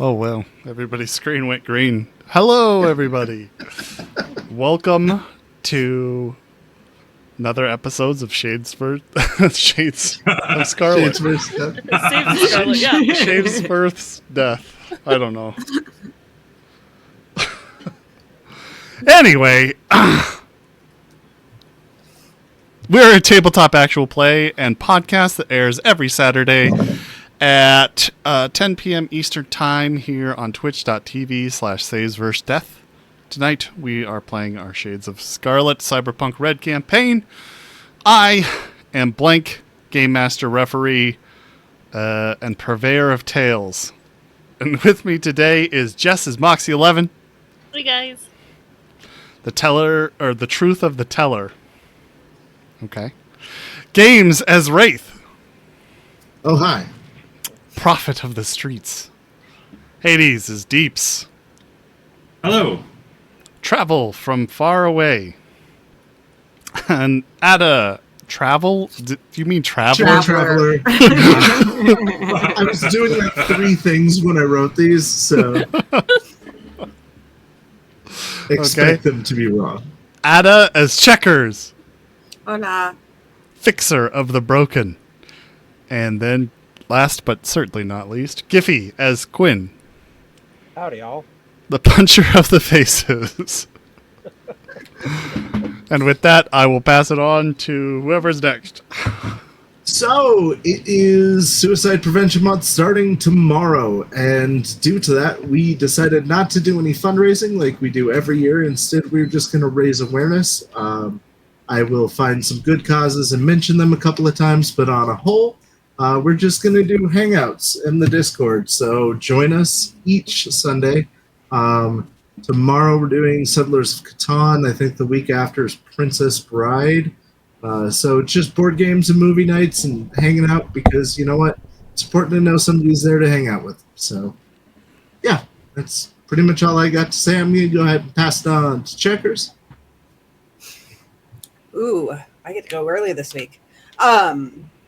Oh, well, everybody's screen went green. Hello, everybody. Welcome to another episodes of Shades of Scarlet. Shades versus Death. Save the Scarlet, yeah. Shades versus Death. I don't know. Anyway, we're a tabletop actual play and podcast that airs every Saturday at 10 p.m. Eastern Time here on twitch.tv/SavesVerseDeath. Tonight we are playing our Shades of Scarlet Cyberpunk RED campaign. I am Blank, Game Master Referee, and Purveyor of Tales. And with me today is Jess as Moxie11. Hey guys. The Teller, or the Truth of the Teller. Okay. Games as Wraith. Oh, hi. Prophet of the Streets. Hades is Deeps. Hello. Travel from far away. And Ada, travel? Do you mean traveler? Traveler. I was doing like three things when I wrote these, so expect them to be wrong. Ada as Checkers. Hola. Fixer of the Broken. And then, last but certainly not least, Giffy as Quinn. Howdy, y'all. The Puncher of the Faces. And with that, I will pass it on to whoever's next. So, it is Suicide Prevention Month starting tomorrow, and due to that, we decided not to do any fundraising like we do every year. Instead, we're just going to raise awareness. I will find some good causes and mention them a couple of times, but on a whole, we're just going to do hangouts in the Discord. So join us each Sunday. Tomorrow we're doing Settlers of Catan. I think the week after is Princess Bride. So it's just board games and movie nights and hanging out because, you know what? It's important to know somebody's there to hang out with. So, yeah, that's pretty much all I got to say. I'm going to go ahead and pass it on to Checkers. Ooh, I get to go early this week.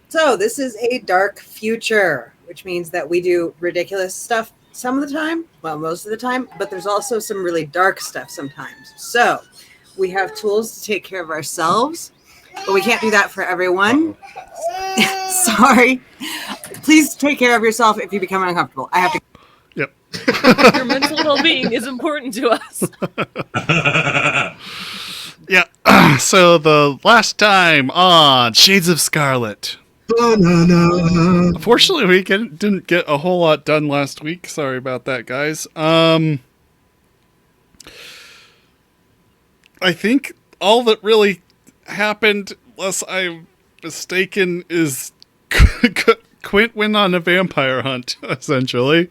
So this is a dark future, which means that we do ridiculous stuff some of the time, well, most of the time, but there's also some really dark stuff sometimes. So we have tools to take care of ourselves, but we can't do that for everyone. Sorry. Please take care of yourself if you become uncomfortable. I have to. Yep. Your mental well-being is important to us. Yeah. So the last time on Shades of Scarlet. Banana. Unfortunately, we didn't get a whole lot done last week. Sorry about that, guys. I think all that really happened, unless I'm mistaken, is Quint went on a vampire hunt, essentially.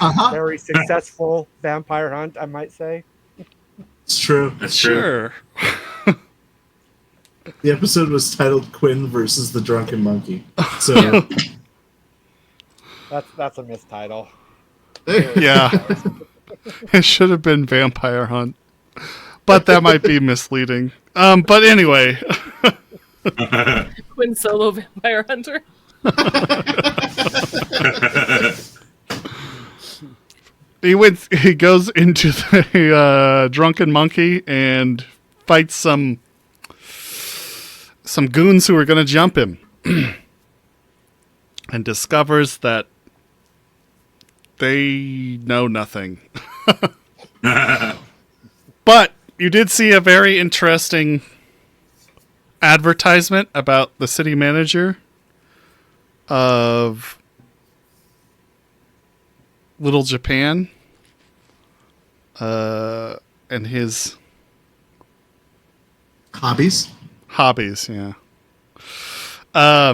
Uh-huh. Very successful vampire hunt, I might say. It's true. That's true. Sure. The episode was titled Quinn versus the Drunken Monkey. So, That's a mistitle. Yeah. It should have been Vampire Hunt. But that might be misleading. But anyway. Quinn Solo Vampire Hunter. He goes into the Drunken Monkey and fights some goons who are going to jump him. And discovers that they know nothing. But you did see a very interesting advertisement about the city manager of Little Japan and his hobbies? Hobbies, yeah. I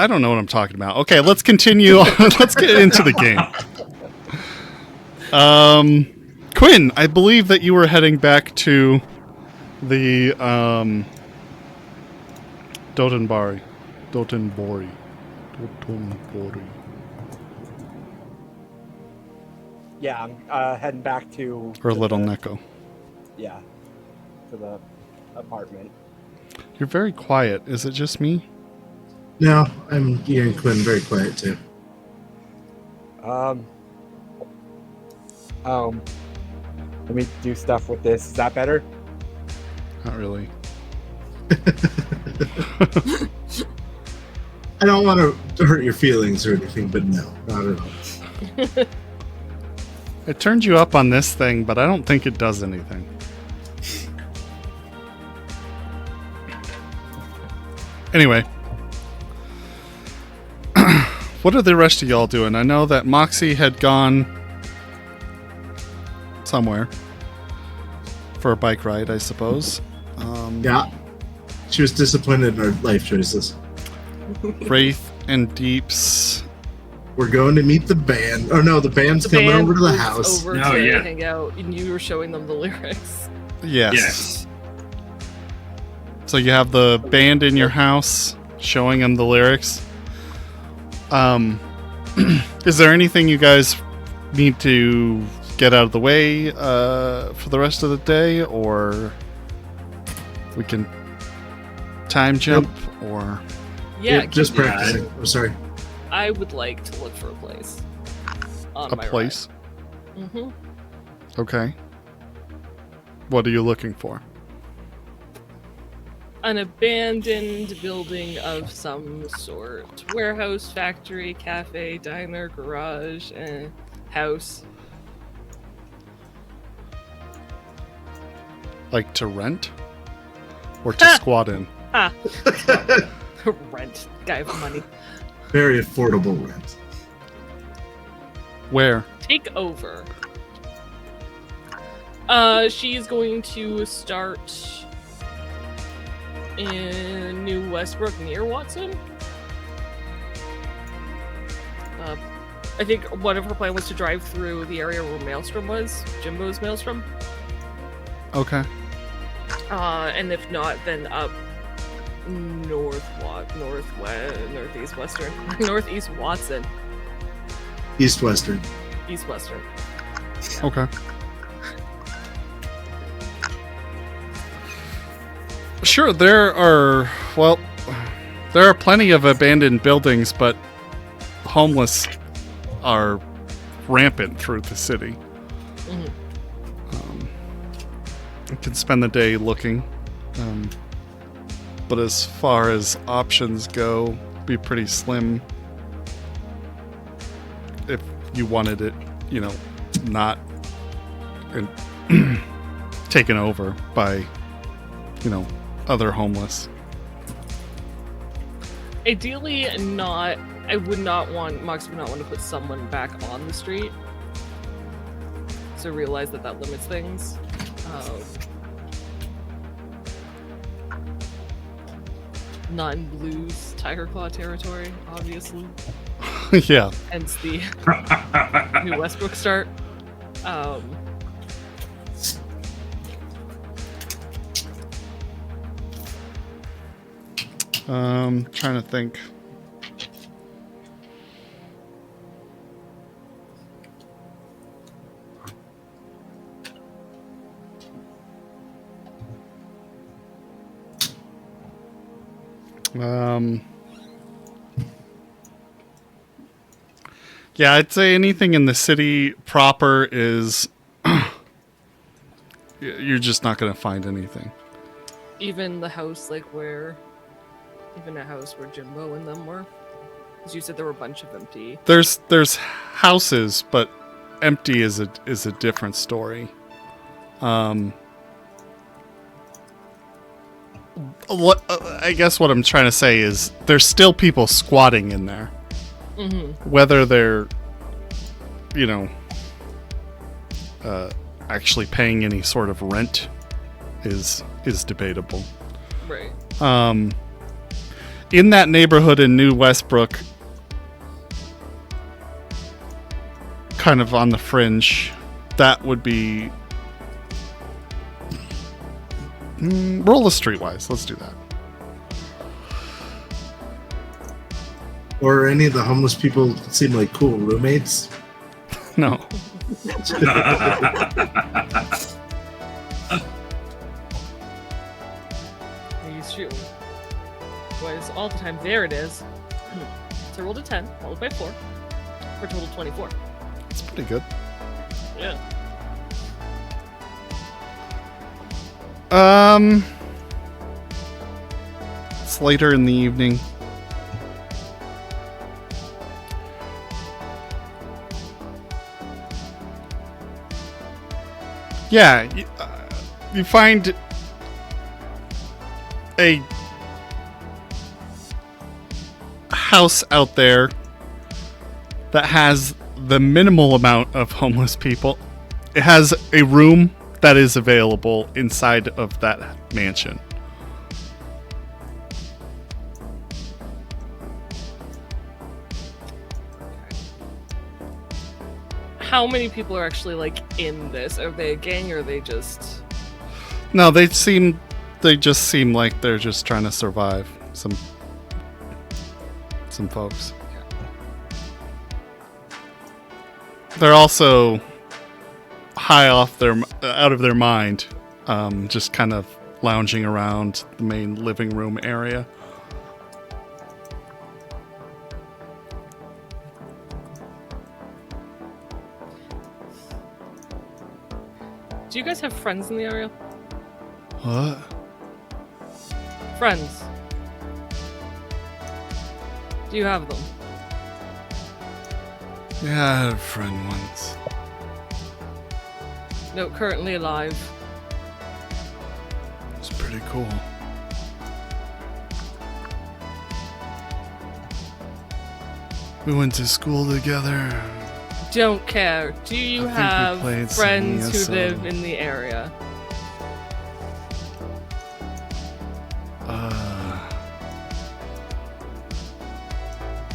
don't know what I'm talking about. Okay, let's continue. Let's get into the game. Quinn, I believe that you were heading back to the Dotonbori. Yeah, I'm heading back to... Or Little Neko. Yeah, to the apartment. You're very quiet. Is it just me? No, I'm hearing Quinn very quiet too. Um. Let me do stuff with this. Is that better? Not really. I don't want to hurt your feelings or anything, but no, not at all. It turned you up on this thing, but I don't think it does anything. Anyway. What are the rest of y'all doing? I know that Moxie had gone somewhere for a bike ride, I suppose. Yeah. She was disappointed in our life choices. Wraith and Deeps. We're going to meet the band. Oh no, the band's The coming band over to the moves house. over Oh, to yeah. hang out, and you were showing them the lyrics. Yes. Yes. So you have the band in your house showing them the lyrics. Is there anything you guys need to get out of the way for the rest of the day, or we can time jump, or Yeah, just give me- practicing. I'm sorry. I would like to look for a place. On a my place? Mm-hmm. Okay. What are you looking for? An abandoned building of some sort. Warehouse, factory, cafe, diner, garage, house. Like to rent? Or to squat in? Ah. Rent. Guy with money. Very affordable rent. Where? Take over. She's going to start in New Westbrook near Watson. I think one of her plan was to drive through the area where Maelstrom was, Jimbo's Maelstrom. Okay. And if not, then up northeast Western, northeast Watson, East Western. east Western. Okay. Sure, there are plenty of abandoned buildings, but homeless are rampant through the city. Mhm. You can spend the day looking, but as far as options go, be pretty slim if you wanted it, not taken over by, other homeless. Ideally, not. I would not want. Mox would not want to put someone back on the street. So realize that limits things. Not in Blue's Tiger Claw territory, obviously. Yeah. Hence the New Westbrook start. Trying to think. Yeah, I'd say anything in the city proper is you're just not going to find anything. Even the house, even a house where Jimbo and them were. Because you said there were a bunch of empty. There's houses, but empty is a different story. I guess what I'm trying to say is there's still people squatting in there. Mm-hmm. Whether they're, actually paying any sort of rent is debatable. Right. In that neighborhood in New Westbrook, kind of on the fringe, that would be... roll a streetwise. Let's do that. Or any of the homeless people seem like cool roommates. No. You shoot. Was all the time. There it is. So I rolled a 10, followed by 4. For a total of 24. It's pretty good. Yeah. It's later in the evening. Yeah, you find a house out there that has the minimal amount of homeless people. It has a room that is available inside of that mansion. How many people are actually like in this? Are they a gang or are they just? No, they just seem like they're just trying to survive. Some folks. They're also high off out of their mind, just kind of lounging around the main living room area. Do you guys have friends in the area? What? Friends. Do you have them? Yeah, I had a friend once. No, currently alive. It's pretty cool. We went to school together. Don't care. Do you I think we have played some friends who ESO. live in the area?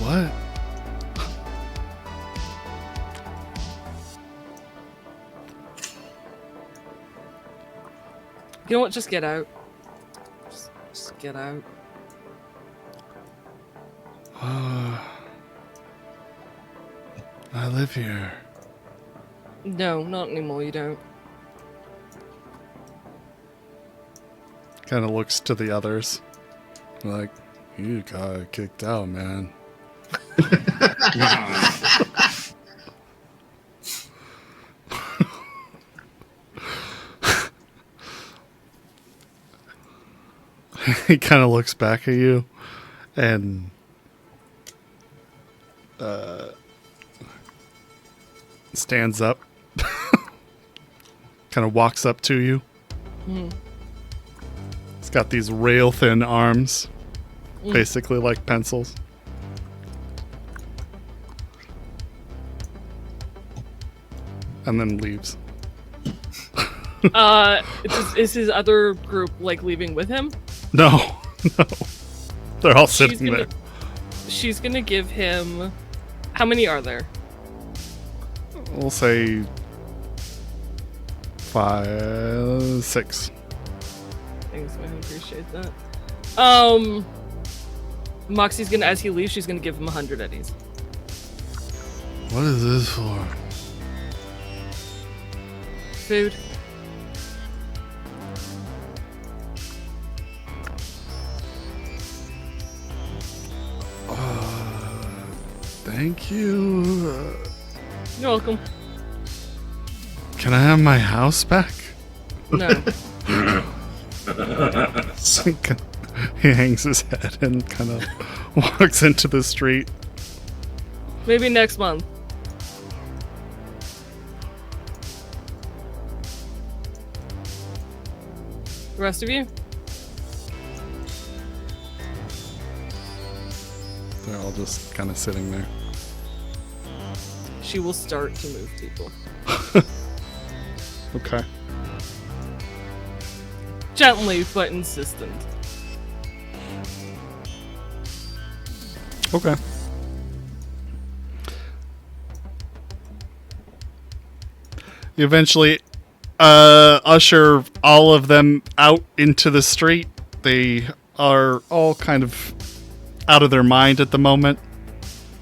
What? You know what? Just get out. Just get out. I live here. No, not anymore. You don't. Kind of looks to the others. Like, you got kicked out, man. Wow. He kind of looks back at you and stands up. Kind of walks up to you. Mm. He's got these rail thin arms, basically like pencils. And then leaves. Is his other group like leaving with him? No, no. They're all sitting there. She's gonna give him. How many are there? We'll say 5, 6. Thanks, man. I appreciate that. Moxie's gonna, as he leaves, she's gonna give him 100 eddies. What is this for? Food. Thank you. You're welcome. Can I have my house back? No. He hangs his head and kind of walks into the street. Maybe next month. The rest of you? They're all just kind of sitting there. She will start to move people. Okay. Gently, but insistent. Okay. You eventually usher all of them out into the street. They are all kind of out of their mind at the moment.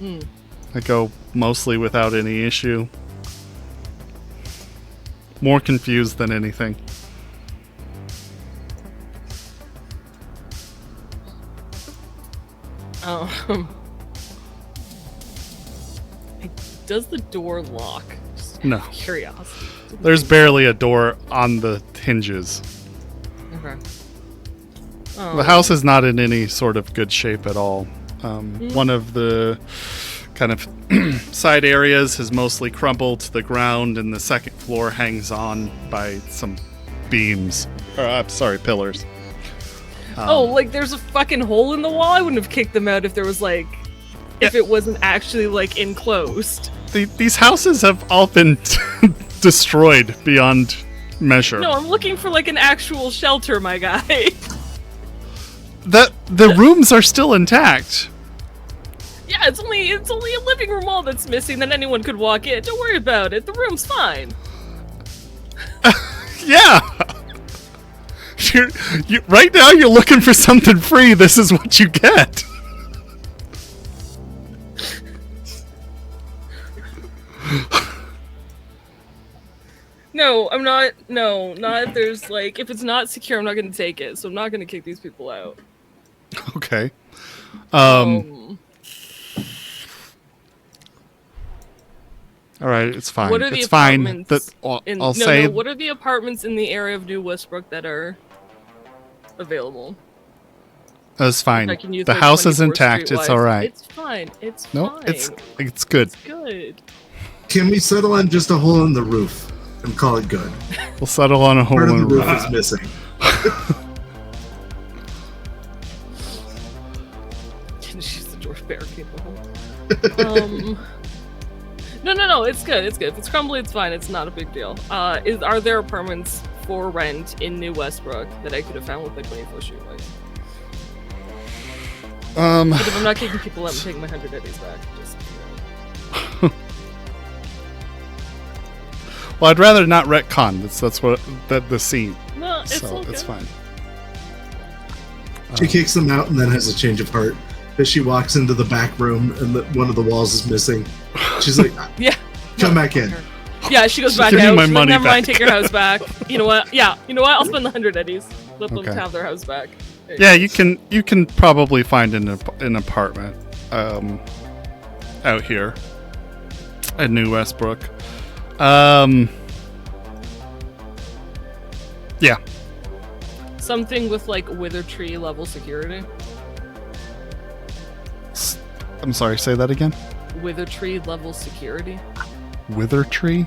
They go mostly without any issue. More confused than anything. Does the door lock? Just No. curiosity. There's barely a door on the hinges. Okay. The house is not in any sort of good shape at all. One of the kind of side areas has mostly crumbled to the ground, and the second floor hangs on by some beams. Pillars. Like there's a fucking hole in the wall? I wouldn't have kicked them out if there was like... If it wasn't actually like enclosed. These houses have all been destroyed beyond measure. No, I'm looking for like an actual shelter, my guy. The rooms are still intact. Yeah, it's only a living room wall that's missing. Then anyone could walk in. Don't worry about it. The room's fine. Yeah. Right now, you're looking for something free. This is what you get. No, I'm not. No, not if there's like if it's not secure, I'm not going to take it. So I'm not going to kick these people out. Okay. All right, it's fine. What are the it's fine. apartments? I'll say. What are the apartments in the area of New Westbrook that are available? That's fine. I can use The my house is 24th intact. Street It's wise. all right. It's fine. It's No, fine. it's good. It's good. Can we settle on just a hole in the roof and call it good? We'll settle on a hole Part of in the the roof roof. is missing. She's the door barricade the hole. No. It's good. It's good. If it's crumbly, it's fine. It's not a big deal. Are there apartments for rent in New Westbrook that I could have found with like 24 streetlights? But if I'm not kicking people out, I'm taking my 100 eddies back. Just, Well, I'd rather not retcon. That's what the scene. no, it's So okay. it's fine. She kicks them out and then has a change of heart. As she walks into the back room and one of the walls is missing. She's like, Yeah. come back in. Yeah, she goes She's back giving out. my She's money like, never mind, back. take your house back. You know what? Yeah, you know what? I'll spend the 100 eddies. Let them Okay. have their house back. There Yeah, go. you can probably find an apartment out here at New Westbrook. Yeah. Something with like wither tree level security. I'm sorry, say that again. Wither tree level security. Wither tree?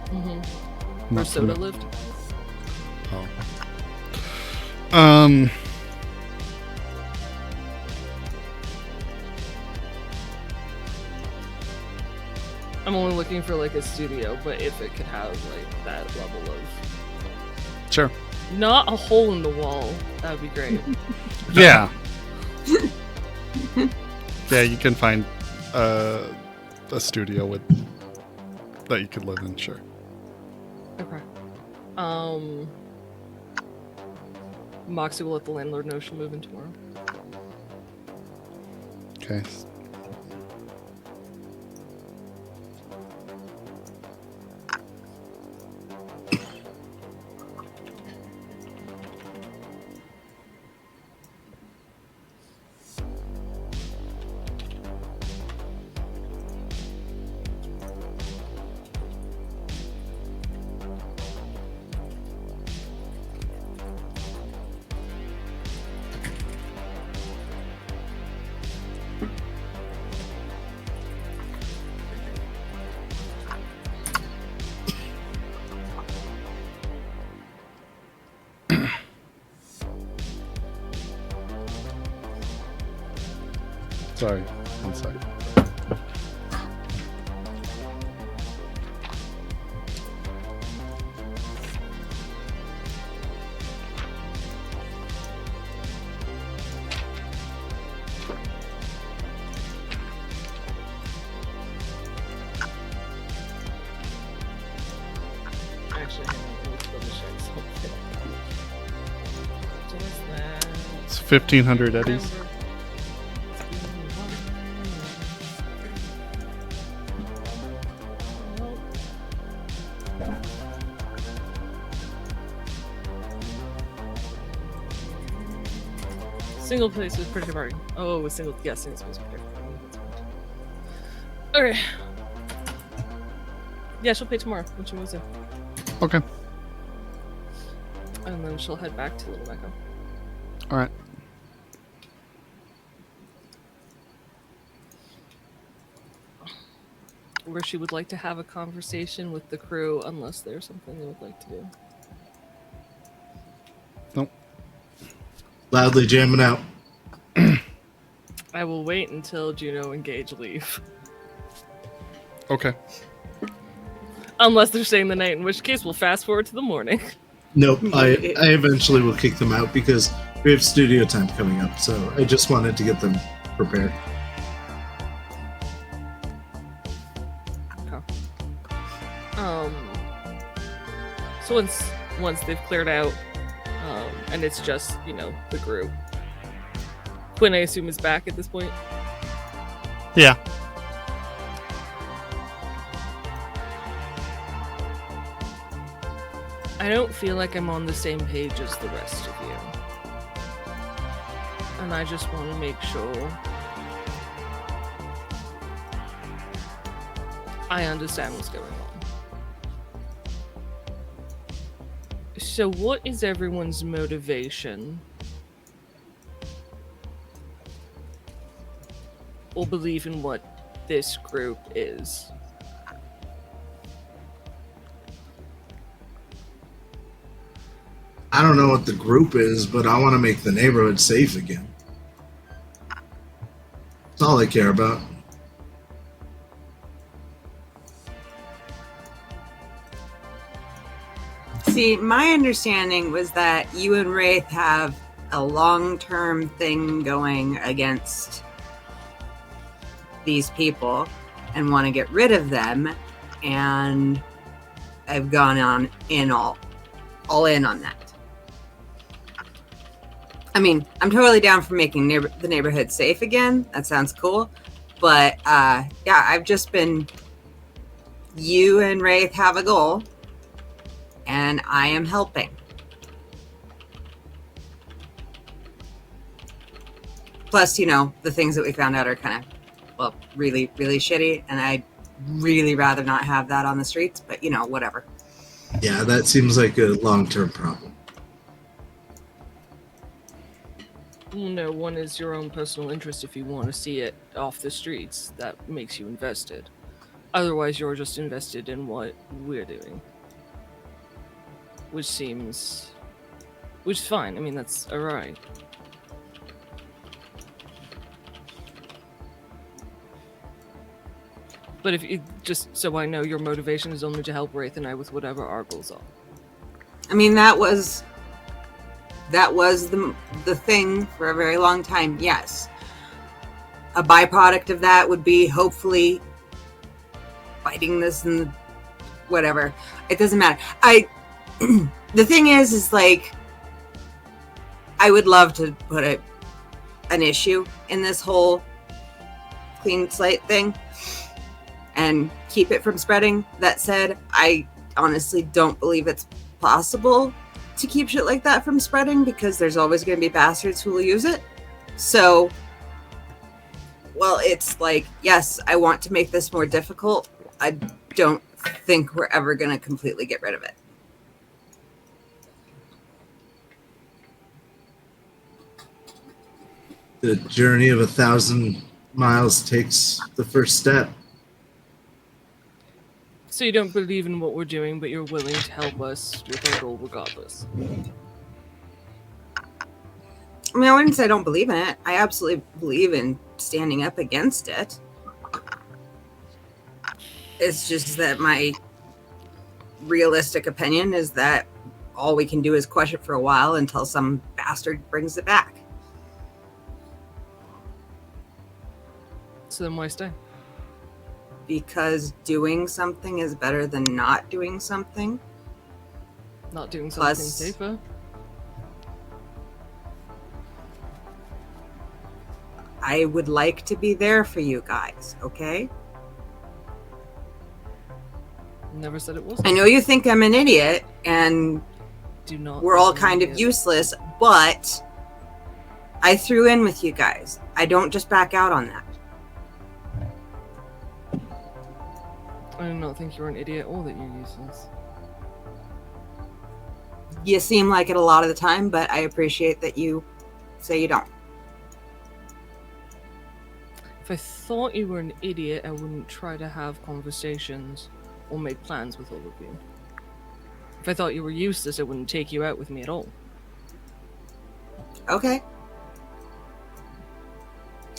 Mm-hmm. Where Not Soda familiar. lived. Oh. I'm only looking for like a studio, but if it could have like that level of Sure. not a hole in the wall, that would be great. Yeah. Yeah, you can find a studio with that you could live in, sure. Okay. Moxie will let the landlord know she'll move in tomorrow. Okay. Sorry, one sec. Actually, hang on, let me double check something. What was that? It's 1,500 eddies. Remember. Single place with predictive party. Oh, single space with predictive party. Okay. Yeah, she'll pay tomorrow when she moves in. Okay. And then she'll head back to Little Mecca. All right. Where she would like to have a conversation with the crew unless there's something they would like to do. Nope. Loudly jamming out. I will wait until Juno and Gage leave. Okay. Unless they're staying the night, in which case we'll fast forward to the morning. Nope, I eventually will kick them out because we have studio time coming up, so I just wanted to get them prepared. Okay. So once they've cleared out, and it's just, the group. Quinn, I assume, is back at this point. Yeah. I don't feel like I'm on the same page as the rest of you. And I just want to make sure I understand what's going on. So what is everyone's motivation or belief in what this group is? I don't know what the group is, but I want to make the neighborhood safe again. That's all I care about. See, my understanding was that you and Wraith have a long-term thing going against these people and want to get rid of them, and I've gone all in on that. I mean, I'm totally down for making the neighborhood safe again. That sounds cool. But, yeah, I've just been... You and Wraith have a goal, and I am helping. Plus, the things that we found out are kind of, really, really shitty, and I'd really rather not have that on the streets, but, whatever. Yeah, that seems like a long-term problem. No, one is your own personal interest if you want to see it off the streets. That makes you invested. Otherwise, you're just invested in what we're doing. Which is fine. I mean, that's alright. But if you, just so I know, your motivation is only to help Wraith and I with whatever our goals are. I mean, that was the thing for a very long time, yes. A byproduct of that would be hopefully fighting this and whatever. It doesn't matter. The thing is like, I would love to put an issue in this whole clean slate thing and keep it from spreading. That said, I honestly don't believe it's possible to keep shit like that from spreading because there's always going to be bastards who will use it. So, well, it's like, yes, I want to make this more difficult. I don't think we're ever going to completely get rid of it. The journey of 1,000 miles takes the first step. So you don't believe in what we're doing, but you're willing to help us with our goal regardless. I mean, I wouldn't say I don't believe in it. I absolutely believe in standing up against it. It's just that my realistic opinion is that all we can do is quash it for a while until some bastard brings it back. So then why stay? Because doing something is better than not doing something. Not doing something Plus- safer? I would like to be there for you guys, okay? Never said it wasn't. I know you think I'm an idiot and Do not. we're all be kind of an useless, but I threw in with you guys. I don't just back out on that. I do not think you're an idiot or that you're useless. You seem like it a lot of the time, but I appreciate that you say you don't. If I thought you were an idiot, I wouldn't try to have conversations or make plans with all of you. If I thought you were useless, I wouldn't take you out with me at all. Okay.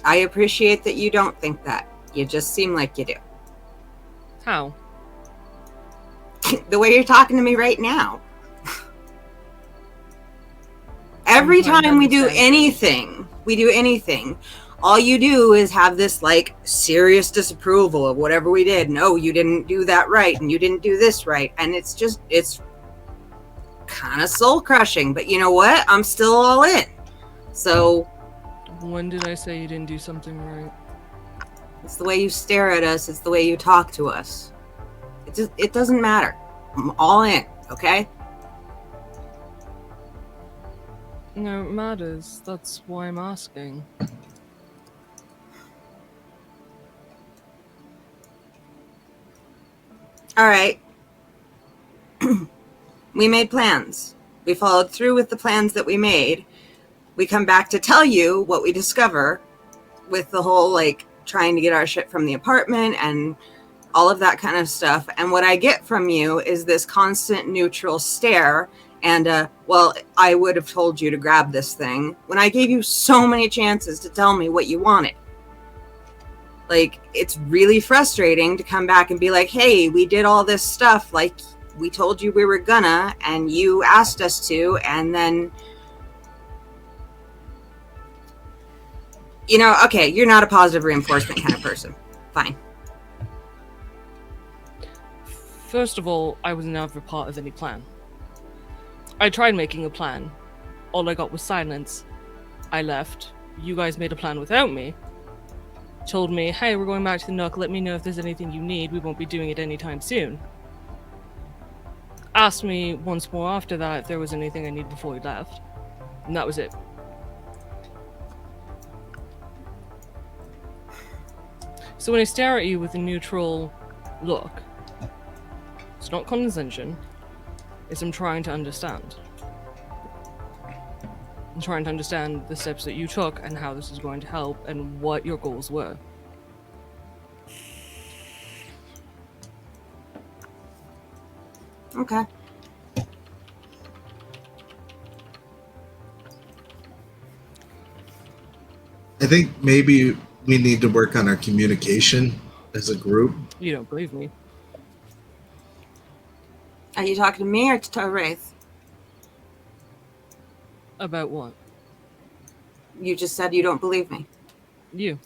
I appreciate that you don't think that. You just seem like you do. How? The way you're talking to me right now. Every time we do anything, all you do is have this like serious disapproval of whatever we did. No, you didn't do that right, and you didn't do this right. And it's kind of soul crushing, but you know what? I'm still all in. So when did I say you didn't do something right? it's the way you stare at us. It's the way you talk to us. It doesn't matter. I'm all in, okay? No, it matters. That's why I'm asking. All right. We made plans. We followed through with the plans that we made. We come back to tell you what we discover with the whole, like, trying to get our shit from the apartment and all of that kind of stuff. And what I get from you is this constant neutral stare and, well, I would have told you to grab this thing when I gave you so many chances to tell me what you wanted. Like, it's really frustrating to come back and be like, hey, we did all this stuff like we told you we were gonna, and you asked us to, and then, you know, okay, you're not a positive reinforcement kind of person. Fine. First of all, I was never part of any plan. I tried making a plan. All I got was silence. I left. You guys made a plan without me. Told me, hey, we're going back to the Nook. Let me know if there's anything you need. We won't be doing it anytime soon. Asked me once more after that if there was anything I needed before we left. And that was it. So when I stare at you with a neutral look, it's not condescension. It's I'm trying to understand. I'm trying to understand the steps that you took and how this is going to help and what your goals were. Okay. I think maybe we need to work on our communication as a group. You don't believe me. Are you talking to me or to Wraith? About what? You just said you don't believe me. You.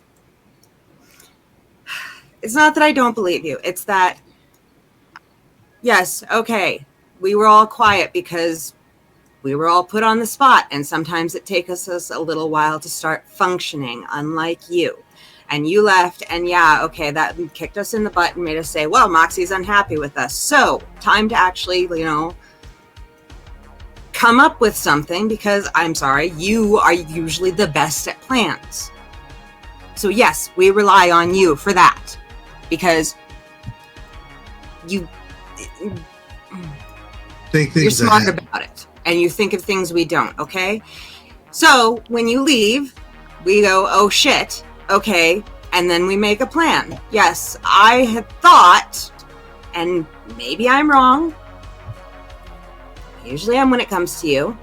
It's not that I don't believe you. It's that, yes, okay, we were all quiet because we were all put on the spot, and sometimes it takes us a little while to start functioning, unlike you. And you left, and yeah, okay, that kicked us in the butt and made us say, well, Moxie's unhappy with us. So, time to actually, you know, come up with something, because I'm sorry, you are usually the best at plans. So yes, we rely on you for that, because you Think things you're smart ahead. about it, and you think of things we don't, okay? So when you leave, we go, oh shit, okay, and then we make a plan. Yes, I had thought, and maybe I'm wrong, usually I'm when it comes to you,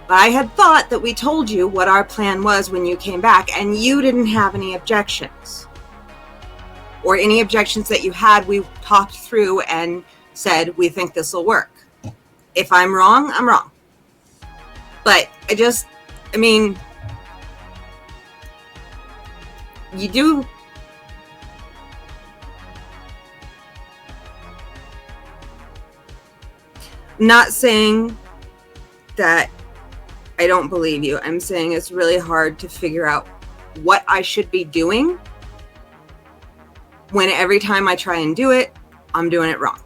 but I had thought that we told you what our plan was when you came back, and you didn't have any objections. Or any objections that you had, we talked through and said, we think this will work. If I'm wrong, I'm wrong. But I mean, you do. Not saying that I don't believe you. I'm saying it's really hard to figure out what I should be doing when every time I try and do it, I'm doing it wrong.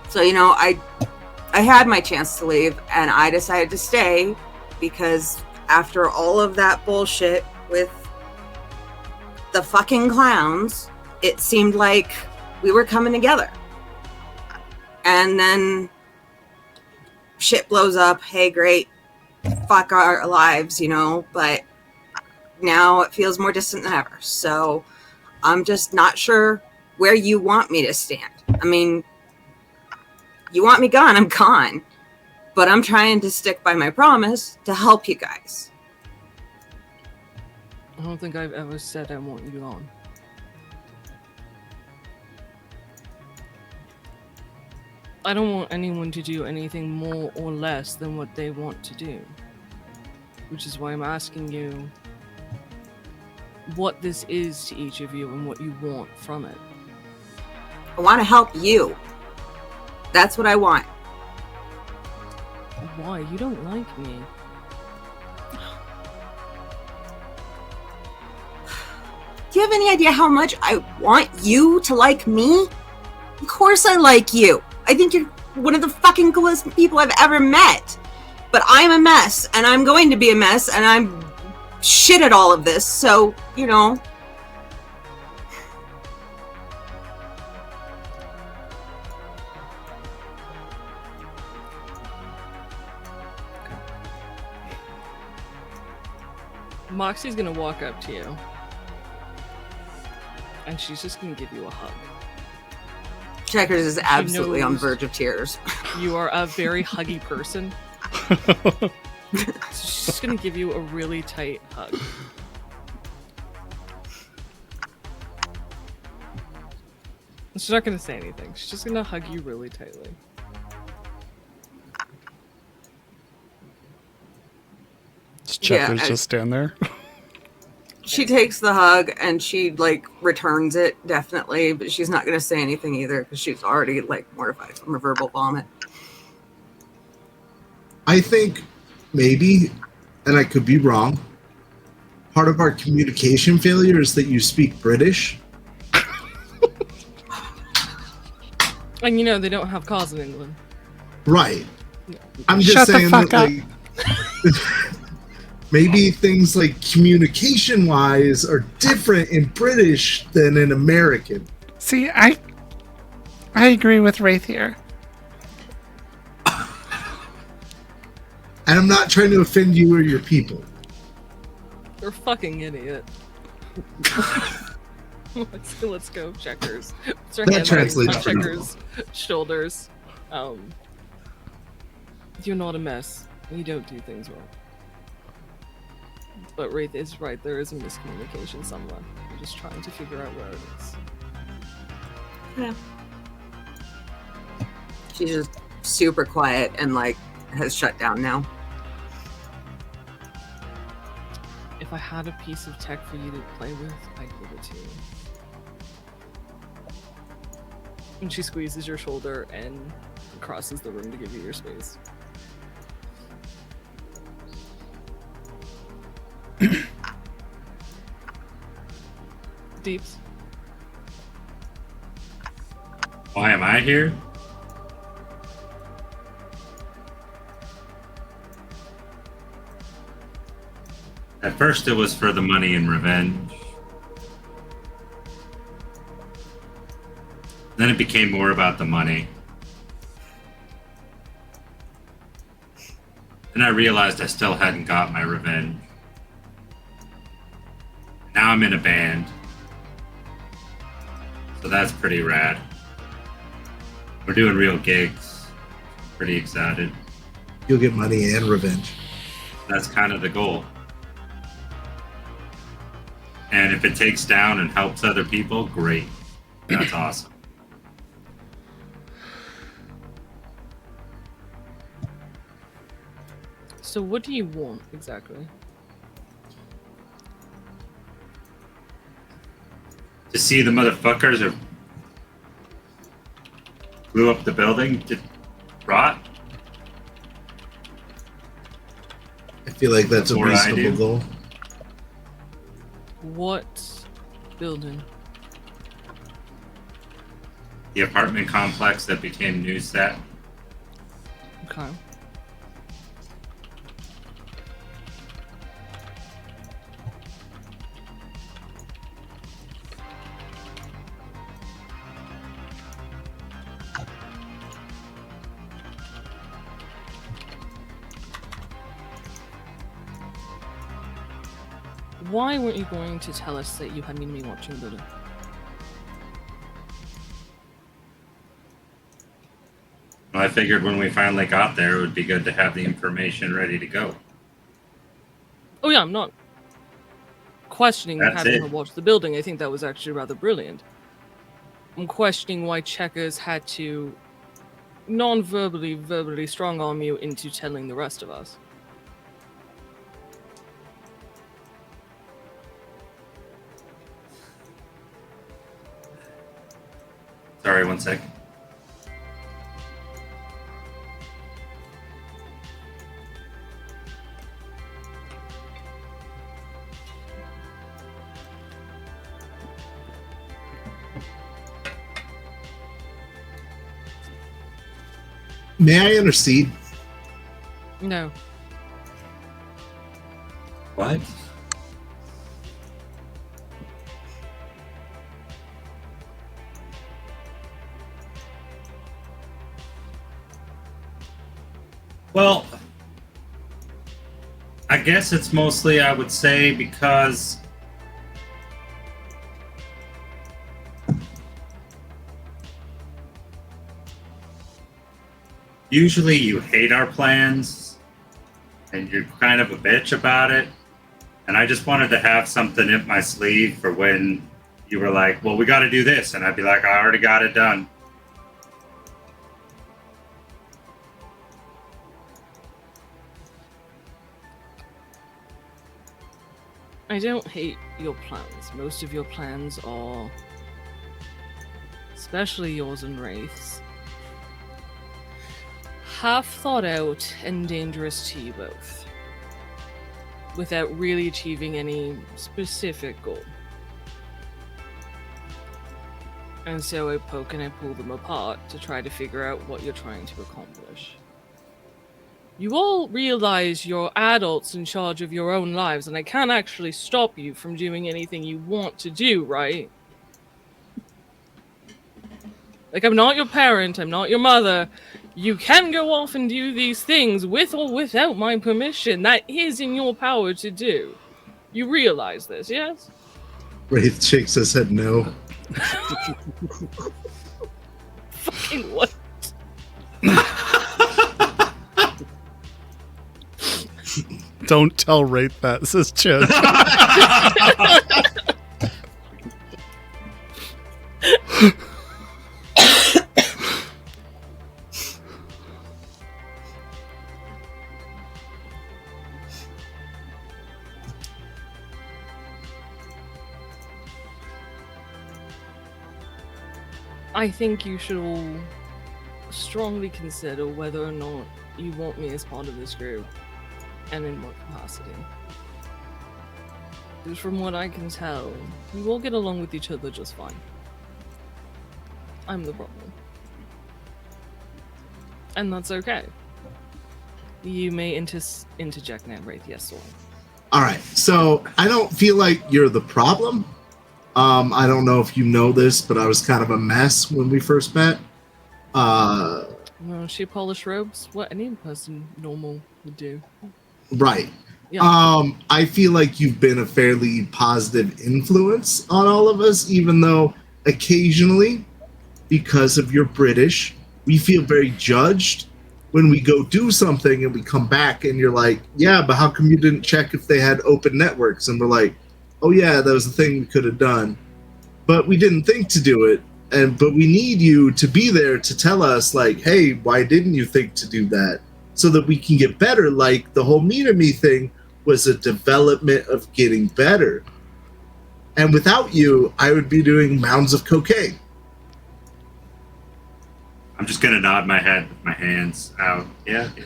So, you know, I had my chance to leave, and I decided to stay because after all of that bullshit with the fucking clowns, it seemed like we were coming together. And then shit blows up. Hey, great. Fuck our lives, you know, but now it feels more distant than ever. So I'm just not sure where you want me to stand. I mean, you want me gone, I'm gone. But I'm trying to stick by my promise to help you guys. I don't think I've ever said I want you gone. I don't want anyone to do anything more or less than what they want to do. Which is why I'm asking you what this is to each of you and what you want from it. I want to help you. That's what I want. Why? You don't like me. Do you have any idea how much I want you to like me? Of course I like you. I think you're one of the fucking coolest people I've ever met. But I'm a mess, and I'm going to be a mess, and I'm shit at all of this, so, you know. Moxie's gonna walk up to you. And she's just gonna give you a hug. Checkers is absolutely on the knows verge of tears. You are a very huggy person. So she's just gonna give you a really tight hug. She's not gonna say anything. She's just gonna hug you really tightly. Does Checkers Yeah, just stand there? She takes the hug and she like returns it definitely, but she's not going to say anything either because she's already like mortified from her verbal vomit. I think maybe, and I could be wrong, part of our communication failure is that you speak British. And you know they don't have cars in England. Right. I'm just Shut the saying fuck that up. like maybe things like communication wise are different in British than in American. See, I agree with Wraith here. And I'm not trying to offend you or your people. You're a fucking idiot. Let's go, Checkers. Put your That hand translates on pretty Checkers' shoulders. You're not a mess. You don't do things wrong. But Wraith is right, there is a miscommunication somewhere. We're just trying to figure out where it is. Yeah. She's just super quiet and like has shut down now. If I had a piece of tech for you to play with, I'd give it to you. And she squeezes your shoulder and crosses the room to give you your space. Deeps. Why am I here? At first it was for the money and revenge. Then it became more about the money. Then I realized I still hadn't got my revenge. Now I'm in a band. So that's pretty rad. We're doing real gigs. Pretty excited. You'll get money and revenge. That's kind of the goal. And if it takes down and helps other people, great. That's awesome. So what do you want exactly? To see the motherfuckers who blew up the building to rot. I feel like that's a Before I reasonable do. goal. What building? The apartment complex that became Newsat. Okay. Why weren't you going to tell us that you had me watching the building? I figured when we finally got there, it would be good to have the information ready to go. Oh yeah, I'm not questioning That's having it. her watch the building. I think that was actually rather brilliant. I'm questioning why Checkers had to non-verbally, verbally strong-arm you into telling the rest of us. Sorry, one sec. May I intercede? No. What? Well, I guess it's mostly, I would say, because usually you hate our plans and you're kind of a bitch about it. And I just wanted to have something in my sleeve for when you were like, well, we got to do this. And I'd be like, I already got it done. I don't hate your plans. Most of your plans are, especially yours and Wraith's, half thought out and dangerous to you both, without really achieving any specific goal. And so I poke and I pull them apart to try to figure out what you're trying to accomplish. You all realize you're adults in charge of your own lives, and I can't actually stop you from doing anything you want to do, right? Like, I'm not your parent, I'm not your mother. You can go off and do these things with or without my permission. That is in your power to do. You realize this, yes? Wraith shakes his head no. Fucking what? Don't tell Wraith that, says Chad. I think you should all strongly consider whether or not you want me as part of this group, and in what capacity. Because from what I can tell, you all get along with each other just fine. I'm the problem. And that's okay. You may interject now, Wraith, yes, sorry. Alright, so I don't feel like you're the problem. I don't know if you know this, but I was kind of a mess when we first met. Well, she polished robes, what any person normal would do. Right. Yeah. I feel like you've been a fairly positive influence on all of us, even though occasionally, because of your British, we feel very judged when we go do something and we come back and you're like, yeah, but how come you didn't check if they had open networks? And we're like, oh yeah, that was the thing we could have done. But we didn't think to do it. But we need you to be there to tell us, like, hey, why didn't you think to do that? So that we can get better. Like, the whole Me to Me thing was a development of getting better. And without you, I would be doing mounds of cocaine. I'm just going to nod my head with my hands out. Yeah, yeah.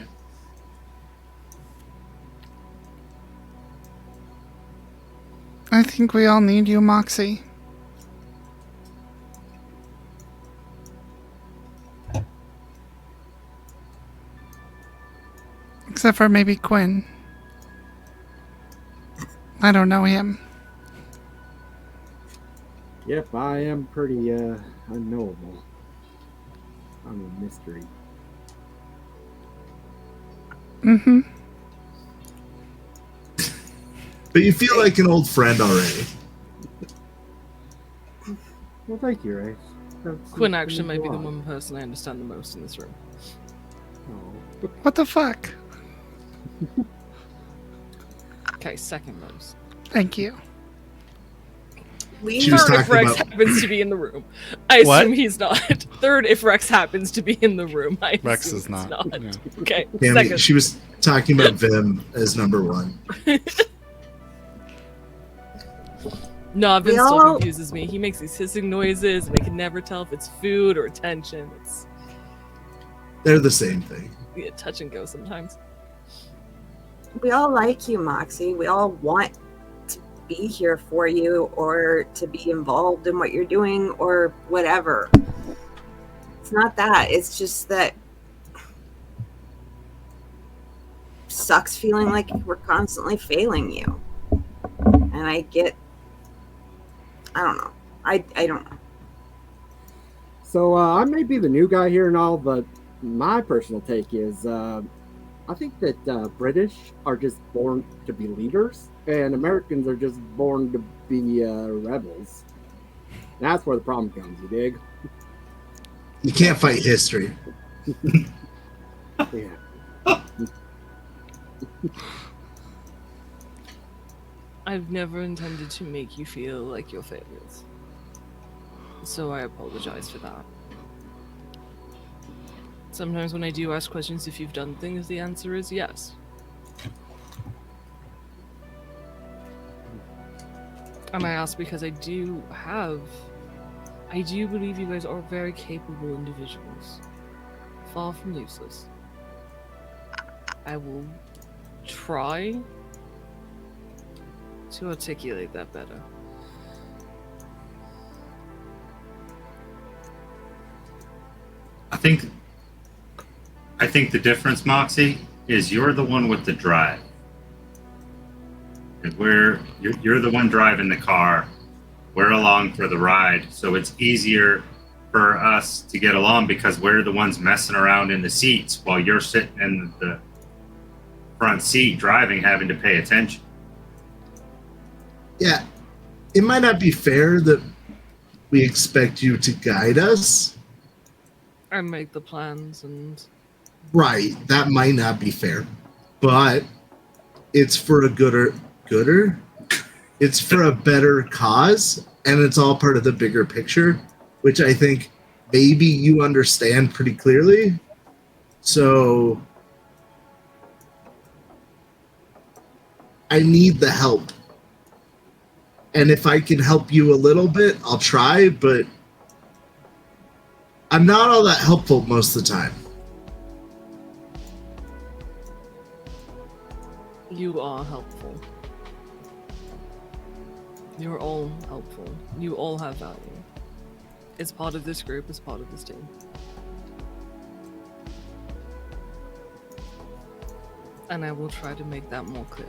I think we all need you, Moxie. Except for maybe Quinn. I don't know him. Yep, I am pretty unknowable. I'm a mystery. Mm-hmm. But you feel like an old friend already. Well, thank you, Ray. Quinn actually might be the one person I understand the most in this room. Oh. What the fuck? Okay, second most. Thank you. She was Third, if talking Rex about- happens to be in the room. I What? assume he's not. Third, if Rex happens to be in the room. I Rex assume is he's not. Yeah. Okay, Damn, second. she was talking about Vim as number one. No, Vin We still all- confuses me. He makes these hissing noises, and I can never tell if it's food or attention. It's They're the same thing. touch and go sometimes. We all like you, Moxie. We all want to be here for you or to be involved in what you're doing or whatever. It's not that. It's just that sucks feeling like we're constantly failing you. And I don't know. I don't know. So I may be the new guy here and all, but my personal take is I think that British are just born to be leaders, and Americans are just born to be rebels. That's where the problem comes, you dig? You can't fight history. Yeah. I've never intended to make you feel like you're failures. So I apologize for that. Sometimes when I do ask questions if you've done things, the answer is yes. And I ask because I do believe you guys are very capable individuals. Far from useless. I will try to articulate that better. I think the difference, Moxie, is you're the one with the drive. And you're the one driving the car. We're along for the ride, so it's easier for us to get along because we're the ones messing around in the seats while you're sitting in the front seat driving, having to pay attention. Yeah, it might not be fair that we expect you to guide us. I make the plans and Right, that might not be fair, but it's for a gooder. It's for a better cause, and it's all part of the bigger picture, which I think maybe you understand pretty clearly. So I need the help. And if I can help you a little bit, I'll try, but I'm not all that helpful most of the time. you are helpful. You're all helpful. You all have value. It's part of this group, it's part of this team. And I will try to make that more clear.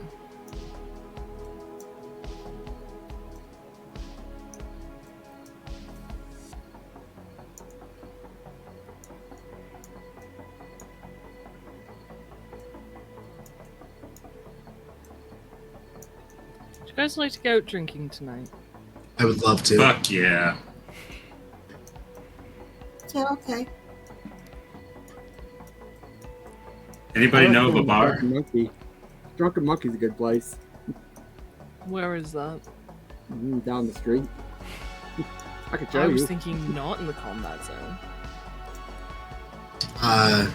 Would you guys like to go out drinking tonight? I would love to. Fuck yeah. Yeah, okay. Anybody know of a bar? Drunken Monkey. Drunken Monkey's a good place. Where is that? Down the street. I could I show was you. thinking not in the combat zone. I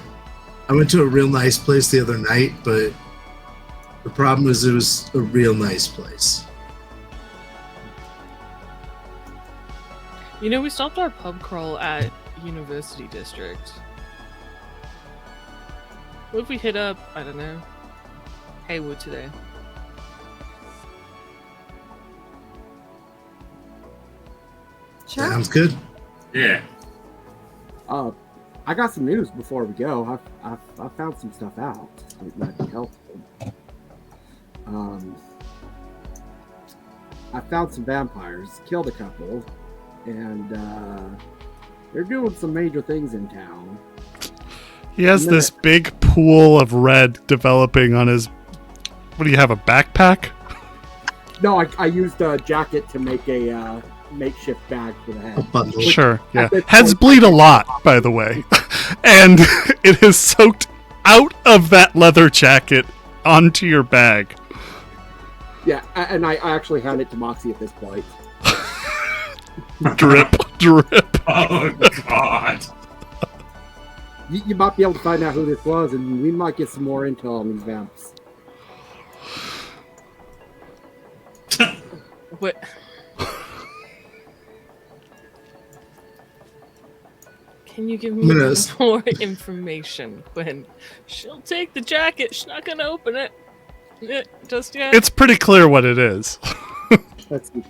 went to a real nice place the other night, but the problem was it was a real nice place. You know, we stopped our pub crawl at University District. What if we hit up, I don't know, Haywood today? Sure. Sounds good. Yeah. I got some news before we go. I found some stuff out that might be helpful. I found some vampires, killed a couple, and they're doing some major things in town. He has this big pool of red developing on his. What do you have, a backpack? No, I used a jacket to make a makeshift bag for the head. Bundle. Sure, yeah. this Heads point- bleed a lot, by the way. And it is soaked out of that leather jacket onto your bag. Yeah, and I actually hand it to Moxie at this point. Drip, drip. Oh God! You might be able to find out who this was, and we might get some more intel on these vamps. What? Can you give me Yes. more information, Quinn? She'll take the jacket. She's not gonna open it just yet. It's pretty clear what it is. Let's see.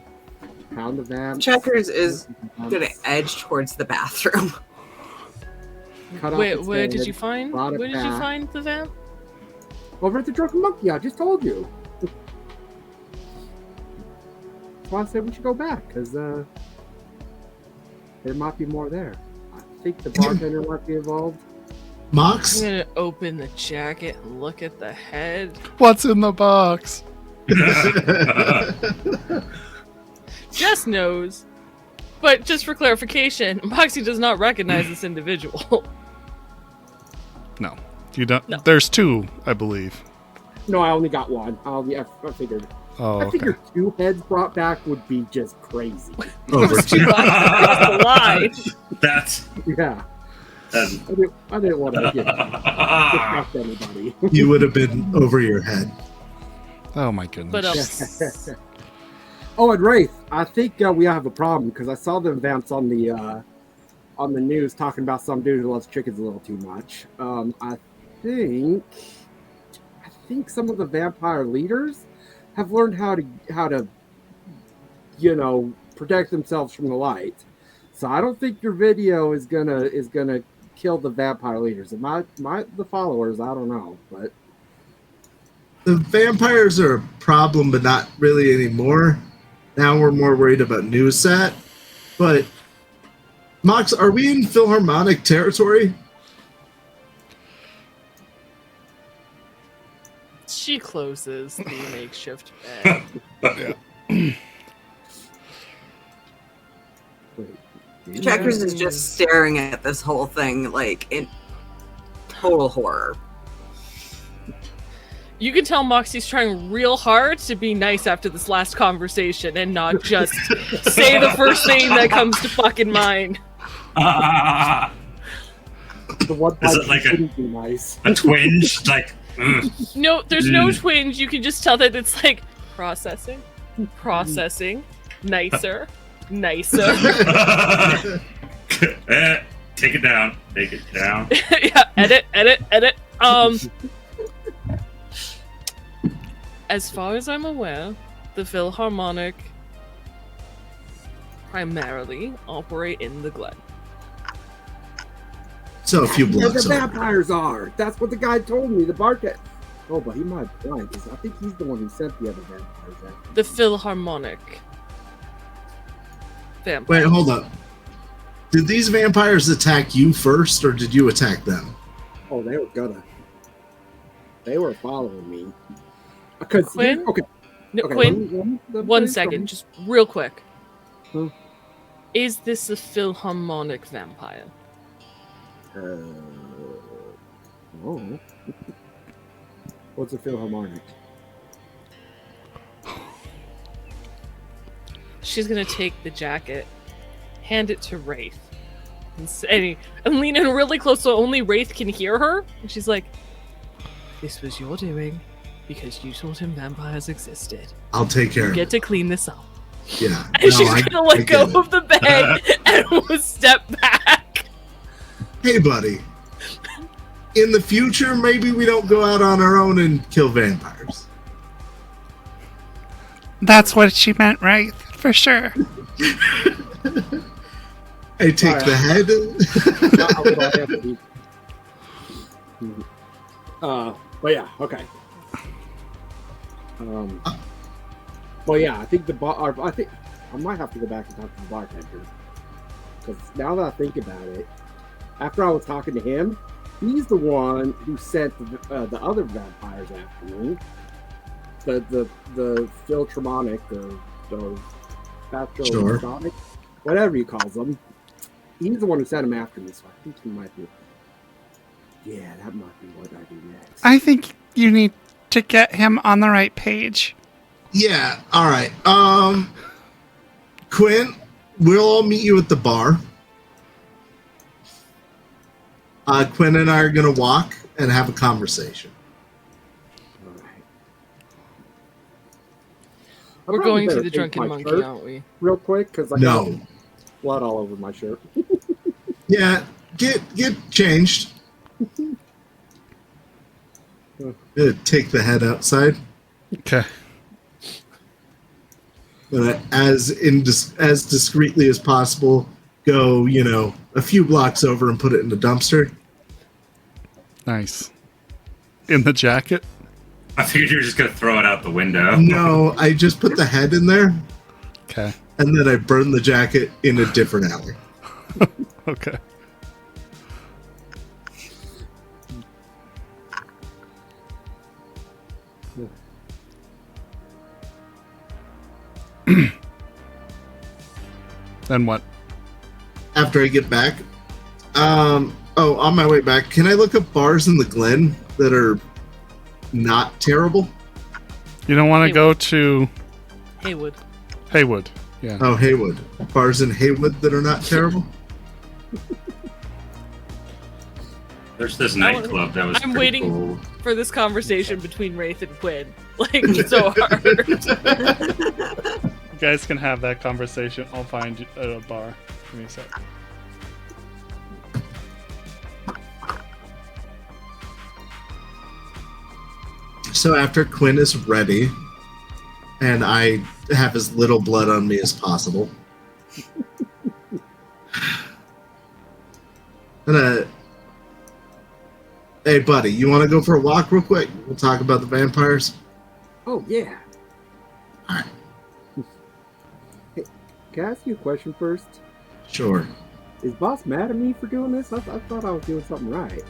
Pound the vamp. Checkers is gonna edge towards the bathroom. Cut off Wait, its where head, did you find? brought it Where did you back. find the vamp? Over at the Drunken Monkey, I just told you. That's why I said we should go back, because there might be more there. I think the bartender might be involved. I'm Mox? gonna open the jacket and look at the head. What's in the box? Jess knows. But just for clarification, Moxie does not recognize this individual. No. You don't. No. There's two, I believe. No, I only got one. I figured. Oh, I okay. figured 2 heads brought back would be just crazy. Over Too much. Lie. That's Yeah, that's. I didn't want to disrupt anybody. You would have been over your head. Oh my goodness. But Oh, and Wraith, I think we have a problem because I saw the vamps on the news talking about some dude who loves chickens a little too much. I think some of the vampire leaders have learned how to protect themselves from the light. So I don't think your video is gonna kill the vampire leaders. It might the followers. I don't know, but The vampires are a problem, but not really anymore. Now we're more worried about Newsat. But, Mox, are we in Philharmonic territory? she closes the makeshift bed. wait, Checkers is just staring at this whole thing like in total horror. You can tell Moxie's trying real hard to be nice after this last conversation and not just say the first thing that comes to fucking mind. the one Is part it like that a- shouldn't be nice. A twinge, like. No, there's no twinge. You can just tell that it's like processing, nicer. Take it down. Take it down. Yeah, edit. As far as I'm aware, the Philharmonic primarily operate in the Glen. So a few Where the blocks over. vampires are. That's what the guy told me. The bartender. Oh, but he might be blind because I think he's the one who sent the other vampires out. The Philharmonic vampire. Wait, hold up. Did these vampires attack you first, or did you attack them? Oh, they were gonna. They were following me. Because Quinn? okay, No, okay. Quinn, one second, just real quick. Hmm. Is this a Philharmonic vampire? Oh. What's a Philharmonic? She's gonna take the jacket, hand it to Wraith, and say, and lean in really close so only Wraith can hear her. And she's like, "This was your doing because you told him vampires existed. I'll take care You of get it. to clean this up." Yeah. And No, she's I gonna let go get it. of the bag and will step back. Hey, buddy. In the future, maybe we don't go out on our own and kill vampires. That's what she meant, right? For sure. Hey, take the head. But yeah, okay. Well, yeah, I think I think I might have to go back and talk to the bartender because now that I think about it, after I was talking to him, he's the one who sent the other vampires after me. the Filtramonic, the Patrosonic, whatever he calls them. He's the one who sent him after me, so I think he might be. Yeah, that might be what I do next. I think you need to get him on the right page. Yeah, all right. Quinn, we'll all meet you at the bar. Quinn and I are going to walk and have a conversation. All right. We're I going probably to the better change Drunken my Monkey, shirt aren't we? real quick, because I No. got blood all over my shirt. Yeah, get changed. Take the head outside. Okay. As discreetly as possible, go, a few blocks over and put it in the dumpster. Nice. In the jacket? I figured you were just going to throw it out the window. No, I just put the head in there, Okay. and then I burn the jacket in a different alley. Okay. Then what? After I get back, on my way back, can I look up bars in the Glen that are not terrible? You don't want to go to Haywood. Haywood. Yeah. Oh, Haywood. Bars in Haywood that are not terrible? There's this nightclub that was I'm pretty waiting cool. for this conversation between Wraith and Quinn. Like, so hard. You guys can have that conversation. I'll find you at a bar. Give me a sec. So after Quinn is ready, and I have as little blood on me as possible, hey buddy, you want to go for a walk real quick? We'll talk about the vampires. Oh, yeah. All right. Hey, can I ask you a question first? Sure. Is boss mad at me for doing this? I thought I was doing something right.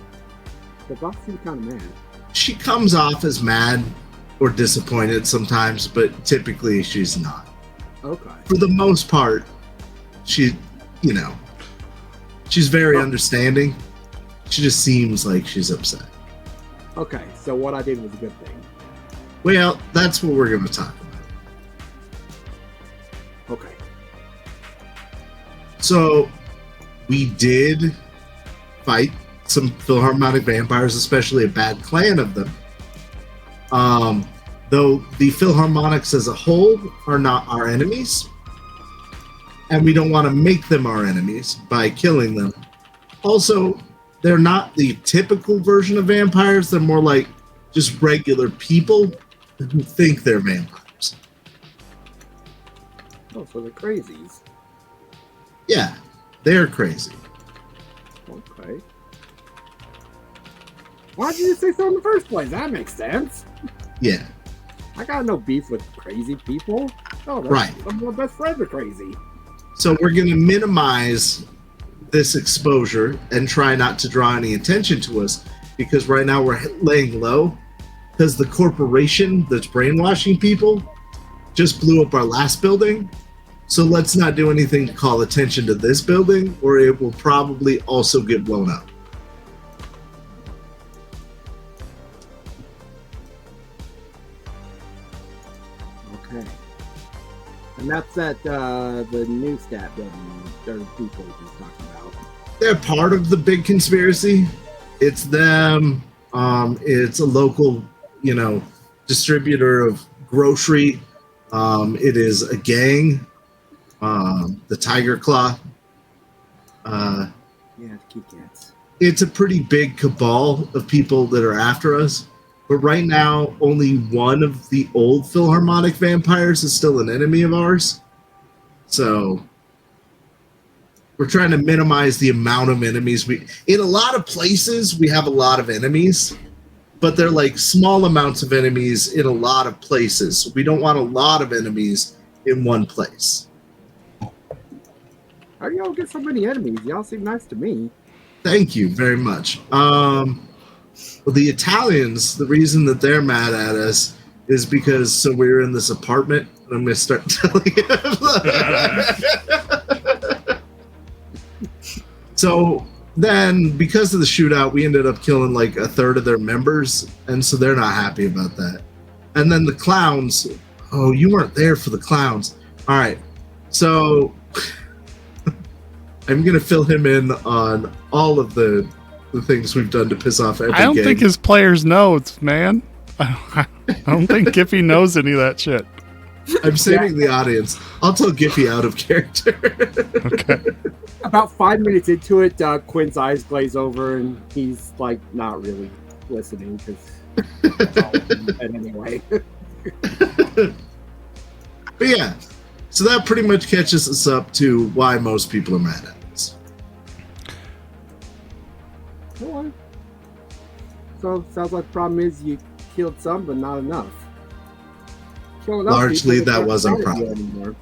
The boss seems kind of mad. She comes off as mad or disappointed sometimes, but typically she's not. Okay. For the most part, she's very understanding. She just seems like she's upset. Okay, so what I did was a good thing. Well, that's what we're going to talk about. Okay. So, we did fight some Philharmonic vampires, especially a bad clan of them. Though the Philharmonics as a whole are not our enemies, and we don't want to make them our enemies by killing them. Also, they're not the typical version of vampires. They're more like just regular people who think they're vampires. Oh, so they're crazies. Yeah, they're crazy. Okay. Why'd you say so in the first place? That makes sense. Yeah, I got no beef with crazy people. Oh, right. Some of my best friends are crazy. So we're going to minimize this exposure and try not to draw any attention to us, because right now we're laying low because the corporation that's brainwashing people just blew up our last building. So let's not do anything to call attention to this building, or it will probably also get blown up. Okay. And that's at the new stat building there are people just talking about. They're part of the big conspiracy. It's them. It's a local, distributor of grocery. It is a gang. The Tiger Claw. Yeah, the Key Cats. It's a pretty big cabal of people that are after us. But right now, only one of the old Philharmonic vampires is still an enemy of ours. So we're trying to minimize the amount of enemies. In a lot of places, we have a lot of enemies, but they're like small amounts of enemies in a lot of places. So we don't want a lot of enemies in one place. How do y'all get so many enemies? Y'all seem nice to me. Thank you very much. Well, the Italians, the reason that they're mad at us is because we were in this apartment, and I'm going to start telling him. So then, because of the shootout, we ended up killing like a third of their members, and so they're not happy about that. And then the clowns. Oh, you weren't there for the clowns. All right. So I'm going to fill him in on all of the things we've done to piss off every I don't gang. think his players know, man. I don't think Giffy knows any of that shit. I'm saving the audience. I'll tell Giffy out of character. Okay. About 5 minutes into it, Quinn's eyes glaze over, and he's like not really listening because anyway. But yeah, so that pretty much catches us up to why most people are mad at us. Alright. So sounds like the problem is you killed some, but not enough. Killing enough Largely, people that can't was our fight you problem. anymore.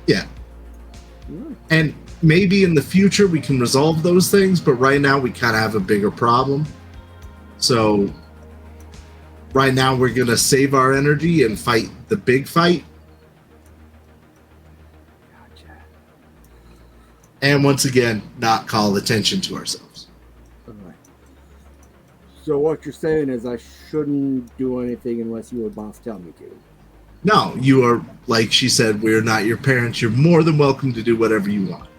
Yeah. Alright. And maybe in the future we can resolve those things, but right now we kind of have a bigger problem. So right now we're going to save our energy and fight the big fight. Gotcha. And once again, not call attention to ourselves. Alright. So what you're saying is I shouldn't do anything unless your boss tell me to. No, you are, like she said, we're not your parents. You're more than welcome to do whatever you want.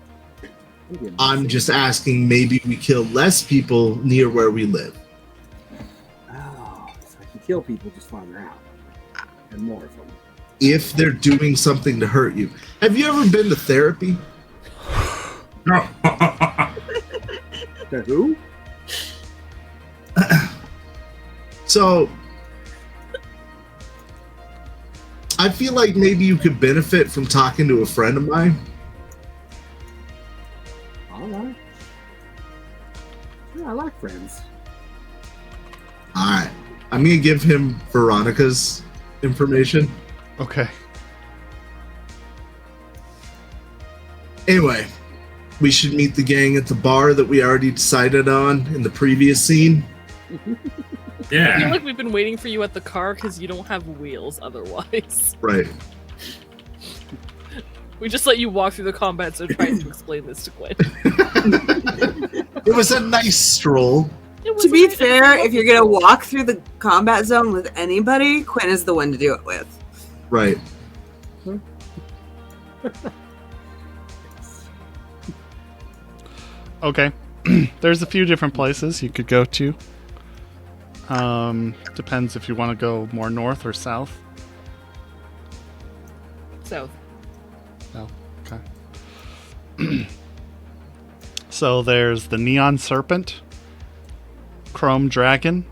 I'm just asking maybe we kill less people near where we live. Oh, so I can kill people just farther out. And more of them. If they're doing something to hurt you. Have you ever been to therapy? No. To who? So I feel like maybe you could benefit from talking to a friend of mine. Alright. Yeah, I like friends. Alright. I'm going to give him Veronica's information. Okay. Anyway, we should meet the gang at the bar that we already decided on in the previous scene. I feel Yeah. like we've been waiting for you at the car because you don't have wheels otherwise. Right. We just let you walk through the combat, so trying to explain this to Quinn. It was a nice stroll. To be fair, if you're gonna walk through the combat zone with anybody, Quinn is the one to do it with. Right. Okay. There's a few different places you could go to. Depends if you want to go more north or south. So, Oh, okay. So there's the Neon Serpent, Chrome Dragon,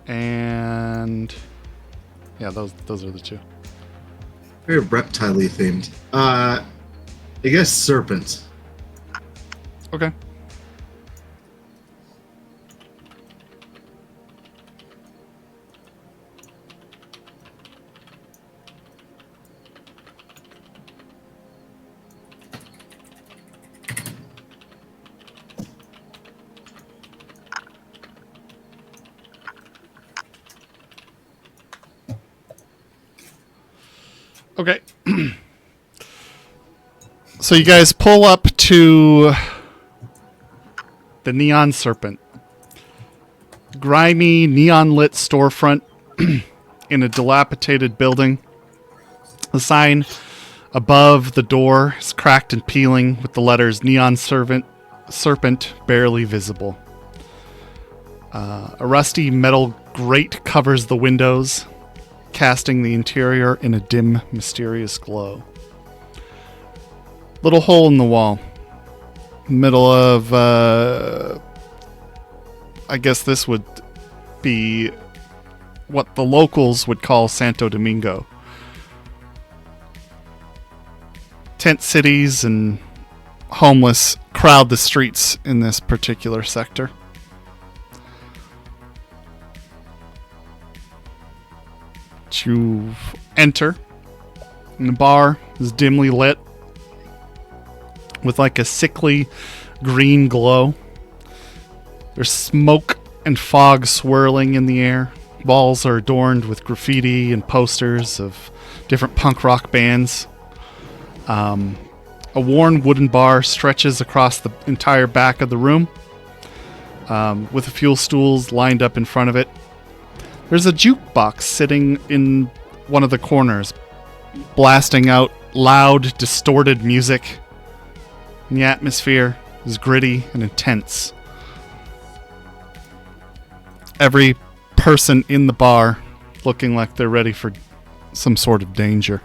and yeah, those are the two. Very reptile-y themed. I guess serpent. Okay. Okay. So you guys pull up to the Neon Serpent. Grimy, neon-lit storefront in a dilapidated building. The sign above the door is cracked and peeling with the letters Neon Serpent barely visible. A rusty metal grate covers the windows, casting the interior in a dim, mysterious glow. Little hole in the wall. Middle of, I guess this would be what the locals would call Santo Domingo. Tent cities and homeless crowd the streets in this particular sector. You enter, and the bar is dimly lit with like a sickly green glow. There's smoke and fog swirling in the air, Walls are adorned with graffiti and posters of different punk rock bands. A worn wooden bar stretches across the entire back of the room, with a few stools lined up in front of it. There's a jukebox sitting in one of the corners, blasting out loud, distorted music. And the atmosphere is gritty and intense. Every person in the bar looking like they're ready for some sort of danger.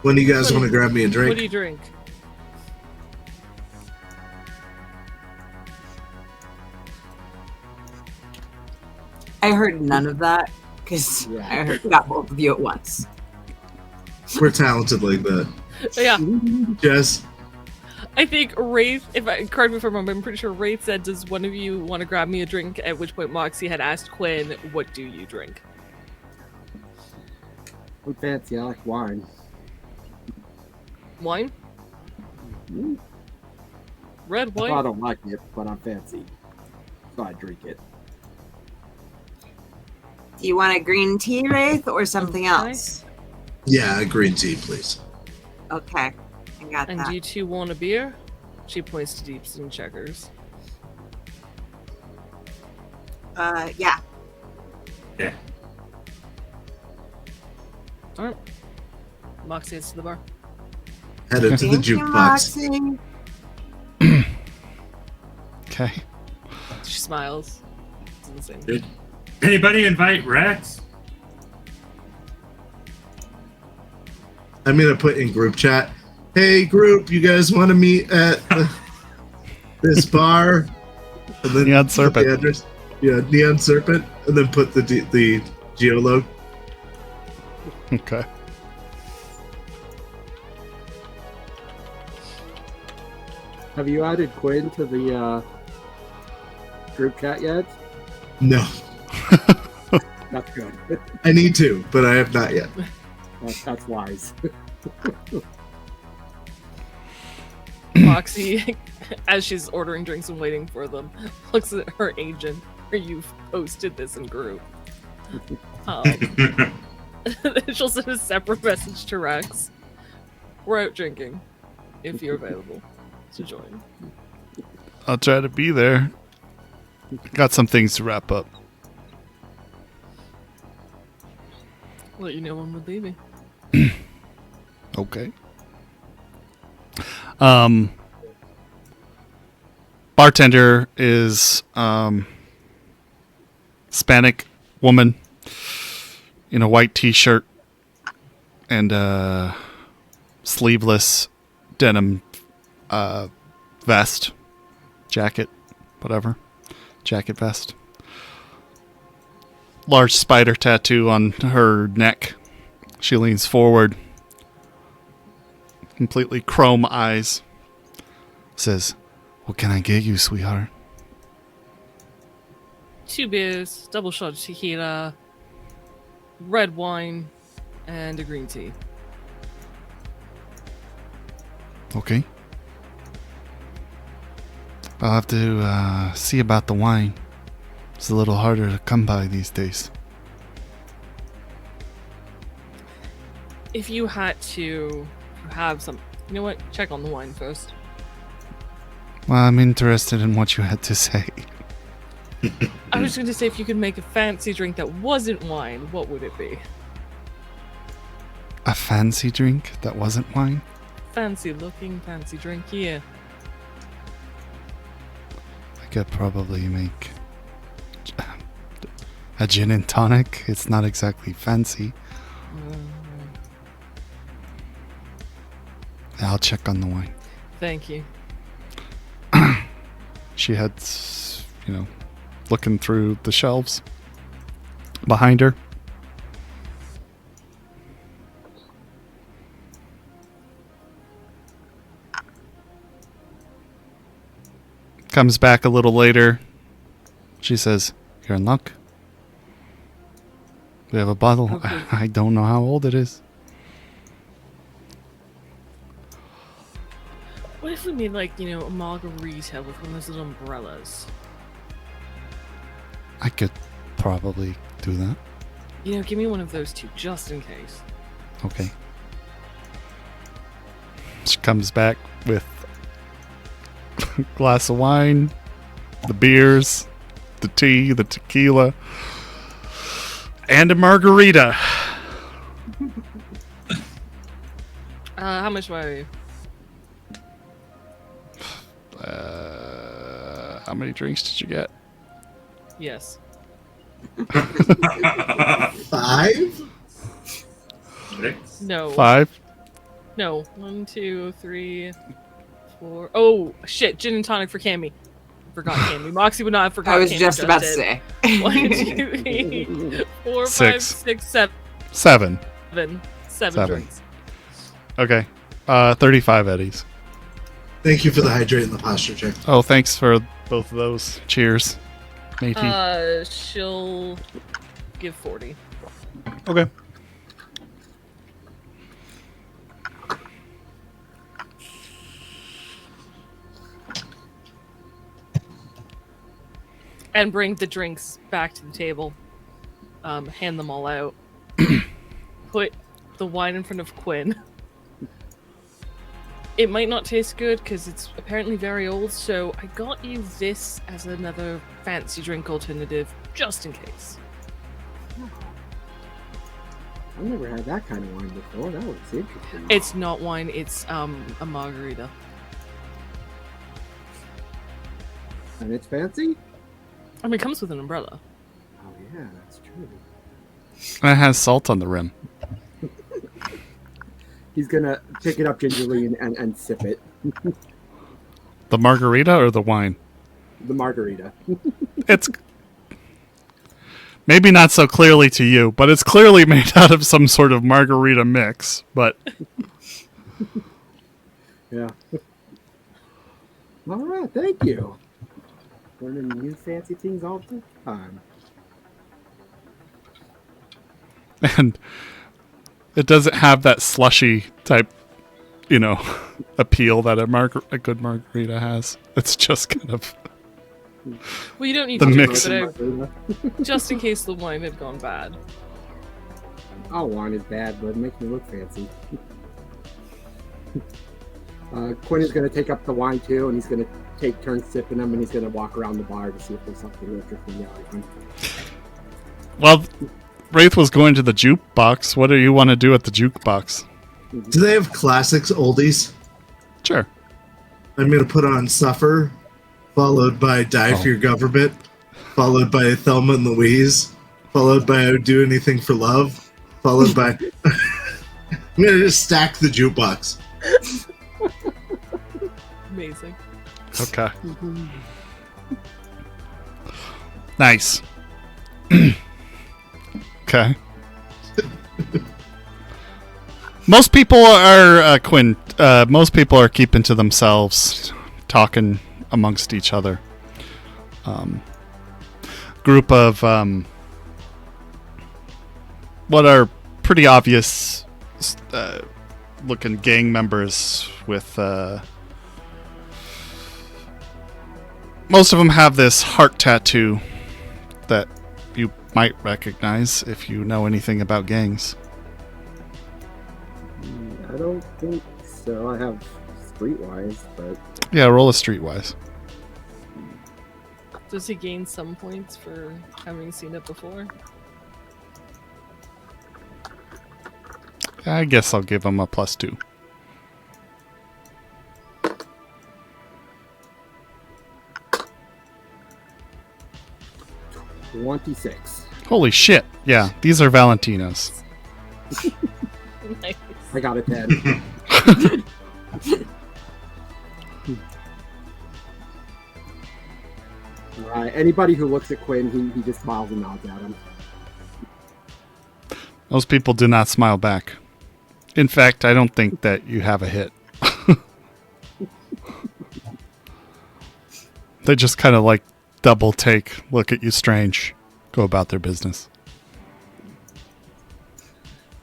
When do you guys want to grab me a drink? What do you drink? I heard none of that because I got both of you at once. We're talented like that. Yeah. Jess? I think Wraith, correct me if I'm wrong, but I'm pretty sure Wraith said, does one of you want to grab me a drink? At which point Moxie had asked Quinn, what do you drink? I'm fancy. I like wine. Wine? Mm. Red wine? I don't like it, but I'm fancy, so I drink it. Do you want a green tea, Wraith, or something else? Yeah, a green tea, please. Okay, I got And that. do you two want a beer? She points to Deeps and Checkers. Yeah. Yeah. Alright. Moxie heads to the bar. Headed to the Thank you, jukebox. Moxie. Okay. She smiles. It's the same. Did anybody invite Rex? I'm gonna put in group chat. Hey group, you guys want to meet at this bar? And then Neon put Serpent. the address. Yeah, Neon Serpent, and then put the geolog. Okay. Have you added Quinn to the group chat yet? No, That's good. I need to, but I have not yet. That's wise. Moxie, as she's ordering drinks and waiting for them, looks at her agent. You've posted this in group. She'll send a separate message to Rex. We're out drinking, if you're available to join. I'll try to be there. Got some things to wrap up. I'll let you know when we're leaving. Okay. Bartender is Hispanic woman in a white t-shirt and sleeveless denim vest, jacket, whatever, jacket vest. Large spider tattoo on her neck. She leans forward. Completely chrome eyes. Says, "What can I get you, sweetheart?" 2 beers, double shot of tequila, red wine, and a green tea. Okay. I'll have to see about the wine. It's a little harder to come by these days. If you had to have some, you know what? Check on the wine first. Well, I'm interested in what you had to say. I was going to say if you could make a fancy drink that wasn't wine, what would it be? A fancy drink that wasn't wine? Fancy looking, fancy drink, yeah. I could probably make a gin and tonic. It's not exactly fancy. I'll check on the wine. Thank you. She heads, looking through the shelves behind her. Comes back a little later. She says, "You're in luck. We have a bottle. Okay. I don't know how old it is." What if if we made like, a margarita with one of those little umbrellas? I could probably do that. Give me one of those too, just in case. Okay. She comes back with a glass of wine, the beers, the tea, the tequila, and a margarita. How much do I owe you? How many drinks did you get? Yes. 5? 6? No. 5? No. 1, 2, 3, 4. Oh, shit. Gin and tonic for Cammy. Forgot Cammy. Moxie would not have forgotten I was Cammy just about to did. say. 1, 2, 3, 4, 5, 6. 6, 7. 7. 7 7. drinks. Okay. 35 eddies. Thank you for the hydrate and the posture check. Oh, thanks for both of those. Cheers, matey. She'll give 40. Okay. And bring the drinks back to the table. Hand them all out. Put the wine in front of Quinn. It might not taste good because it's apparently very old, so I got you this as another fancy drink alternative, just in case. I've never had that kind of wine before. That looks interesting. It's not wine, it's a margarita. And it's fancy? I mean, it comes with an umbrella. Oh yeah, that's true. It has salt on the rim. He's gonna pick it up gingerly and sip it. The margarita or the wine? The margarita. It's maybe not so clearly to you, but it's clearly made out of some sort of margarita mix. But Yeah. All right, thank you. Learning new fancy things all the time. and it doesn't have that slushy type, appeal that a good margarita has. It's just kind of Well, you don't need The to do mix. it, but just in case the wine had gone bad. All wine is bad, but it makes me look fancy. Quinn is going to take up the wine too, and he's going to take turns sipping them, and he's going to walk around the bar to see if there's something interesting going on. well. Wraith was going to the jukebox. What do you want to do at the jukebox? Do they have classics oldies? Sure. I'm going to put on Suffer, followed by Die for Your Government, followed by Thelma and Louise, followed by I Would Do Anything for Love, followed by... I'm going to just stack the jukebox. Amazing. Okay. Nice. Okay. Most people are Quinn. Most people are keeping to themselves, talking amongst each other. Group of what are pretty obvious looking gang members with. Most of them have this heart tattoo that you might recognize if you know anything about gangs. I don't think so. I have Streetwise, but Yeah, roll a streetwise. Does he gain some points for having seen it before? I guess I'll give him a +2. $26. Holy shit. Yeah, these are Valentinos. Nice. I got it then. Alright, anybody who looks at Quinn, he just smiles and nods at him. Most people do not smile back. In fact, I don't think that you have a hit. They just kind of like double take, look at you strange, go about their business.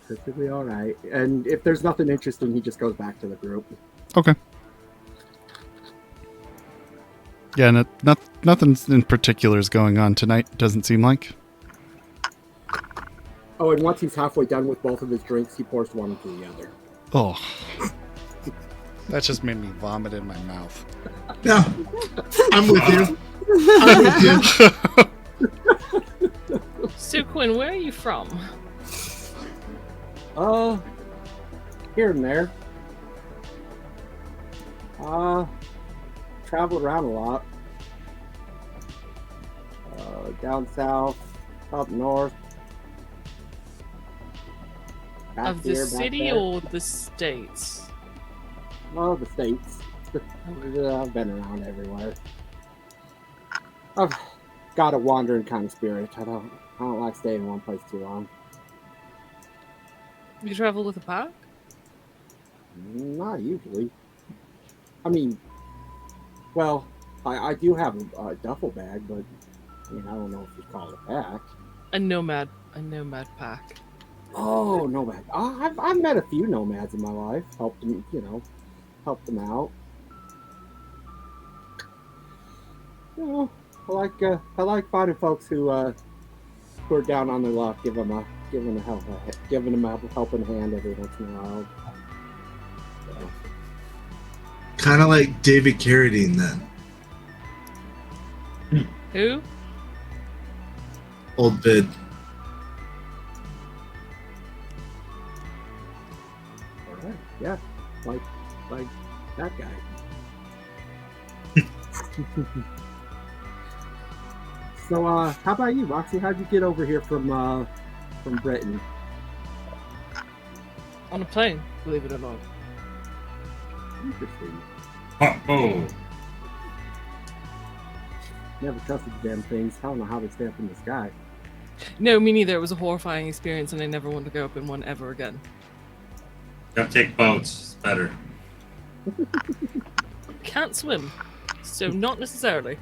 Perfectly alright. And if there's nothing interesting, he just goes back to the group. Okay. Yeah, nothing in particular is going on tonight, doesn't seem like. Oh, and once he's halfway done with both of his drinks, he pours one into the other. Oh. That just made me vomit in my mouth. No, I'm with you. I'm with you. So, Quinn, where are you from? Here and there. Traveled around a lot. Down south, up north. Back Of the here, back city there. or the states? Well, the states. I've been around everywhere. I've got a wandering kind of spirit. I don't like staying in one place too long. You travel with a pack? Not usually. I mean, well, I do have a duffel bag, but I mean, I don't know if you call it a pack. A nomad pack. Oh, nomad. I've met a few nomads in my life. Helped them, helped them out. You know, I like finding folks who are down on their luck. Giving them a helping hand every once in a while. So. Kind of like David Carradine then. Who? Old bid. Alright, yeah, like that guy. So, how about you, Roxy? How'd you get over here from Britain? On a plane, believe it or not. Interesting. Oh. Never trusted the damn things. I don't know how they stay up in the sky. No, me neither. It was a horrifying experience, and I never want to go up in one ever again. Don't take boats. It's better. Can't swim, so not necessarily.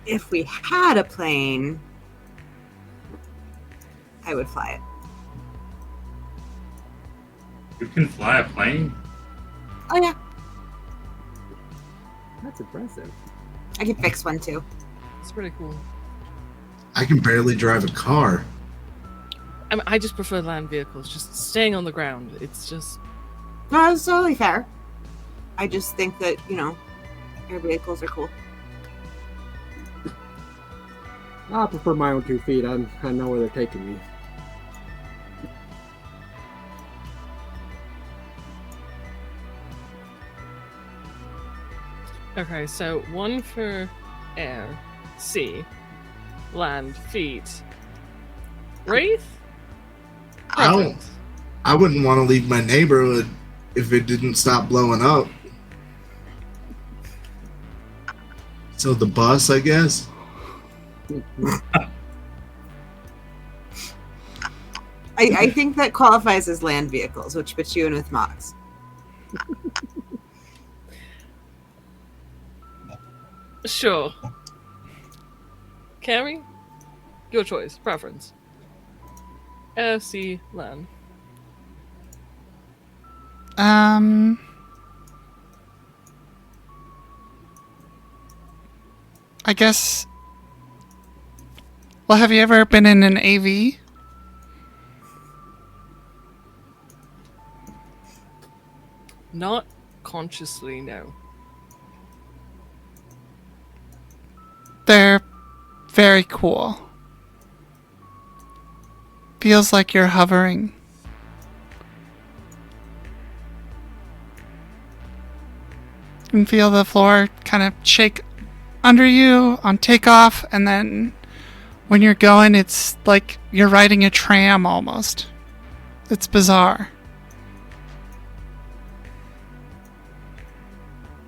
If we had a plane, I would fly it. You can fly a plane? Oh yeah, That's impressive. I can fix one too. It's pretty cool. I can barely drive a car. I just prefer land vehicles. Just staying on the ground. It's just No, it's totally fair. I just think that, air vehicles are cool. I prefer my own 2 feet. I know where they're taking me. okay. So 1 for air, sea, land, feet, wraith. I wouldn't want to leave my neighborhood if it didn't stop blowing up. So the bus, I guess. I think that qualifies as land vehicles, which puts you in with Mox. Sure. Carrie, your choice, preference. Air, sea, land. I guess. Well, have you ever been in an AV? Not consciously, no. They're very cool. Feels like you're hovering. You can feel the floor kind of shake under you on takeoff, and then when you're going, it's like you're riding a tram almost. It's bizarre.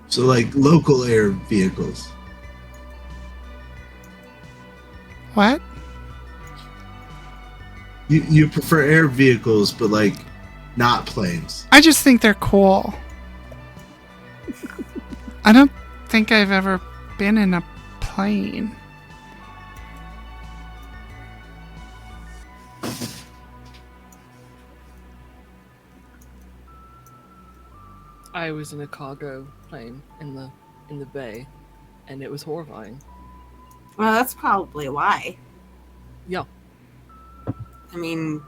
So like local air vehicles. What? You prefer air vehicles, but like not planes. I just think they're cool. I don't think I've ever been in a plane. I was in a cargo plane in the bay, and it was horrifying. Well, that's probably why. Yeah. I mean,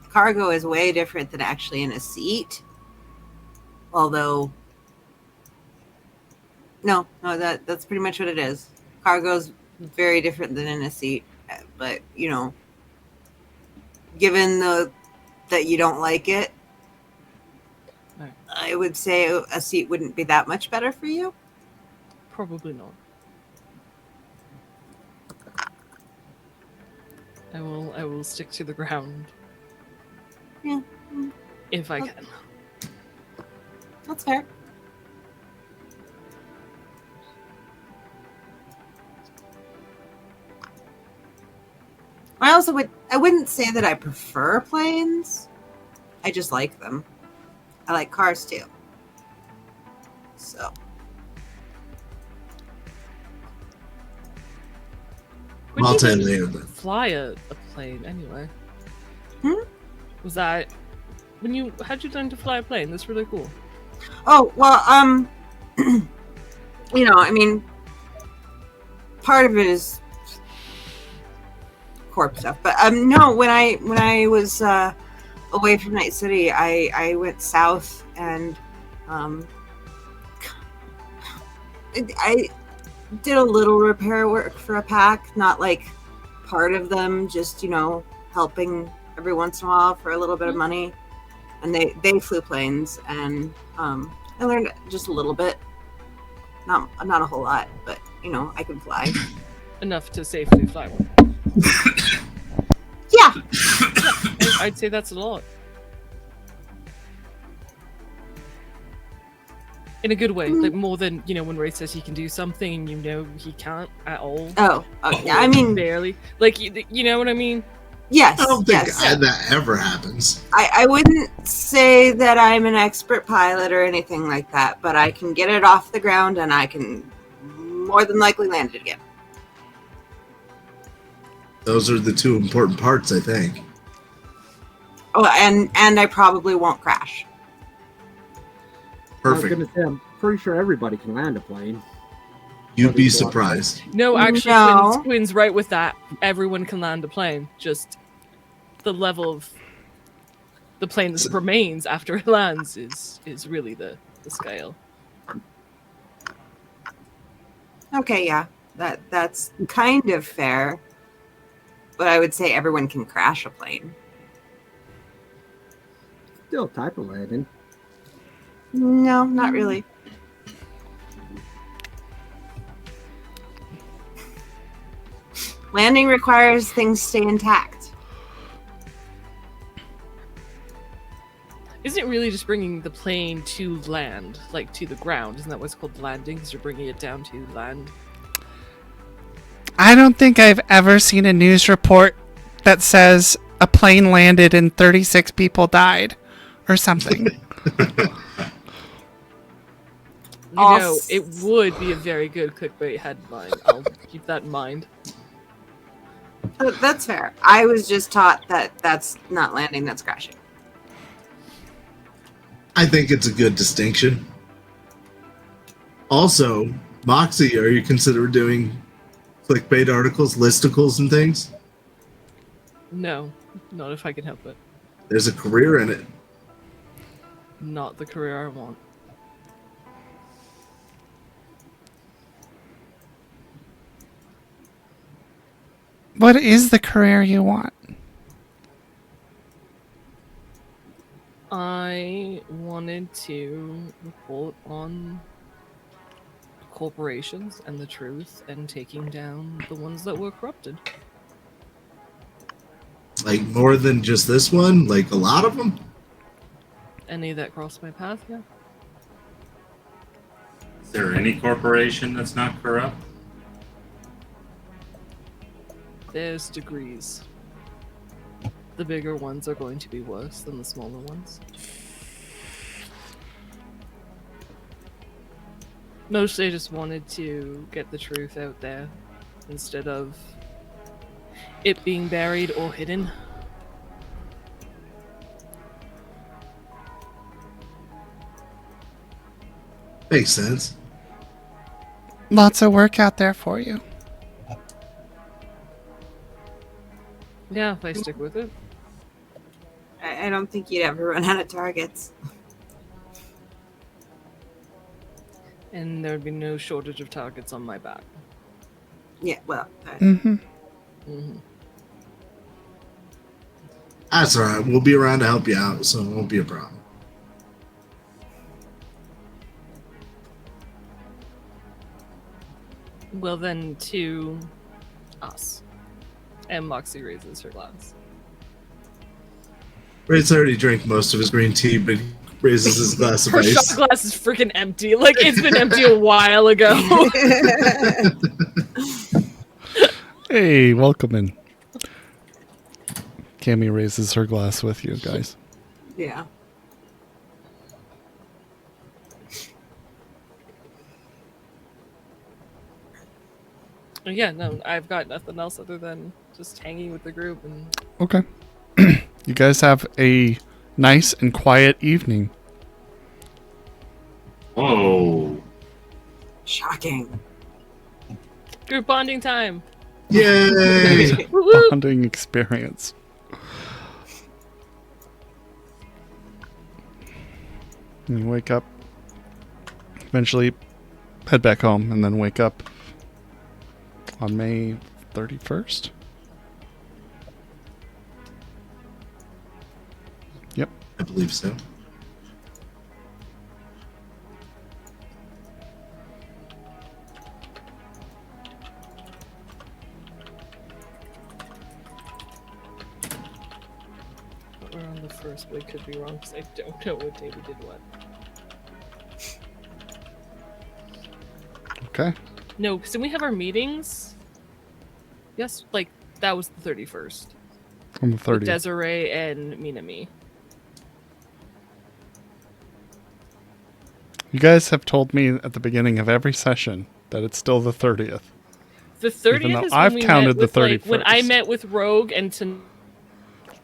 cargo is way different than actually in a seat. Although, no, that's pretty much what it is. Cargo's very different than in a seat, but given that you don't like it, Right. I would say a seat wouldn't be that much better for you. Probably not. I will stick to the ground. Yeah. If I can. That's fair. I wouldn't say that I prefer planes. I just like them. I like cars too. So. When did you Multi-layered. fly a plane anyway? Was that how'd you learn to fly a plane? That's really cool. Oh, well, I mean, part of it is corp stuff, but no, when I was away from Night City, I went south and I did a little repair work for a pack, not like part of them, just helping every once in a while for a little bit of money. And they flew planes, and I learned just a little bit, not a whole lot, but I can fly. Enough to safely fly one. Yeah. I'd say that's a lot. In a good way, like more than when Ray says he can do something and he can't at all. Oh yeah. I mean, barely. Like you know what I mean? Yes. I don't think yes. that ever happens. I wouldn't say that I'm an expert pilot or anything like that, but I can get it off the ground and I can more than likely land it again. Those are the two important parts, I think. Oh, and I probably won't crash. I was Perfect. going to say, I'm pretty sure everybody can land a plane. You'd be surprised. No, actually, No. Quinn's right with that. Everyone can land a plane. Just the level of the plane that remains after it lands is really the scale. Okay, yeah, that's kind of fair, but I would say everyone can crash a plane. Still a type of landing. No, not really. Landing requires things stay intact. Isn't it really just bringing the plane to land, like to the ground? Isn't that what's called landing? Because you're bringing it down to land. I don't think I've ever seen a news report that says a plane landed and 36 people died or something. It would be a very good clickbait headline. I'll keep that in mind. That's fair. I was just taught that that's not landing, that's crashing. I think it's a good distinction. Also, Moxie, are you considering doing clickbait articles, listicles, and things? No, not if I can help it. There's a career in it. Not the career I want. What is the career you want? I wanted to report on corporations and the truth and taking down the ones that were corrupted. Like more than just this one? Like a lot of them? Any that crossed my path, yeah. Is there any corporation that's not corrupt? There's degrees. The bigger ones are going to be worse than the smaller ones. Mostly I just wanted to get the truth out there instead of it being buried or hidden. Makes sense. Lots of work out there for you. Yeah, if I stick with it. I don't think you'd ever run out of targets. And there would be no shortage of targets on my back. Yeah, well, Mm-hmm. Mm-hmm. That's all right. We'll be around to help you out, so it won't be a problem. Well, then to us. And Moxie raises her glass. Ray's already drank most of his green tea, but he raises his glass of Her ice. shot glass is freaking empty. Like, it's been empty a while ago. Hey, welcome in. Cammy raises her glass with you guys. yeah. Yeah, no, I've got nothing else other than just hanging with the group and Okay. You guys have a nice and quiet evening. Whoa. Shocking. group bonding time. Yay! Woo-woo. Bonding experience. And you wake up. Eventually head back home and then wake up on May 31st. Yep. I believe so. We're on the first, but I could be wrong because I don't know what day we did what. Okay. No, because didn't we have our meetings? Yes, like that was the 31st. On the With 30th. Desiree and Minami. You guys have told me at the beginning of every session that it's still the 30th. The Even 30th though is I've when we counted met with, the like, when I 31st. met with Rogue and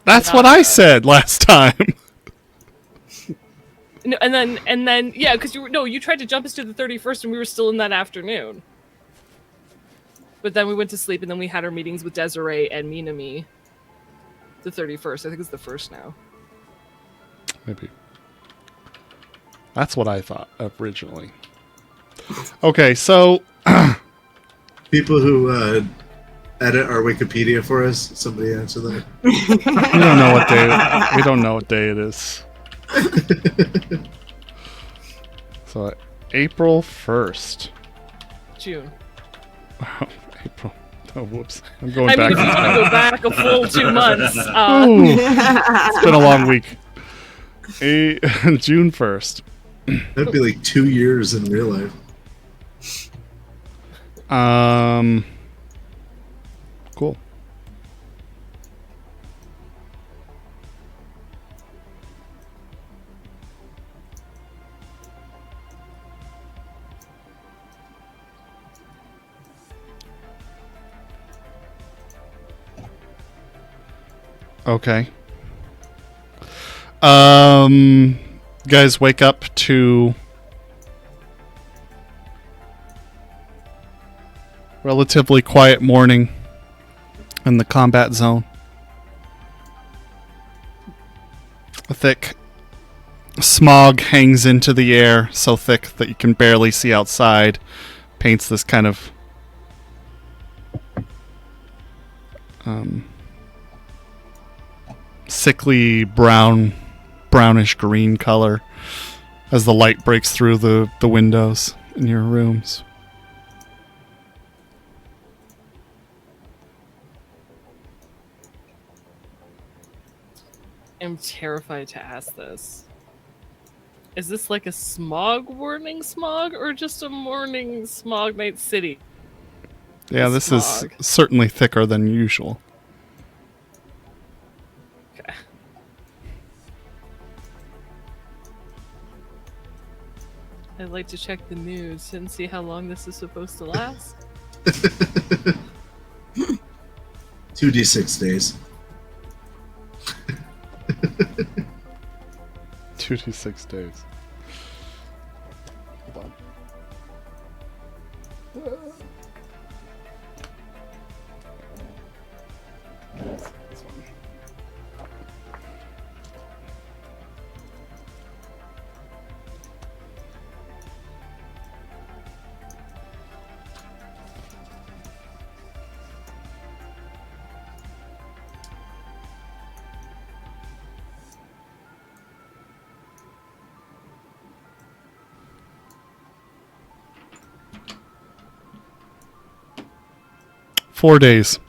That's what I said last time. No, and then yeah, because you tried to jump us to the 31st and we were still in that afternoon. But then we went to sleep and then we had our meetings with Desiree and Minami. The 31st, I think it's the first now. Maybe. That's what I thought originally. Okay, so People who edit our Wikipedia for us, somebody answer that. we don't know what day. We don't know what day it is. So April 1st. June. April. Oh, whoops! I'm going I back. mean, if you in want time. to go back a full 2 months. Ooh, it's been a long week. June 1st. That'd be like 2 years in real life. Cool. Okay. Guys wake up to relatively quiet morning in the combat zone. A thick smog hangs into the air, so thick that you can barely see outside. Paints this kind of sickly brownish green color as the light breaks through the windows in your rooms. I'm terrified to ask this. Is this like a smog warning smog or just a morning smog night city? Yeah, this is Smog. certainly thicker than usual. Okay. I'd like to check the news and see how long this is supposed to last. 2d6 days. 2 to 6 days. Hold on. 4 days.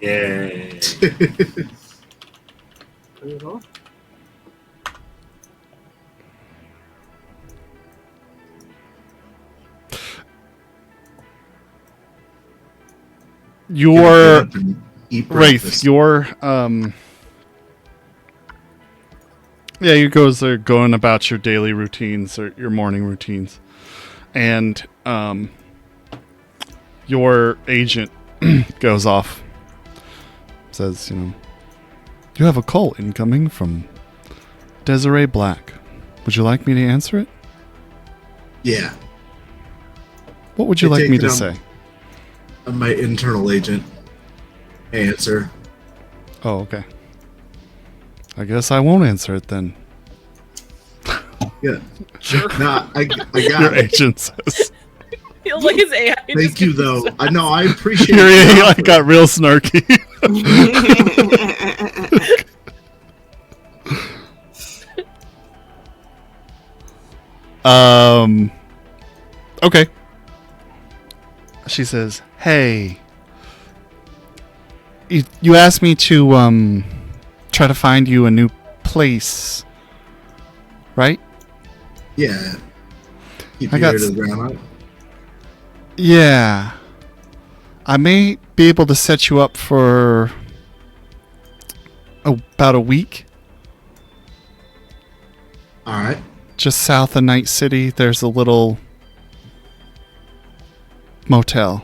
Yay. Cool. Your Get up and eat Wraith, breakfast. yeah, you guys are going about your daily routines or your morning routines, and your agent goes off, says, you have a call incoming from Desiree Black. Would you like me to answer it? Yeah, What would you I like take me it to on- say? I'm my internal agent. Answer. Oh, okay. I guess I won't answer it then. Yeah. Sure. Nah, I Your got it. agent says. Feels like his AI. Thank you, though. I know. I appreciate Your the AI offer. got real snarky. Okay. She says, "Hey, you asked me to try to find you a new place, right?" Yeah. Keep I your got ear to s- the ground. Yeah. I may be able to set you up for about a week. All right. Just south of Night City, there's a little motel.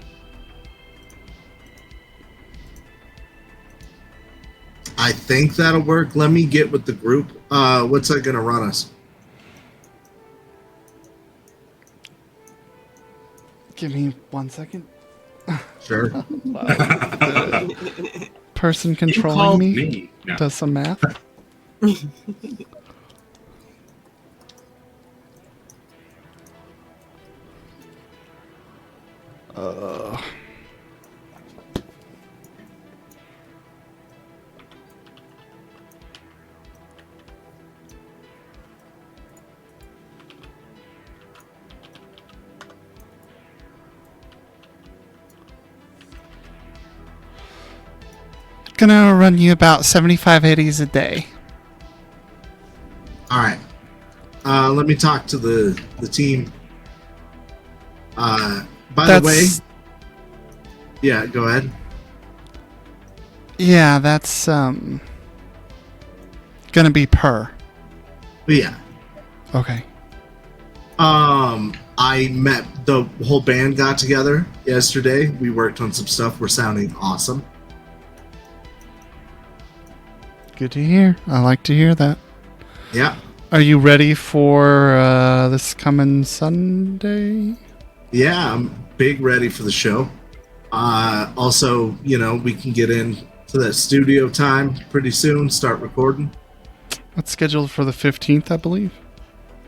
I think that'll work. Let me get with the group. What's that going to run us? Give me 1 second. Sure. Person You controlling called me me. No. does some math. Gonna run you about 75 eddies a day. All right. Let me talk to the team. By the way, yeah, go ahead. Yeah, that's gonna be per. But yeah, Okay. I met the whole band got together yesterday. We worked on some stuff. We're sounding awesome. Good to hear. I like to hear that. Yeah, Are you ready for this coming Sunday? yeah, I'm big ready for the show. Also, we can get into that studio time pretty soon. Start recording. It's scheduled for the 15th, I believe.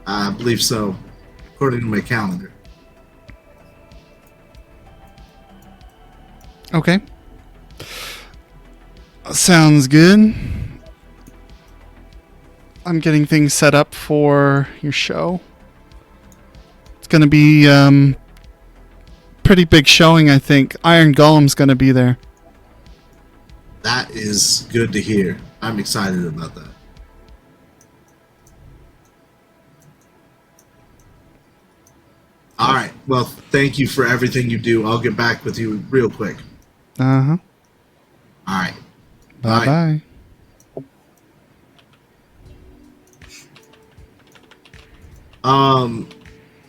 I believe so, according to my calendar. Okay. Sounds good. I'm getting things set up for your show. It's going to be pretty big showing, I think. Iron Golem's going to be there. That is good to hear. I'm excited about that. All right. Well, thank you for everything you do. I'll get back with you real quick. Uh-huh. All right. Bye-bye.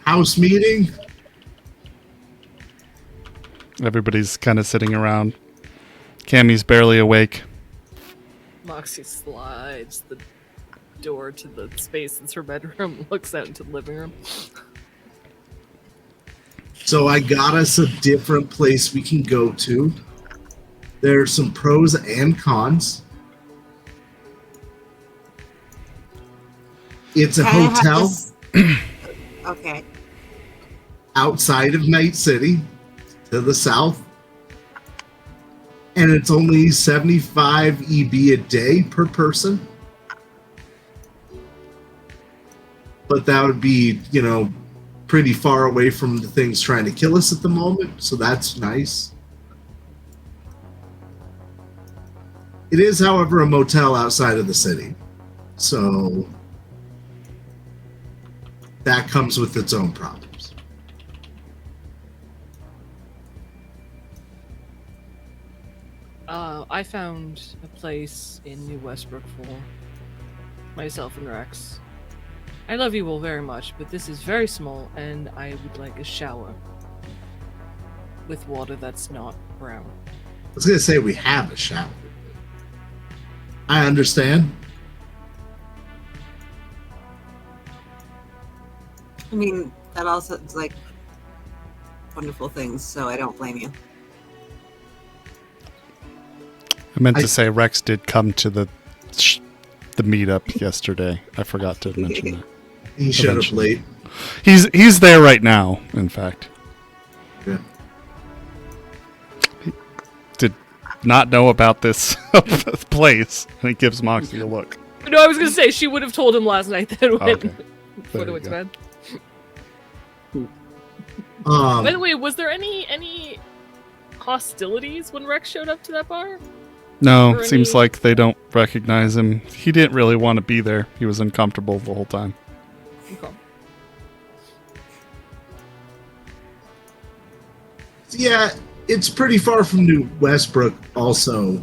House meeting. Everybody's kind of sitting around. Cammy's barely awake. Moxie slides the door to the space that's her bedroom, looks out into the living room. So I got us a different place we can go to. There's some pros and cons. It's a Can I have hotel this- Okay. outside of Night City to the south. And it's only 75 EB a day per person. but that would be, pretty far away from the things trying to kill us at the moment, so that's nice. It is, however, a motel outside of the city, so that comes with its own problems. I found a place in New Westbrook for myself and Rex. I love you all very much, but this is very small, and I would like a shower with water that's not brown. I was going to say we have a shower. I understand. I mean, that all sounds like wonderful things, so I don't blame you. I meant to say Rex did come to the meetup yesterday. I forgot to mention that. He showed up late. He's there right now, in fact. Yeah. He did not know about this place, and he gives Moxie a look. No, I was gonna say she would have told him last night that when Okay. before they went to bed. By the way, was there any hostilities when Rex showed up to that bar? No, Or seems any- like they don't recognize him. He didn't really want to be there. He was uncomfortable the whole time. Okay. Yeah, it's pretty far from New Westbrook also.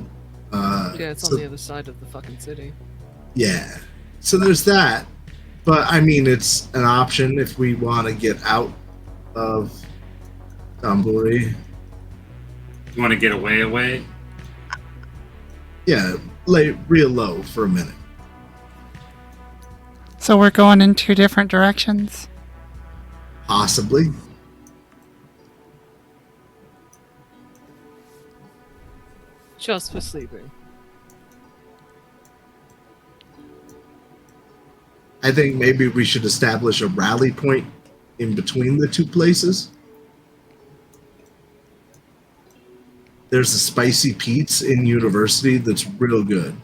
Yeah, it's so- on the other side of the fucking city. Yeah. So there's that. But, I mean, it's an option if we want to get out of Tamburi. You want to get away? Yeah, lay real low for a minute. So we're going in two different directions. Possibly. Just for sleeping. I think maybe we should establish a rally point in between the two places. There's a Spicy Pete's in University that's real good.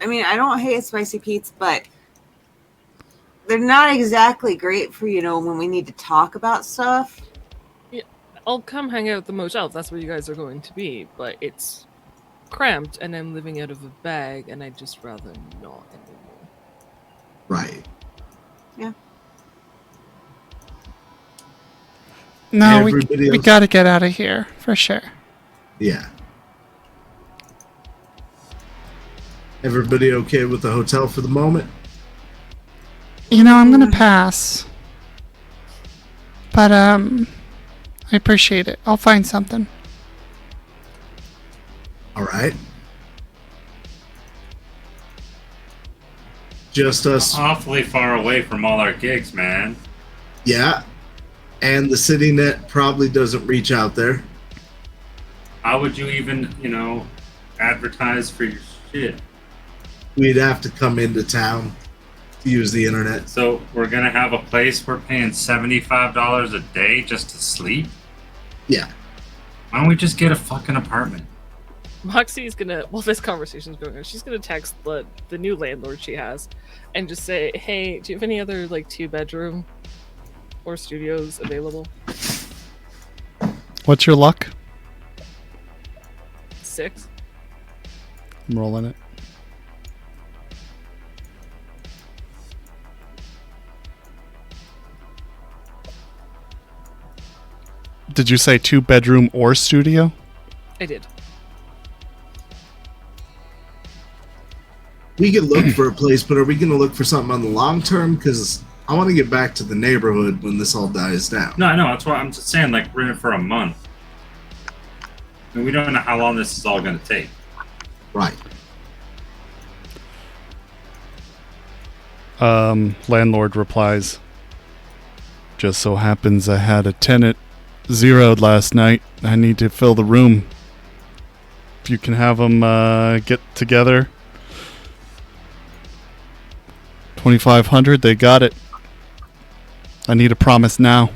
I mean, I don't hate Spicy Pete's, but they're not exactly great for, when we need to talk about stuff. I'll come hang out at the motel if that's where you guys are going to be, but it's cramped and I'm living out of a bag and I'd just rather not anymore. Right. No, Everybody we else- gotta get out of here, for sure. Yeah. Everybody okay with the hotel for the moment? I'm gonna pass. But, I appreciate it. I'll find something. All right. Just us. Awfully far away from all our gigs, man. Yeah. And the city net probably doesn't reach out there. How would you even, advertise for your shit? We'd have to come into town to use the internet. So we're gonna have a place we're paying $75 a day just to sleep? Yeah. Why don't we just get a fucking apartment? Moxie's gonna, while this conversation's going on, she's gonna text the new landlord she has and just say, hey, do you have any other, 2-bedroom or studios available? What's your luck? 6. I'm rolling it. Did you say 2-bedroom or studio? I did. We could look for a place, but are we going to look for something on the long term? Because I want to get back to the neighborhood when this all dies down. No, I know. That's why I'm just saying, we're in it for a month. And we don't know how long this is all going to take. Right. Landlord replies, just so happens I had a tenant zeroed last night. I need to fill the room. If you can have them get together. 2,500, they got it. I need a promise now.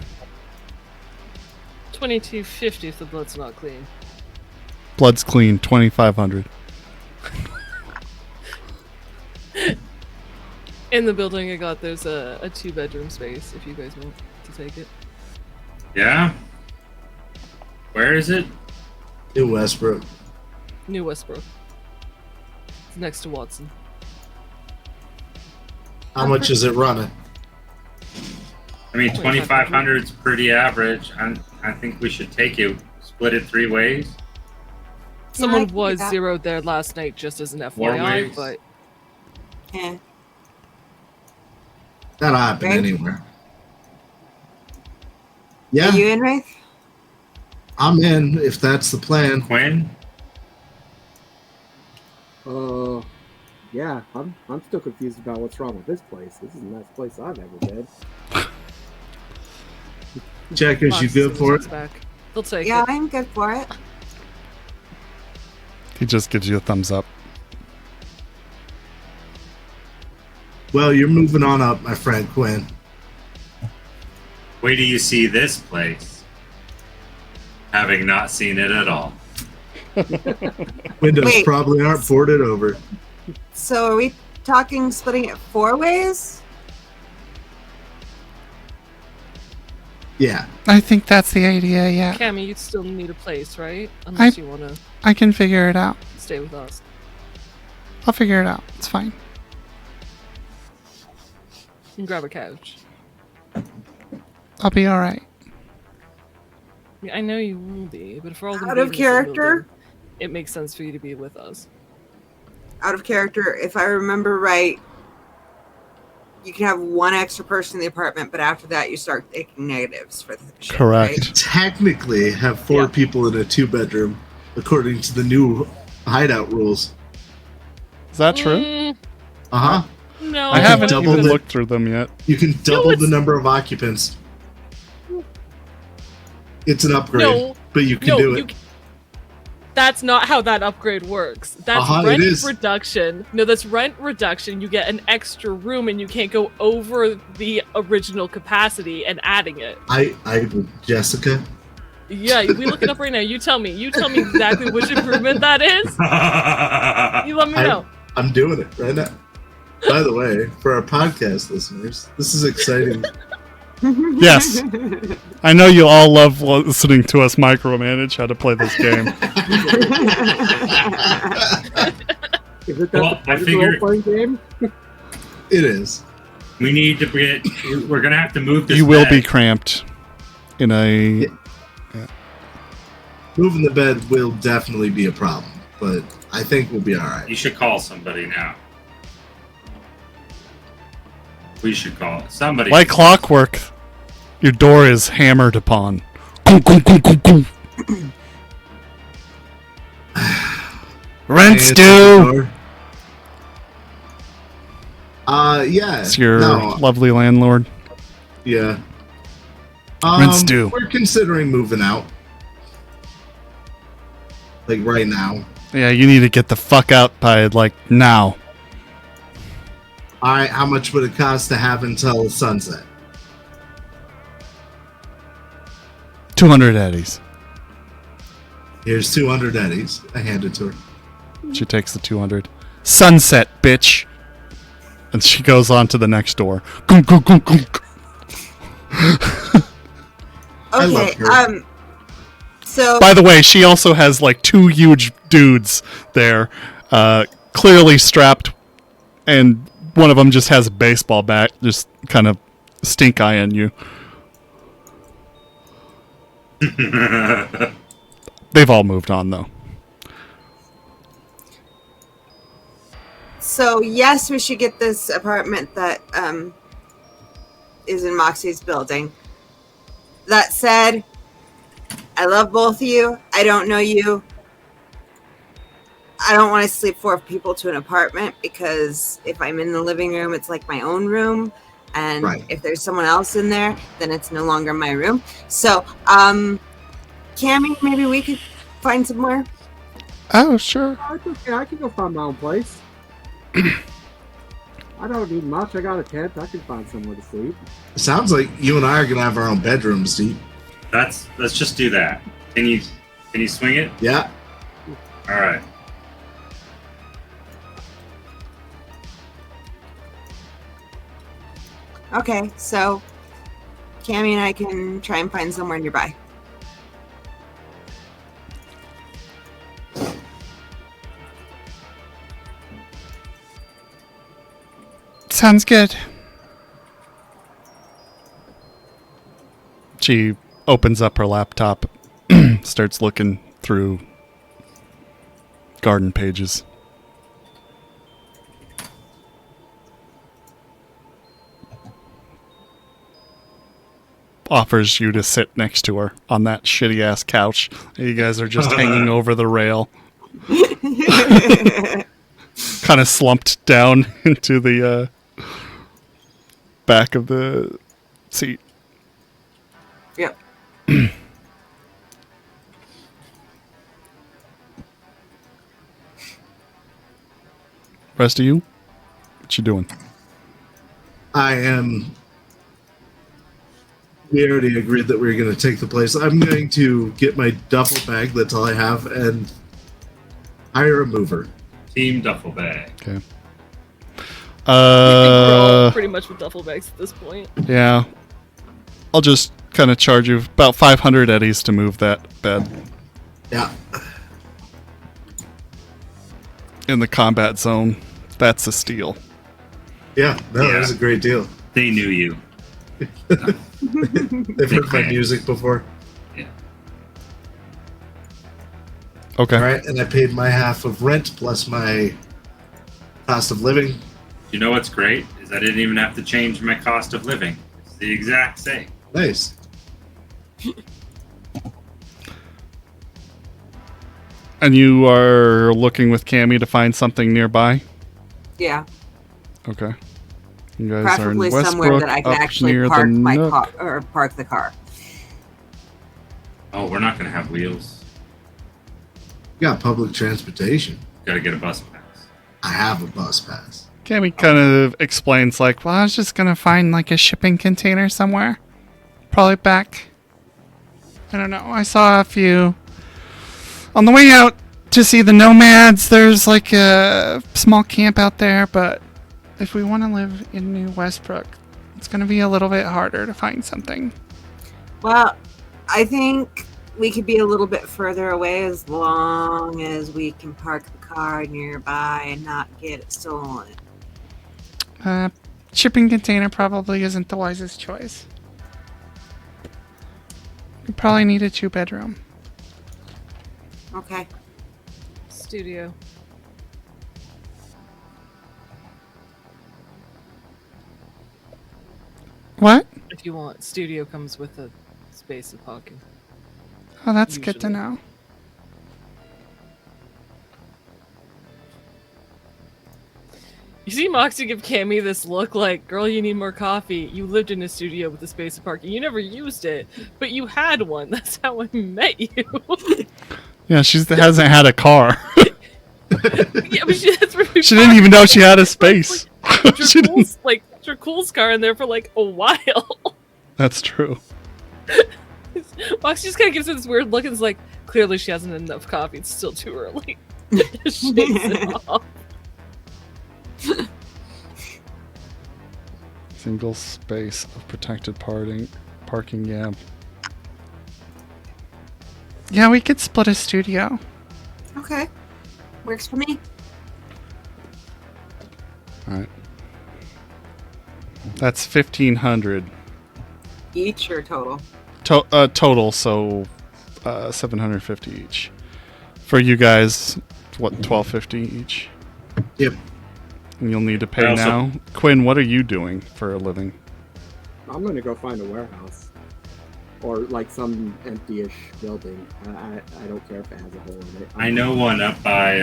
2250 if the blood's not clean. Blood's clean, 2,500. In the building I got, there's a 2-bedroom space if you guys want to take it. Yeah? Where is it? New Westbrook. New Westbrook. It's next to Watson. How much is it running? I mean, 2,500 is pretty average. I think we should take it, split it 3 ways. Someone I can do was that. zeroed there last night just as an 4 FYI, ways. but Yeah. That'll happen Right. anywhere. Yeah, Are you in, Wraith? I'm in if that's the plan. Quinn? Yeah, I'm still confused about what's wrong with this place. This is the best place I've ever been. Jack, is you good for it? Back. They'll take Yeah, it. I'm good for it. He just gives you a thumbs up. Well, you're moving on up, my friend Quinn. Wait till you see this place. Having not seen it at all. Windows Wait. probably aren't ported over. So are we talking splitting it 4 ways? Yeah. I think that's the idea, yeah. Cammy, you still need a place, right? Unless you want to I can figure it out. stay with us. I'll figure it out. It's fine. You can grab a couch. I'll be alright. Yeah, I know you will be, but if we're all gonna Out be of in the same character? building, it makes sense for you to be with us. Out of character, if I remember right, you can have 1 extra person in the apartment, but after that you start taking negatives for the shit, Correct. right? Technically have 4 Yeah. people in a 2-bedroom, according to the new hideout rules. Is that true? Uh-huh. No, I haven't double even the- looked through them yet. You can double the it's- number of occupants. It's an upgrade, No, but you can no, do it. That's not how that upgrade works. That's Uh-huh, it rent is. reduction. No, that's rent reduction. You get an extra room and you can't go over the original capacity and adding it. Jessica. Yeah, we look it up right now. You tell me. You tell me exactly which improvement that is. You let me know. I'm doing it right now. By the way, for our podcast listeners, this is exciting. Yes. I know you all love listening to us micromanage how to play this game. Is it that Well, I figured- role-playing game? It is. We need to get. We're gonna have to move this. You will be bed. cramped in a... Moving the bed will definitely be a problem, but I think we'll be all right. You should call somebody now. We should call somebody. Like clockwork, your door is hammered upon. Gung, gung, gung, gung, gung. Rent's Answer the due! door. Yeah. It's your No, lovely landlord. yeah. Rent's due. We're considering moving out. Like right now. Yeah, you need to get the fuck out by, like, now. All right, how much would it cost to have until sunset? 200 eddies. Here's 200 eddies. I hand it to her. She takes the 200. Sunset, bitch! And she goes on to the next door. Gung, gung, gung, gung. I love Okay, her. so By the way, she also has, like, 2 huge dudes there, clearly strapped, and one of them just has a baseball bat, just kind of stink-eyeing you. They've all moved on, though. So yes, we should get this apartment that is in Moxie's building. That said, I love both of you. I don't know you. I don't want to sleep 4 people to an apartment because if I'm in the living room, it's like my own room. And Right. if there's someone else in there, then it's no longer my room. So, Cammy, maybe we could find somewhere. Oh, sure. Oh, it's okay. I can go find my own place. I don't need much. I got a tent. I can find somewhere to sleep. It sounds like you and I are gonna have our own bedrooms, Steve. Let's just do that. Can you swing it? Yeah. All right. Okay, so Cammy and I can try and find somewhere nearby. Sounds good. She opens up her laptop, starts looking through garden pages. Offers you to sit next to her on that shitty ass couch. You guys are just hanging over the rail. Kind of slumped down into the back of the seat. Yep. Rest of you, what you doing? I am. We already agreed that we were going to take the place. I'm going to get my duffel bag. That's all I have, and hire a mover. Team duffel bag. Okay. We're all pretty much with duffel bags at this point. Yeah. I'll just kind of charge you about 500 eddies to move that bed Yeah. in the combat zone. That's a steal. Yeah. No, Yeah. that was a great deal. They knew you. They've heard my music before. Okay. All right, and I paid my half of rent plus my cost of living. You know what's great is I didn't even have to change my cost of living. It's the exact same. Nice. And you are looking with Cammy to find something nearby? Yeah. Okay. You guys Preferably are in somewhere Westbrook, that I can up actually near park the my Nook. car or park the car. Oh, we're not going to have wheels. You got public transportation. Got to get a bus pass. I have a bus pass. Cammy kind of explains like, well, I was just going to find like a shipping container somewhere. Probably back. I don't know. I saw a few on the way out to see the nomads. There's like a small camp out there, but if we want to live in New Westbrook, it's going to be a little bit harder to find something. Well, I think we could be a little bit further away as long as we can park the car nearby and not get it stolen. Shipping container probably isn't the wisest choice. You probably need a 2-bedroom. Okay. Studio. What? If you want, studio comes with a space of parking. Oh, that's good to Usually. know. You see Moxie give Cammy this look like, girl, you need more coffee. You lived in a studio with a space of parking. You never used it, but you had one. That's how I met you. Yeah, she hasn't had a car. Yeah, but that's where we She didn't even know she had a space. She didn't- Put your cool's car in there for like a while. That's true. Moxie just kind of gives it this weird look and is like, clearly she hasn't had enough coffee. It's still too early. Shakes it off. Single space of protected parking, yeah. Yeah, we could split a studio. Okay. Works for me. Alright. That's 1,500 Each or total? total, so 750 each. For you guys, what, 1,250 each? Yep. And you'll need to pay I also- now. Quinn, what are you doing for a living? I'm gonna go find a warehouse. Or like some empty-ish building. I don't care if it has a hole in it. I know one up by,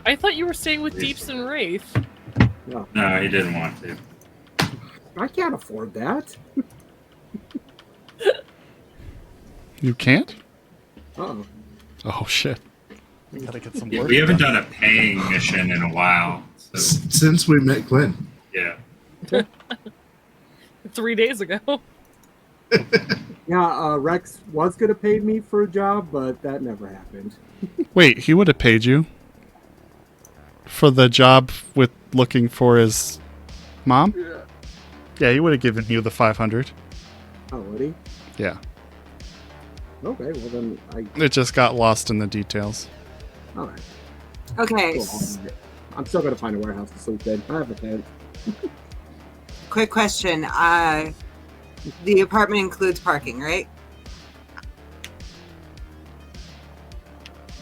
I thought you were staying with Deeps and Wraith. No, no, he didn't want to. I can't afford that. You can't? Uh-oh. Oh, shit. We gotta get some Yeah, work we haven't done. done a paying mission in a while. So, Since we met Glenn. yeah. 3 days ago. Yeah, Rex was gonna pay me for a job, but that never happened. Wait, he would have paid you for the job with looking for his Mom? Yeah, he would have given you the 500. Oh, would he? Yeah. Okay, well then It just got lost in the details. all right. Okay. Well, I'm still gonna find a warehouse to sleep in. I have a tent. Quick question. The apartment includes parking, right?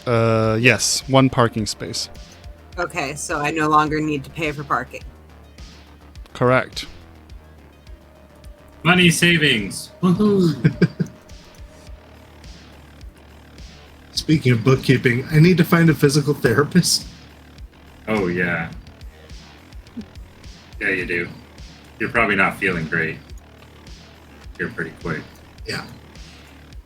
Yes, 1 parking space. Okay, so I no longer need to pay for parking. Correct. Money savings. Woohoo. Speaking of bookkeeping, I need to find a physical therapist. Oh, yeah. Yeah, you do. You're probably not feeling great. You're pretty quick. Yeah.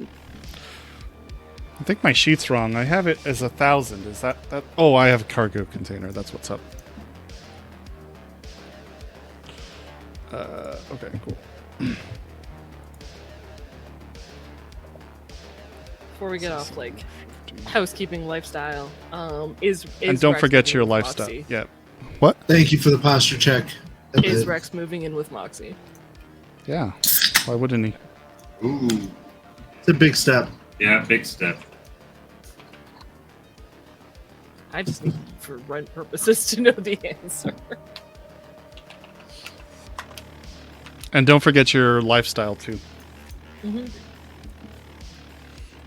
I think my sheet's wrong. I have it as 1,000. Is that? Oh, I have a cargo container. That's what's up. Okay, cool. Before we get off, like, housekeeping lifestyle, is And don't Rex forget moving your with lifestyle. Moxie? Yeah. What? Thank you for the posture check. Is Rex moving in with Moxie? Yeah. Why wouldn't he? Ooh. It's a big step. Yeah, big step. I just need, for rent purposes, to know the answer. And don't forget your lifestyle too. Mm-hmm.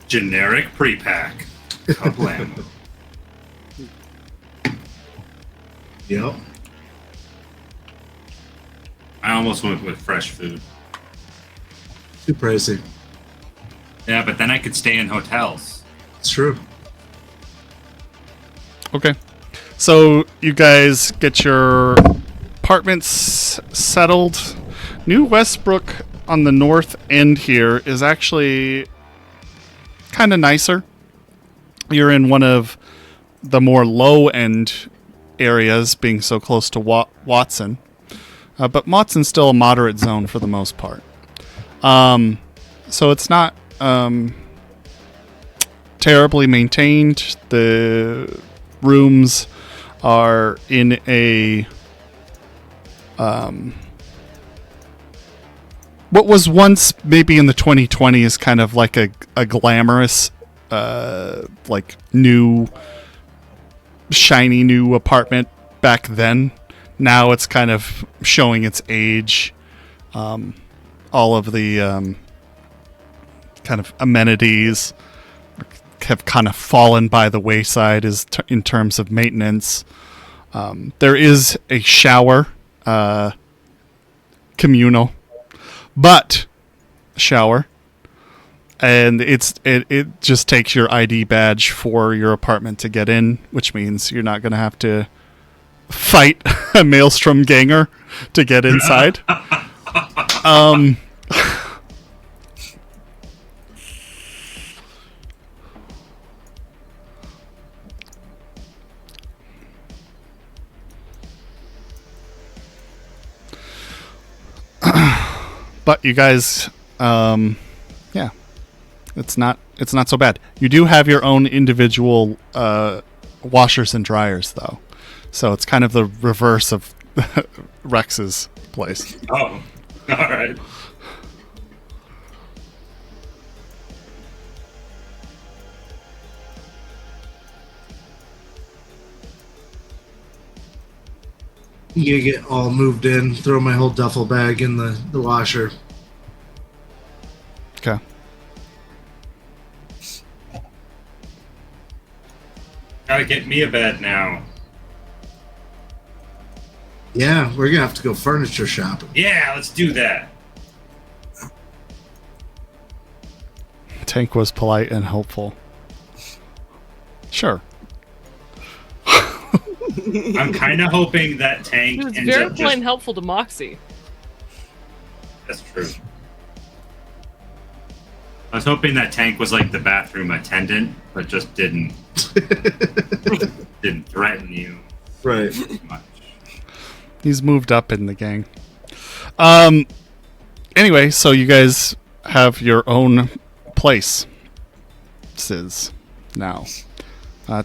Generic pre-pack. Kablam. Yep. I almost went with fresh food. Too pricey. Yeah, but then I could stay in hotels. It's true. Okay. So you guys get your apartments settled. New Westbrook on the north end here is actually kind of nicer. You're in one of the more low end areas, being so close to Watson. But Watson's still a moderate zone for the most part. So it's not terribly maintained. The rooms are in a what was once maybe in the 2020s kind of like a glamorous like new shiny new apartment back then. Now it's kind of showing its age. All of the kind of amenities have kind of fallen by the wayside in terms of maintenance. There is a shower, communal, but shower, and it just takes your ID badge for your apartment to get in, which means you're not going to have to fight a Maelstrom ganger to get inside. But you guys, yeah, it's not so bad. You do have your own individual washers and dryers, though, so it's kind of the reverse of Rex's place. Oh, all right. You get all moved in, throw my whole duffel bag in the washer. Okay. Gotta get me a bed now. Yeah, we're gonna have to go furniture shopping. Yeah, let's do that. Tank was polite and helpful. Sure. I'm kind of hoping that He Tank was ends very up polite just... and helpful to Moxie. That's true. I was hoping that Tank was like the bathroom attendant, but just didn't threaten you Right. much. He's moved up in the gang. Anyway, so you guys have your own place. Now.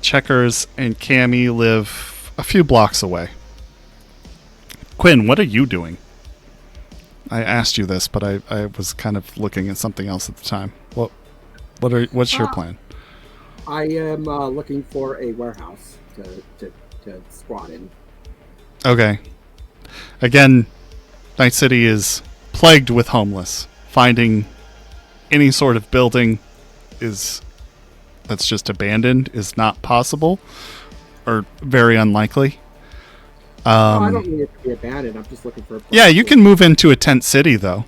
Checkers and Cammy live a few blocks away. Quinn, what are you doing? I asked you this, but I was kind of looking at something else at the time. What's your plan? I am looking for a warehouse to squat in. Okay. Again, Night City is plagued with homeless. Finding any sort of building that's just abandoned is not possible, or very unlikely. I don't need it to be abandoned. I'm just looking for a place. Yeah, you can move into a tent city, though.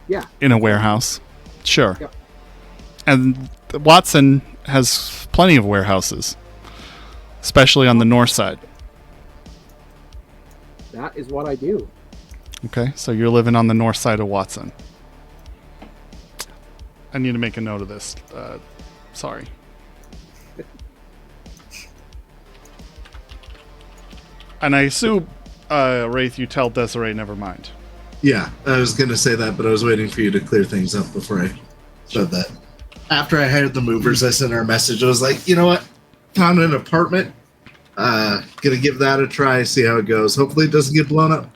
Yeah. In a warehouse. Sure. Yep. And Watson has plenty of warehouses, especially on the north side. That is what I do. Okay, so you're living on the north side of Watson. I need to make a note of this. Sorry. And I assume, Wraith, you tell Desiree never mind. Yeah, I was going to say that, but I was waiting for you to clear things up before I said that. After I hired the movers, I sent her a message. I was like, you know what? Found an apartment. Gonna give that a try, see how it goes. Hopefully it doesn't get blown up.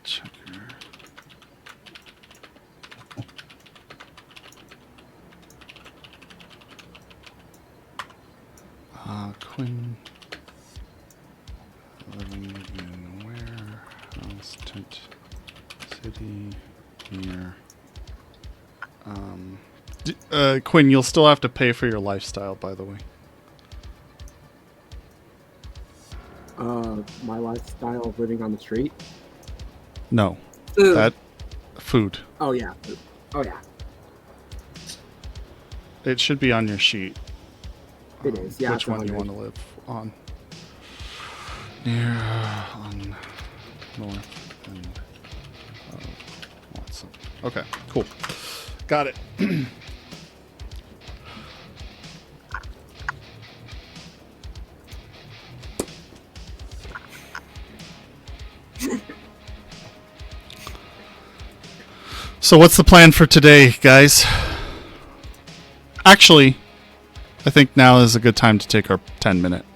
Checker. Quinn. Living in warehouse, tent city, near. Quinn, you'll still have to pay for your lifestyle, by the way. My lifestyle of living on the street. No. Food. That food. Oh yeah. Oh yeah. It should be on your sheet. It is. Yeah. Which it's one on you there. want to live on? Near on north and Watson. Okay, cool. Got it. So what's the plan for today, guys? Actually, I think now is a good time to take our 10-minute.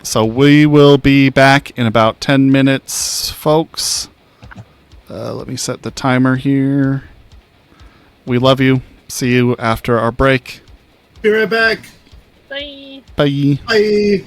So we will be back in about 10 minutes, folks. Let me set the timer here. We love you. See you after our break. Be right back. Bye. Bye. Bye.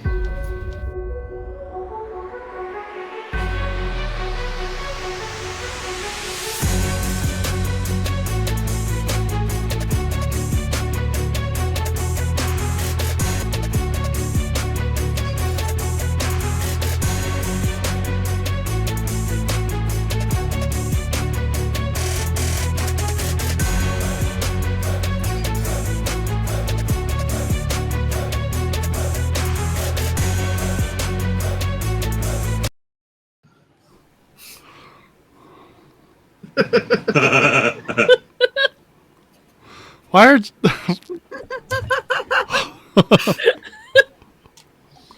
Why are...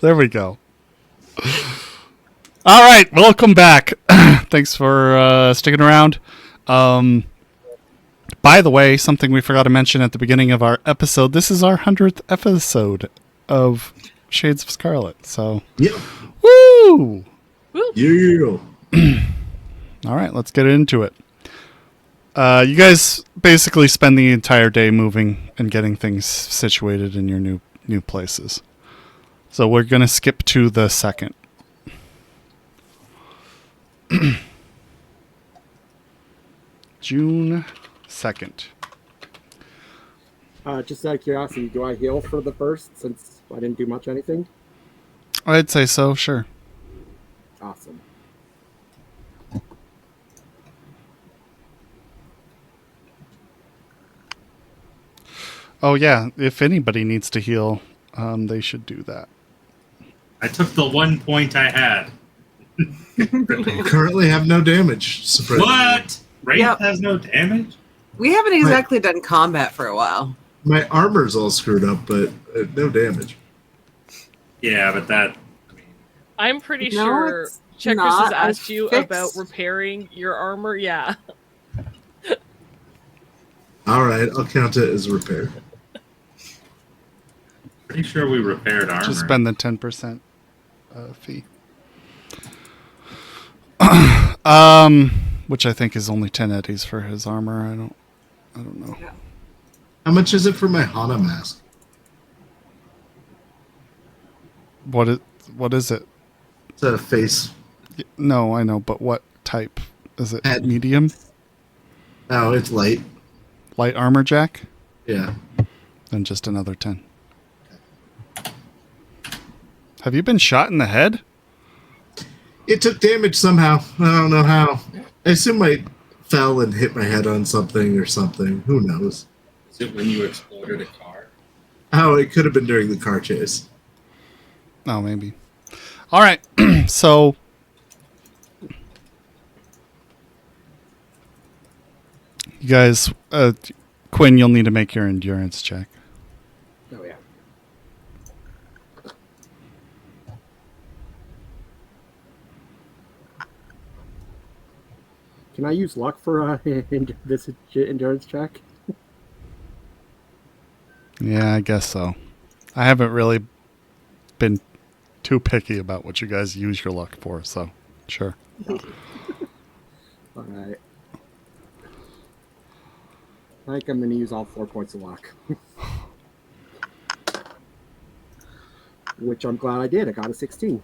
There we go. All right, welcome back. Thanks for sticking around. By the way, something we forgot to mention at the beginning of our episode, this is our 100th episode of Shades of Scarlet. So, Yep. woo! Yeah. All right, let's get into it. You guys basically spend the entire day moving and getting things situated in your new places. So we're going to skip to the 2nd. June 2nd. Just out of curiosity, do I heal for the first since I didn't do much anything? I'd say so, sure. Awesome. Oh yeah, if anybody needs to heal, they should do that. I took the 1 point I had. You currently have no damage. Surprisingly. What? Wraith Yep. has no damage? We haven't exactly done combat for a while. My armor's all screwed up, but no damage. Yeah, but that. I mean, I'm pretty No, sure it's Checkers not. has asked I you fixed- about repairing your armor. Yeah. All right, I'll count it as repair. pretty sure we repaired armor. Just spend the 10% fee. Which I think is only 10 eddies for his armor. I don't know. How much is it for my Hana mask? What is it? It's a face. No, I know, but what type? Is it Head. medium? Oh, it's light. Light armor jack? Yeah. Then just another 10. Have you been shot in the head? It took damage somehow. I don't know how. I assume I fell and hit my head on something or something. Who knows? Is it when you exploded a car? Oh, it could have been during the car chase. Oh, maybe. All right. So you guys, Quinn, you'll need to make your endurance check. Oh yeah. Can I use luck for this endurance check? Yeah, I guess so. I haven't really been too picky about what you guys use your luck for, so sure. All right. I think I'm going to use all 4 points of luck. Which I'm glad I did. I got a 16.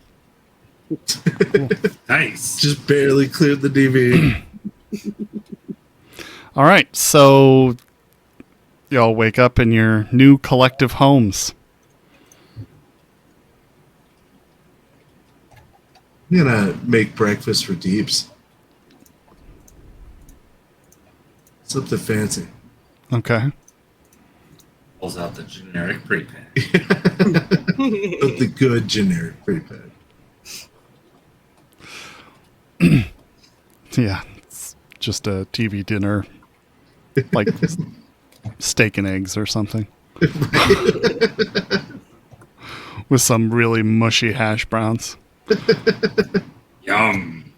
Nice. Just barely cleared the DV. All right, so y'all wake up in your new collective homes. I'm gonna make breakfast for Deeps. Something fancy. Okay. Pulls out the generic prepaid. But the good generic prepaid. Yeah, it's just a TV dinner, like steak and eggs or something. With some really mushy hash browns. Yum.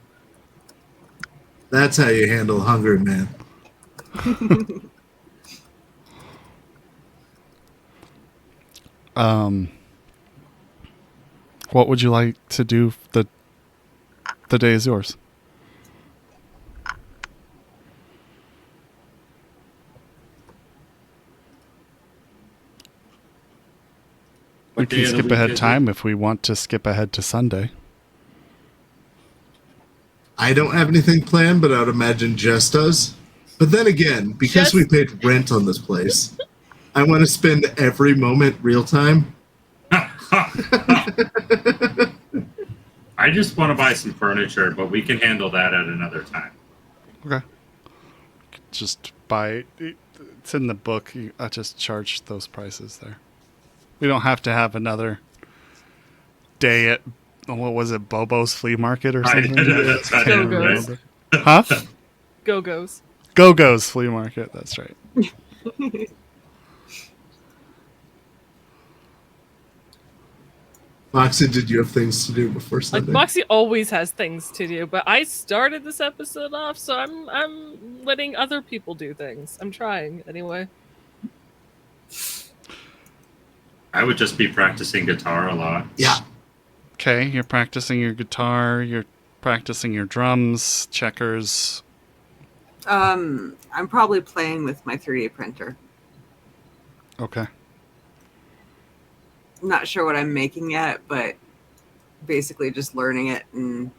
That's how you handle hunger, man. What would you like to do? The day is yours. We What day can of the skip week ahead is it? time if we want to skip ahead to Sunday. I don't have anything planned, but I would imagine Jess does. But then again, because Jess- we paid rent on this place, I want to spend every moment real time. I just want to buy some furniture, but we can handle that at another time. Okay. Just buy it. It's in the book. I just charge those prices there. We don't have to have another day at, what was it, Bobo's Flea Market or something? That's I right. can't Go-Go's. remember. Huh? Go-Go's. Go-Go's Flea Market. That's right. Moxie, did you have things to do before Like Sunday? Moxie always has things to do, but I started this episode off, so I'm letting other people do things. I'm trying anyway. I would just be practicing guitar a lot. Yeah. Okay, you're practicing your guitar. You're practicing your drums, checkers. I'm probably playing with my 3D printer. Okay. I'm not sure what I'm making yet, but basically just learning it and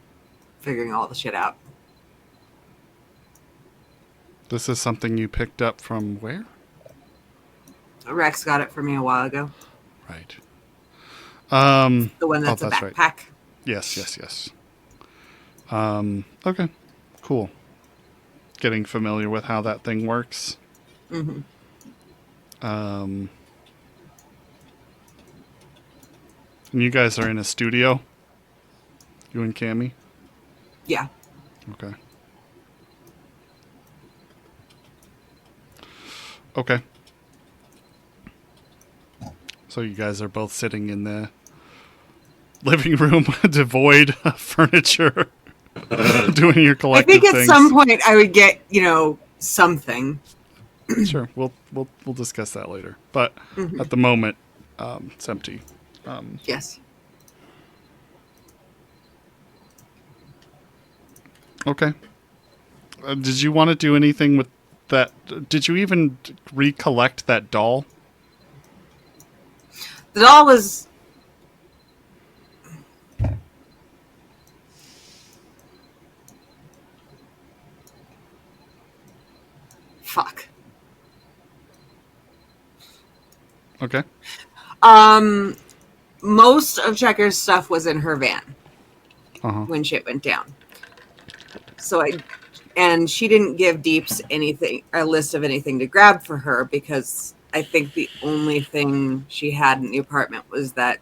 figuring all the shit out. This is something you picked up from where? Rex got it for me a while ago. Right. The one that's a that's right. backpack. Yes. Okay. Cool. Getting familiar with how that thing works. Mm-hmm. And you guys are in a studio? You and Cammy? Yeah. Okay. Okay. So you guys are both sitting in the living room, devoid of furniture, doing your I collective think at things. some point I would get, something. Sure, we'll discuss that later. But at the moment, it's empty. Yes. Okay. Did you want to do anything with that? Did you even recollect that doll? The doll was. Fuck. Okay. Most of Checker's stuff was in her van Uh-huh. when shit went down. And she didn't give Deeps a list of anything to grab for her because I think the only thing she had in the apartment was that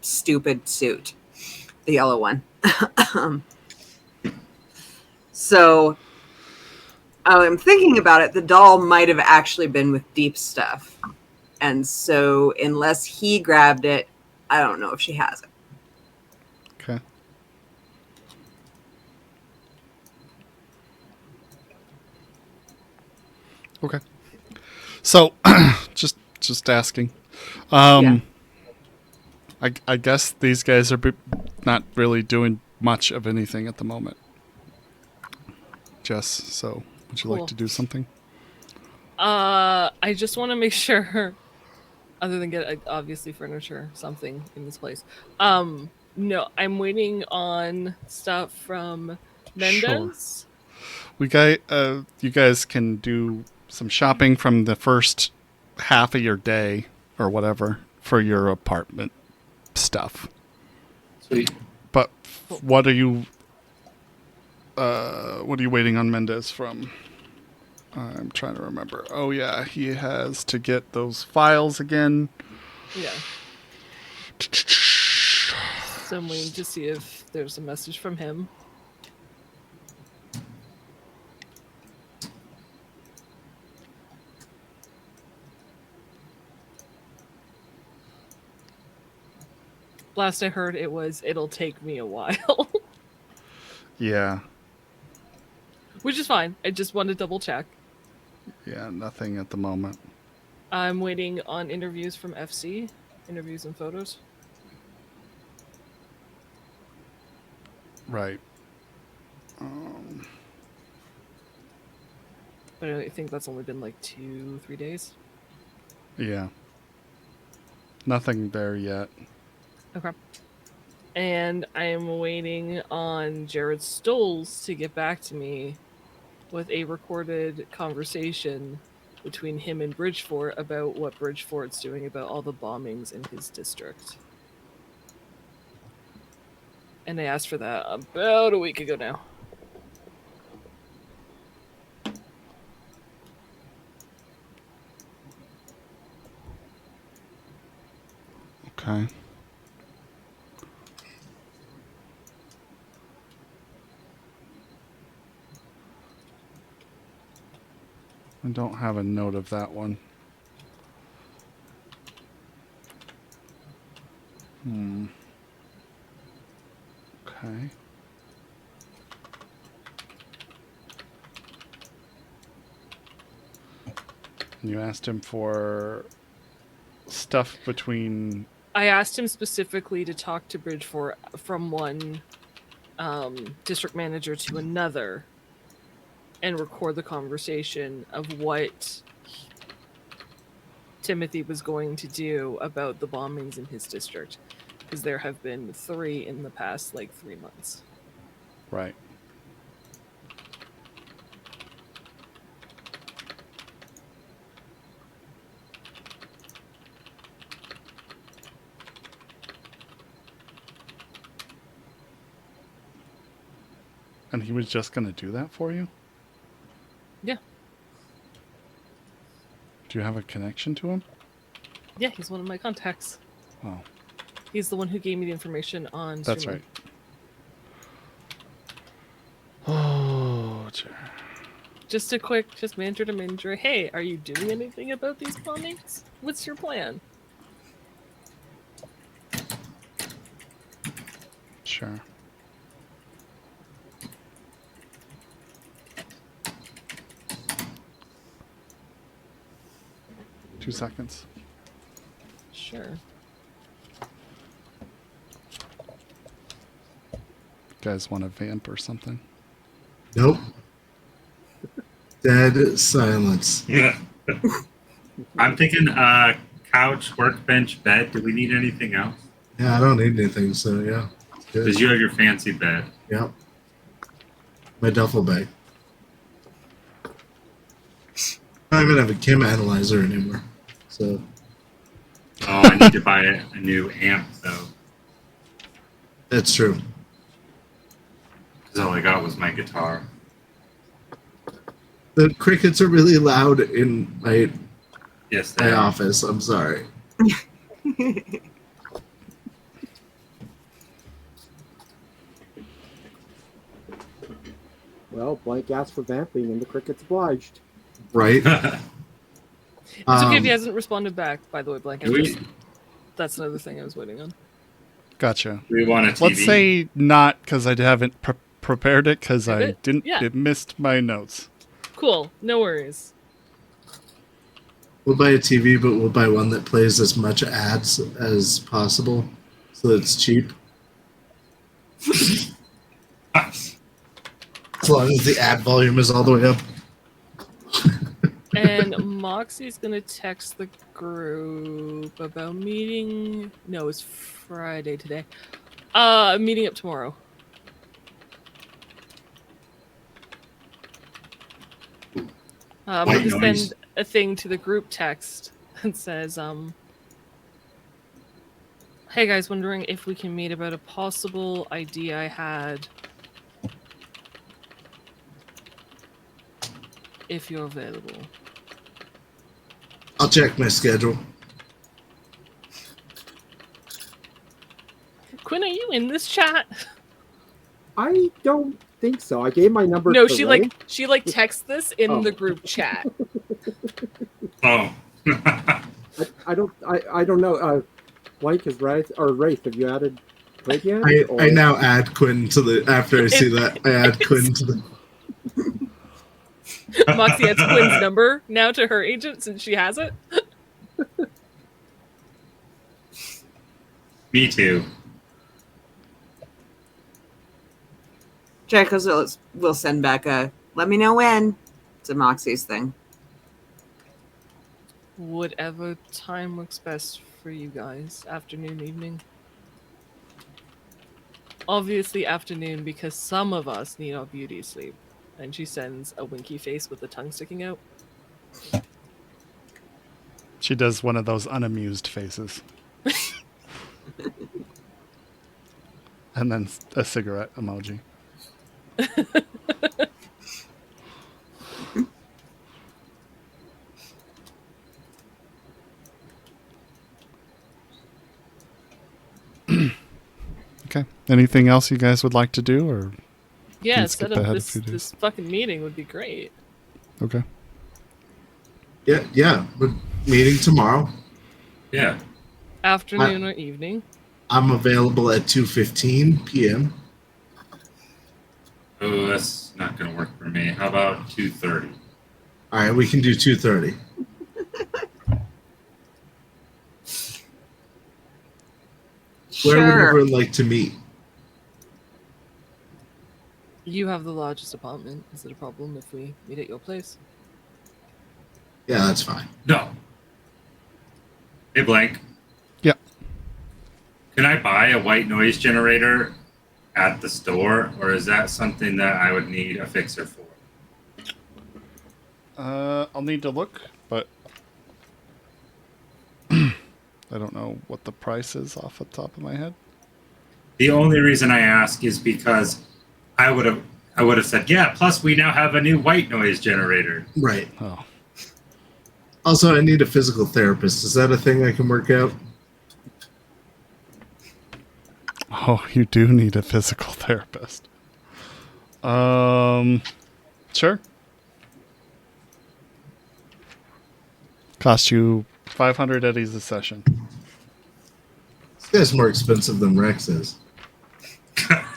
stupid suit, the yellow one. So I'm thinking about it. The doll might have actually been with Deep's stuff. And so unless he grabbed it, I don't know if she has it. Okay. Okay. So, just asking. Yeah. I guess these guys are not really doing much of anything at the moment. Jess, so would you like Cool. to do something? I just want to make sure, other than get obviously furniture, something in this place. No, I'm waiting on stuff from Mendez. You guys can do some shopping from the first half of your day or whatever for your apartment stuff. Sweet. But what are you waiting on Mendez from? I'm trying to remember. Oh yeah, he has to get those files again. Yeah. So I'm waiting to see if there's a message from him. Last I heard, it'll take me a while. Yeah. Which is fine. I just want to double check. Yeah, nothing at the moment. I'm waiting on interviews from FC. Interviews and photos. Right. But I think that's only been like 2-3 days. Yeah. Nothing there yet. Okay. And I am waiting on Jared Stoles to get back to me with a recorded conversation between him and Bridgefort about what Bridgefort's doing about all the bombings in his district. And I asked for that about a week ago now. Okay. I don't have a note of that one. Okay. And you asked him for stuff between... I asked him specifically to talk to Bridgefort from one district manager to another and record the conversation of what Timothy was going to do about the bombings in his district. Because there have been 3 in the past, 3 months. Right. And he was just going to do that for you? Yeah. Do you have a connection to him? Yeah, he's one of my contacts. Oh. He's the one who gave me the information on That's streaming. right. Oh, Just a quick, manager to manager. Hey, are you doing anything about these bombings? What's your plan? Sure. Two seconds. Sure. Guys want a vamp or something? Nope. Dead silence. Yeah. I'm thinking couch, workbench, bed. Do we need anything else? Yeah, I don't need anything, so yeah. It's good. Because you have your fancy bed. Yep. My duffel bag. I don't even have a chem analyzer anymore. So Oh, I need to buy a new amp, though. that's true. Because all I got was my guitar. The crickets are really loud in my Yes, they are. office. I'm sorry. Well, Blank asked for vamping, and the cricket's obliged. Right? It's okay if he hasn't responded back, by the way, Blank. Do we, That's another thing I was waiting on. Gotcha. do we want a TV? Let's say not, because I haven't prepared it, because I Pivot? didn't. Yeah. It missed my notes. Cool. No worries. We'll buy a TV, but we'll buy one that plays as much ads as possible, so that it's cheap. As long as the ad volume is all the way up. And Moxie's gonna text the group about meeting. No, it's Friday today. Meeting up tomorrow. I'm White gonna noise. send a thing to the group text that says, "Hey guys, wondering if we can meet about a possible idea I had. If you're available." I'll check my schedule. Quinn, are you in this chat? I don't think so. I gave my number. No, to she Ray. like texts this in Oh. the group chat. Oh. I don't know. Blank is right or Wraith. Have you added Wraith yet? I now add Quinn to the. After I see that, I add Quinn to the. Moxie adds Quinn's number now to her agent since she has it. Me too. Jacobs will send back a "let me know when" to Moxie's thing. Whatever time works best for you guys. Afternoon, evening. Obviously afternoon because some of us need our beauty sleep. And she sends a winky face with the tongue sticking out. She does one of those unamused faces. And then a cigarette emoji. Okay. Anything else you guys would like to do, or Yeah, Can skip set up ahead a this few days. this fucking meeting would be great. okay? Yeah. We're meeting tomorrow. Yeah. Afternoon or evening. I'm available at 2:15 p.m. Oh, that's not going to work for me. How about 2:30? All right, we can do 2:30. Where would Sure. everyone like to meet? You have the largest apartment. Is it a problem if we meet at your place? Yeah, that's fine. No. Hey, Blank. Yeah. Can I buy a white noise generator at the store, or is that something that I would need a fixer for? I'll need to look, but I don't know what the price is off the top of my head. The only reason I ask is because I would have said, yeah, plus we now have a new white noise generator. Right. Oh, Also, I need a physical therapist. Is that a thing I can work out? oh, you do need a physical therapist. Sure. Cost you 500 eddies a session. This guy's more expensive than Rex is.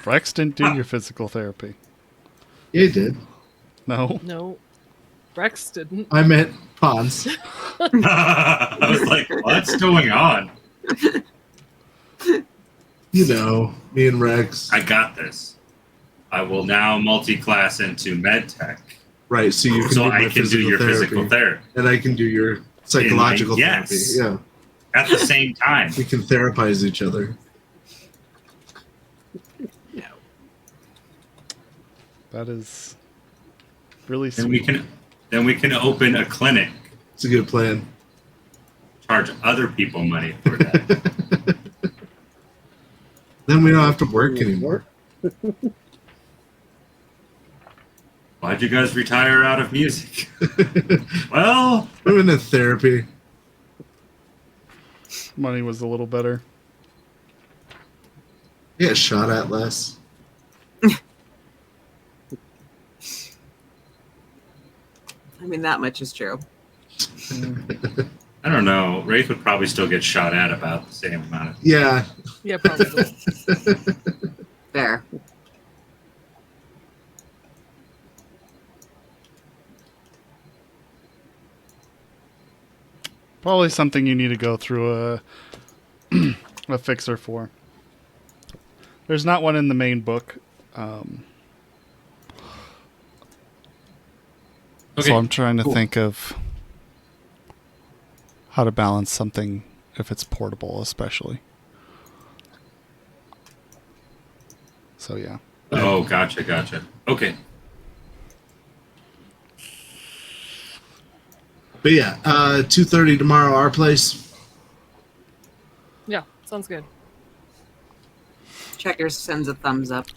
Rex didn't do your physical therapy. Yeah, he did. No. No, Rex didn't. I meant Pons. I was like, what's going on? You know, me and Rex. I got this. I will now multi-class into medtech, Right, so you can so do my I can do your physical therapy and I can do your psychological Yes. therapy. at the same time. Yeah, we can therapize each other. That is really And we sweet. we can open a clinic, It's a good plan. charge other people money for that. Then we don't have to work anymore. Why'd you guys retire out of music? Well, I'm into therapy. Money was a little better. Yeah, shot at less. I mean, that much is true. I don't know. Wraith would probably still get shot at about the same amount of. Yeah. Yeah, probably. Fair. Probably something you need to go through a fixer for. There's not one in the main book. Okay, So I'm trying to cool. think of how to balance something if it's portable, especially. So yeah. Oh, gotcha. Okay. But yeah, 2:30 tomorrow, our place. Yeah, sounds good. Checkers sends a thumbs up.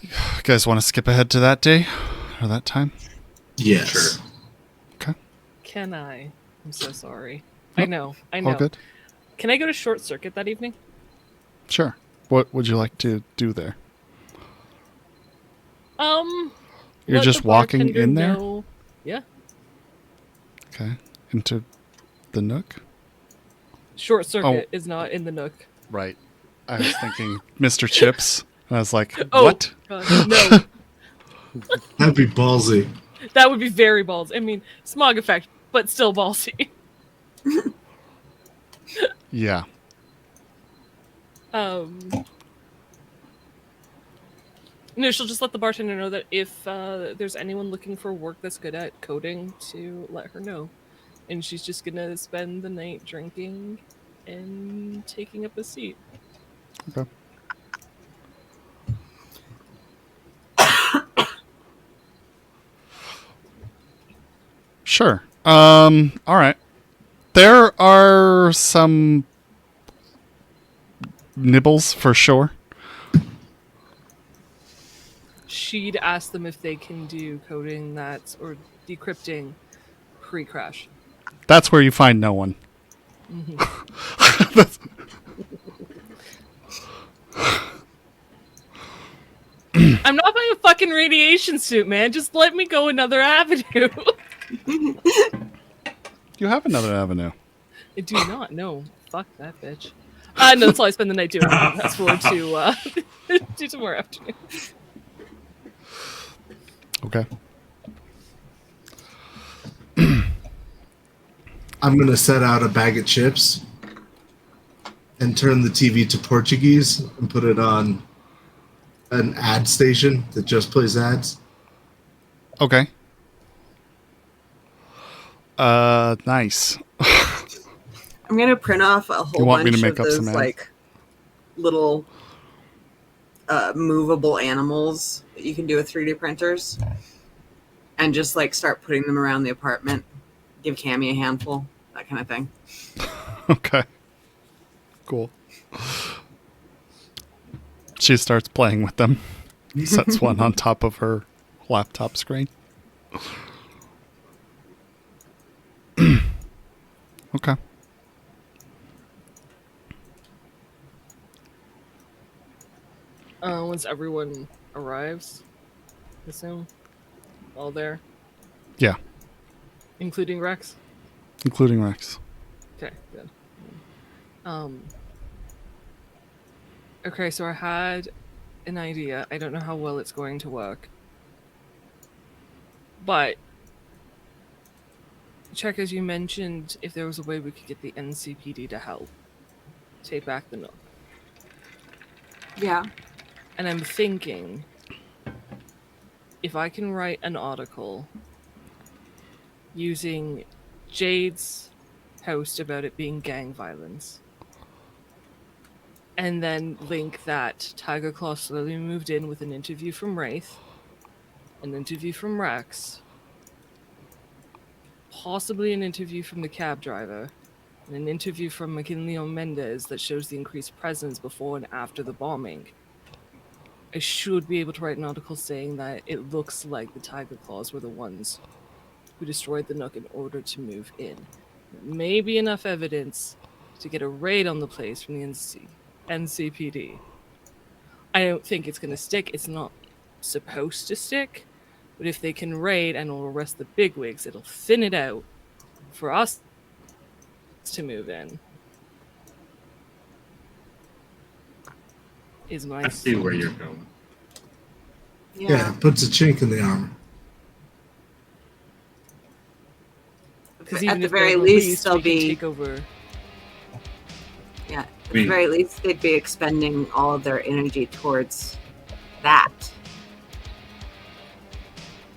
You guys want to skip ahead to that day or that time? Yes. Sure. Okay. Can I? I'm so sorry. Nope. I know. All good. Can I go to Short Circuit that evening? Sure. What would you like to do there? You're let just the walking bartender in there? know- Yeah. Okay. Into the Nook? Short Circuit is not in the Nook. Right. I was thinking Mr. Chips. And I was like, Oh, what? God, no. That'd be ballsy. That would be very ballsy. I mean, smog effect, but still ballsy. Yeah. No, she'll just let the bartender know that if there's anyone looking for work that's good at coding, to let her know. And she's just gonna spend the night drinking and taking up a seat. Okay. Sure. All right. There are some nibbles for sure. She'd ask them if they can do coding that's or decrypting pre-crash. That's where you find no one. That's- I'm not buying a fucking radiation suit, man. Just let me go another avenue. You have another avenue. I do not. No. Fuck that bitch. No, that's all I spend the night doing. Fast forward to do tomorrow afternoon. Okay. I'm going to set out a bag of chips and turn the TV to Portuguese and put it on an ad station that just plays ads. Okay. Nice. I'm gonna print off a whole You want me bunch to make of up some those ads? like little movable animals that you can do with 3D printers, and just like start putting them around the apartment. Give Cammy a handful, that kind of thing. Okay. Cool. She starts playing with them. Sets one on top of her laptop screen. Okay. Once everyone arrives, I assume, all there, Yeah. including Rex. Including Rex. Okay, good. Okay, so I had an idea. I don't know how well it's going to work. But, Check, as you mentioned, if there was a way we could get the NCPD to help take back the Nook. Yeah. And I'm thinking, if I can write an article using Jade's post about it being gang violence, and then link that Tiger Claw slowly moved in with an interview from Wraith, an interview from Rex, possibly an interview from the cab driver, and an interview from McKinley on Mendez that shows the increased presence before and after the bombing, I should be able to write an article saying that it looks like the Tiger Claws were the ones who destroyed the Nook in order to move in. Maybe enough evidence to get a raid on the place from the NCPD. I don't think it's going to stick. It's not supposed to stick. But if they can raid and will arrest the bigwigs, it'll thin it out for us to move in. Is my I see where you're going. Yeah, it puts a chink in the armor. Because At the very least, they'll be take over. Yeah, at the very least, they'd be expending all of their energy towards that.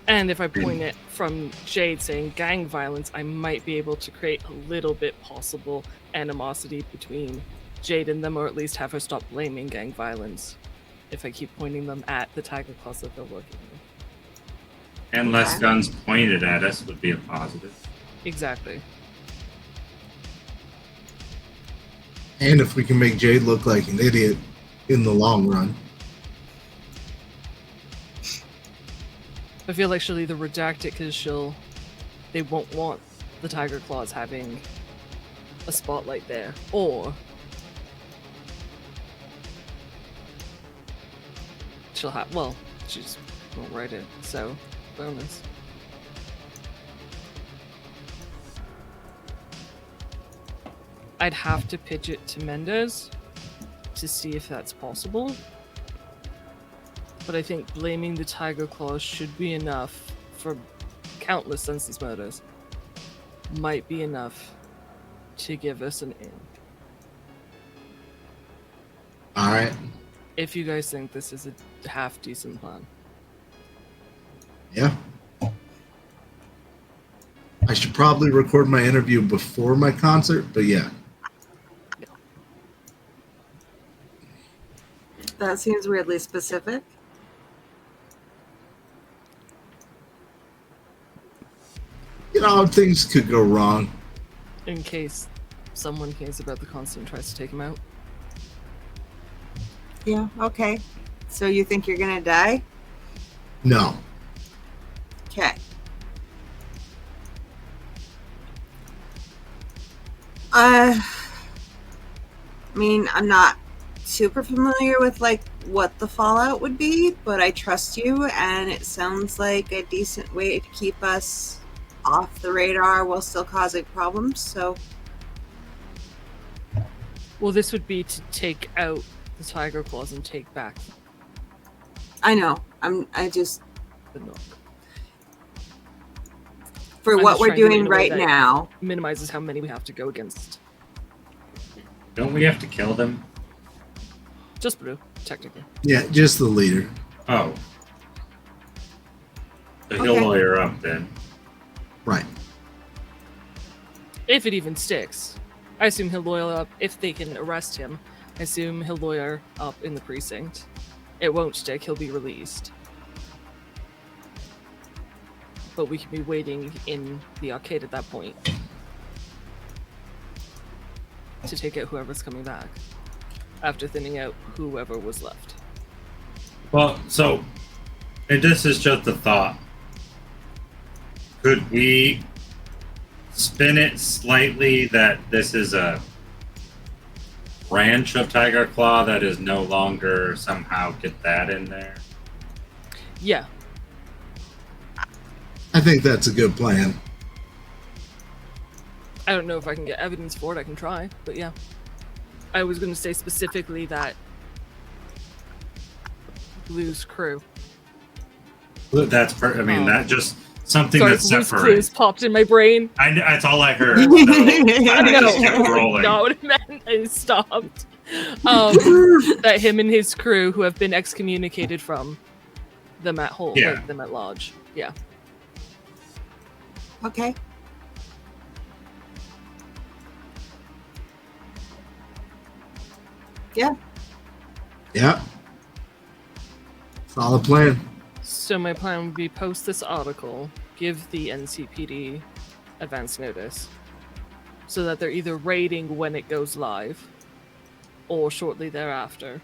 And if I point it from Jade saying gang violence, I might be able to create a little bit possible animosity between Jade and them, or at least have her stop blaming gang violence if I keep pointing them at the Tiger Claws that they're working with. And less guns pointed at us would be a positive. Exactly. And if we can make Jade look like an idiot in the long run. I feel like she'll either redact it because they won't want the Tiger Claws having a spotlight there, or she'll have, she just won't write it, so bonus. I'd have to pitch it to Mendez to see if that's possible. But I think blaming the Tiger Claws should be enough for countless senseless murders. Might be enough to give us an in. Alright. If you guys think this is a half decent plan. Yeah. I should probably record my interview before my concert, but yeah. That seems weirdly specific. You know, things could go wrong. In case someone cares about the constant and tries to take him out. Yeah, okay. So you think you're gonna die? No. Okay. I mean, I'm not super familiar with like what the fallout would be, but I trust you, and it sounds like a decent way to keep us off the radar while still causing problems. So, well, this would be to take out the Tiger Claws and take back I know. I just the Nook. for I'm what just we're trying to do it doing in a way right that now. minimizes how many we have to go against. Don't we have to kill them? Just Brew, technically. Yeah, just the leader. Oh. So he'll Okay. lawyer up then. Right. If it even sticks. I assume he'll lawyer up if they can arrest him. I assume he'll lawyer up in the precinct. It won't stick, he'll be released. But we could be waiting in the arcade at that point to take out whoever's coming back after thinning out whoever was left. Well, so, and this is just a thought. Could we spin it slightly that this is a branch of Tiger Claw that is no longer somehow get that in there? Yeah. I think that's a good plan. I don't know if I can get evidence for it, I can try, but yeah. I was going to say specifically that Blue's crew. That's that just something Sorry, that Blue's Clues separates. popped in my brain. That's all I heard. So I just kept No, rolling. not what it meant. I stopped. That him and his crew, who have been excommunicated from them at home, Yeah. like them at lodge. Yeah. Okay. Yeah. Yeah. Solid plan. So my plan would be post this article, give the NCPD advance notice, so that they're either raiding when it goes live, or shortly thereafter.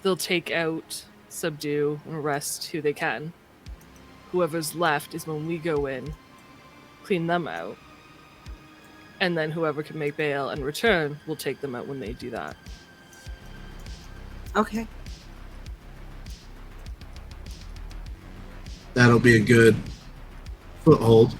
They'll take out, subdue, and arrest who they can. Whoever's left is when we go in, clean them out, and then whoever can make bail and return will take them out when they do that. Okay. That'll be a good foothold.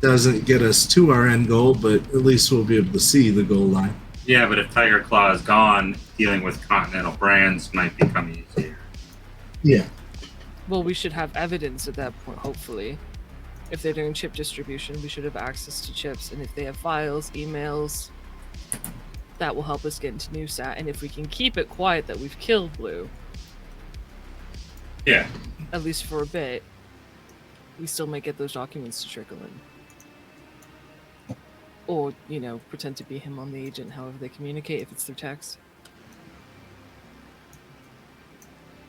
Doesn't get us to our end goal, but at least we'll be able to see the goal line. Yeah, but if Tiger Claw is gone, dealing with Continental brands might become easier. Yeah. Well, we should have evidence at that point, hopefully. If they're doing chip distribution, we should have access to chips, and if they have files, emails, that will help us get into NewSat. And if we can keep it quiet that we've killed Blue, Yeah. at least for a bit, we still might get those documents to trickle in. Or, pretend to be him on the agent, however they communicate, if it's through text.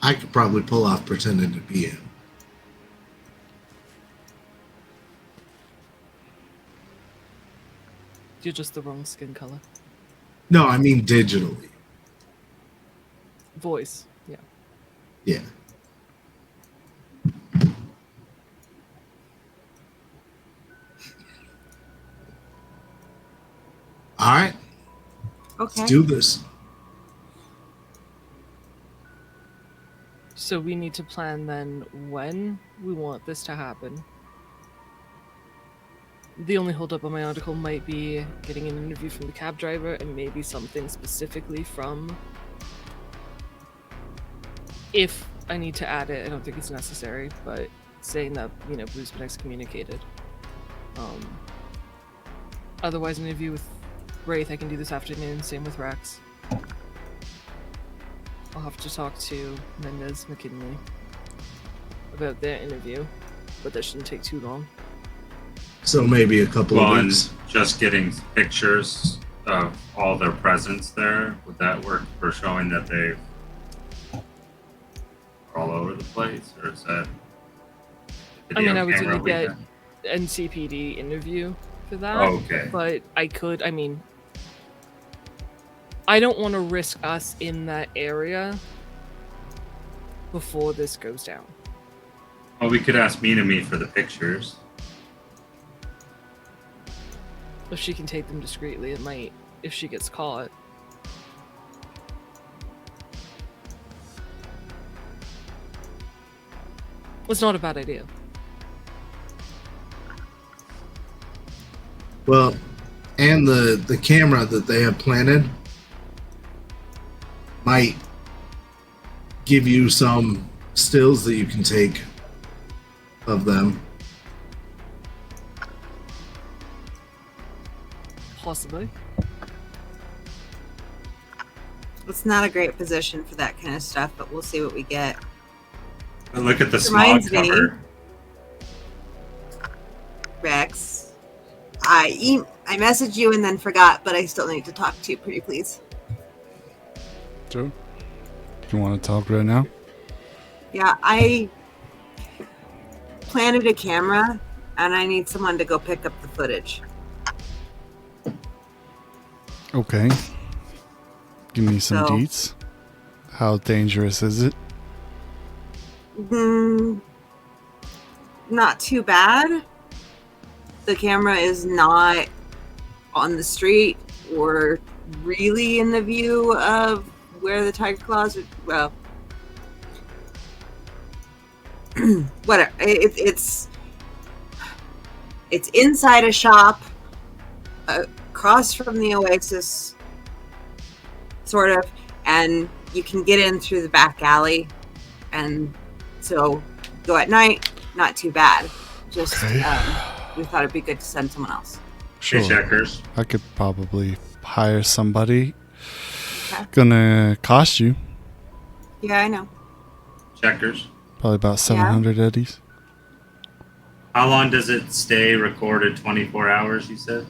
I could probably pull off pretending to be him. You're just the wrong skin color. No, I mean digitally. Voice, yeah. Yeah. All right. Okay. Let's do this. So we need to plan then when we want this to happen. The only holdup on my article might be getting an interview from the cab driver and maybe something specifically from... If I need to add it, I don't think it's necessary, but saying that, Blue's been excommunicated. Otherwise, an interview with Wraith I can do this afternoon, same with Rex. I'll have to talk to Mendez McKinley about their interview, but that shouldn't take too long. So maybe a couple of And weeks. just getting pictures of all their presence there, would that work for showing that they're all over the place, or is that? I mean, I would camera really get weekend? NCPD interview for that. Oh, okay. But I don't want to risk us in that area before this goes down. Well, we could ask Minami for the pictures. If she can take them discreetly, it might, if she gets caught. It's not a bad idea. Well, and the camera that they have planted might give you some stills that you can take of them. Possibly. It's not a great position for that kind of stuff, but we'll see what we get. But look at the smog Reminds me. cover. Rex, I messaged you and then forgot, but I still need to talk to you, pretty please. Joe, you want to talk right now? Yeah, I planted a camera, and I need someone to go pick up the footage. Okay. Give me some So- deets. How dangerous is it? Not too bad. The camera is not on the street or really in the view of where the tiger claws are. Well, whatever. It's inside a shop across from the Oasis sort of, and you can get in through the back alley, and so go at night. Not too bad. Just Okay. we thought it'd be good to send someone else. Sure. Hey, checkers. I could probably hire somebody. Okay. Gonna cost you Yeah, I know. Checkers. probably about 700 eddies. How long does it stay recorded? 24 hours, you said?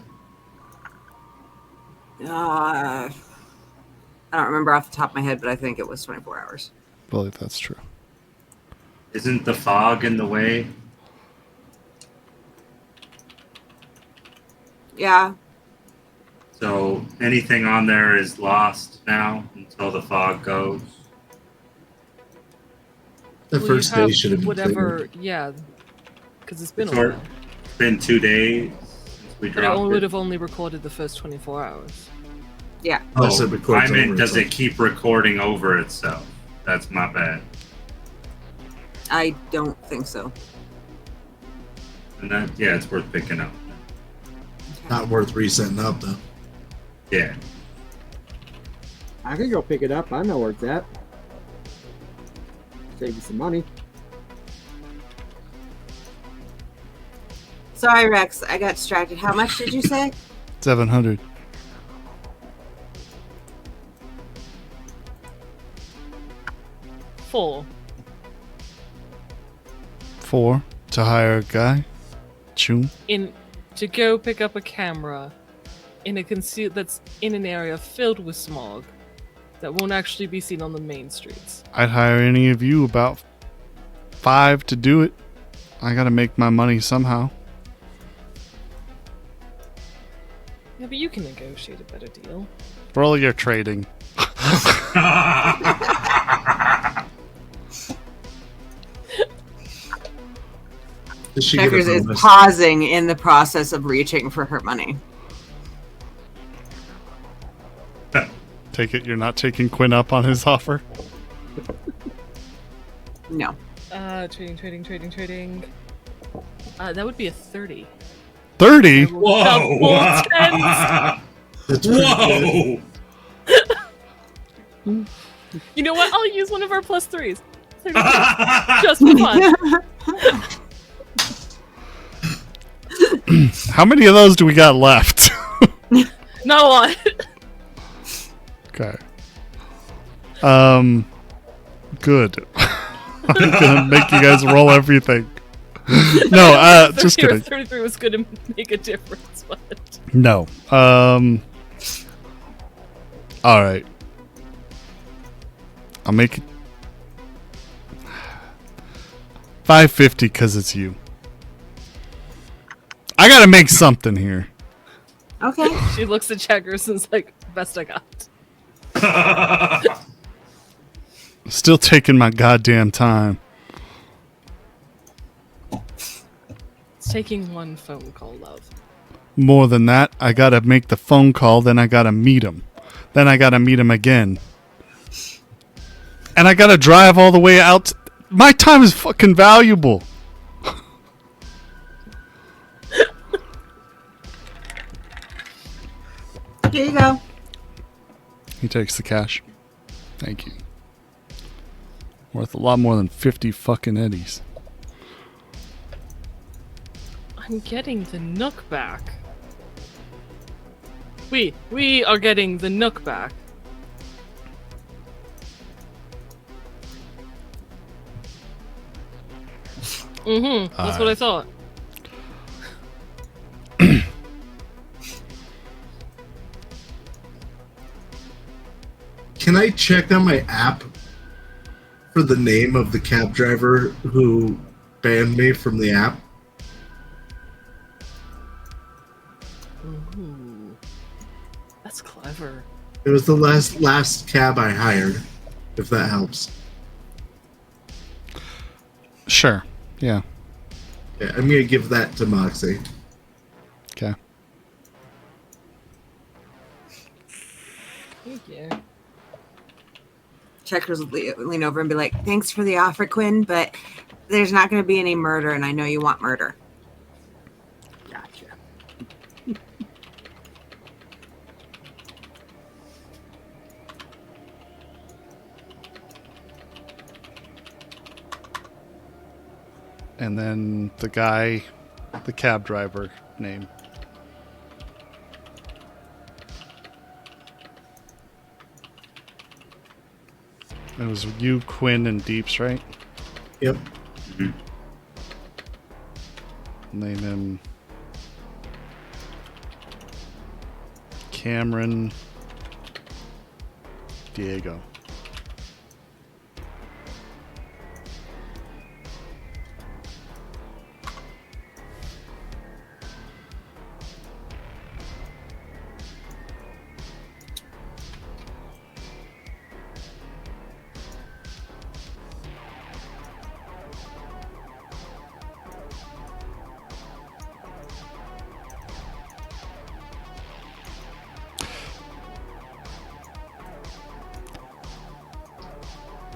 I don't remember off the top of my head, but I think it was 24 hours. I believe that's true. Isn't the fog in the way? Yeah. So anything on there is lost now until the fog goes. The Well, first you have day should have been whatever. cleared. Yeah, because it's been a Sort- while. It's been 2 days since we But it dropped only would it. have only recorded the first 24 hours. Yeah. Unless it Oh, records I meant, over does it itself. keep recording over itself? That's my bad. I don't think so. And that, yeah, it's worth picking up. Not worth resetting up though. Yeah. I can go pick it up. I know where it's at. Save you some money. Sorry, Rex. I got distracted. How much did you say? 700. Four. 4 to hire a guy. Choom. To go pick up a camera in a that's in an area filled with smog that won't actually be seen on the main streets. I'd hire any of you about 5 to do it. I gotta make my money somehow. Yeah, but you can negotiate a better deal. Roll your trading. Does she get a Checkers is bonus? pausing in the process of reaching for her money. Take it you're not taking Quinn up on his offer? No. Trading. That would be a 30. 30? Whoa! Double tens. That's pretty good. Whoa! You know what? I'll use one of our plus 3s. 33. Just for fun. How many of those do we got left? Not a lot. Okay. Good. I'm gonna make you guys roll everything. No, just 30 or kidding. 33 was going to make a difference, but No. Alright. I'll make it 550 because it's you. I gotta make something here. Okay. she looks at Checkers and is like, best I got. Still taking my goddamn time. It's taking one phone call, love. More than that, I gotta make the phone call, then I gotta meet him. Then I gotta meet him again. And I gotta drive all the way out. My time is fucking valuable. Here you go. He takes the cash. Thank you. Worth a lot more than 50 fucking eddies. I'm getting the Nook back. We are getting the Nook back. That's what I thought. Can I check on my app for the name of the cab driver who banned me from the app? Ooh. That's clever. It was the last cab I hired, if that helps. Sure. Yeah. Yeah, I'm gonna give that to Moxie. Okay. Thank you. Checkers will lean over and be like, thanks for the offer, Quinn, but there's not going to be any murder, and I know you want murder. Gotcha. And then the guy, the cab driver name. It was you, Quinn, and Deeps, right? Yep. Name him Cameron Diego.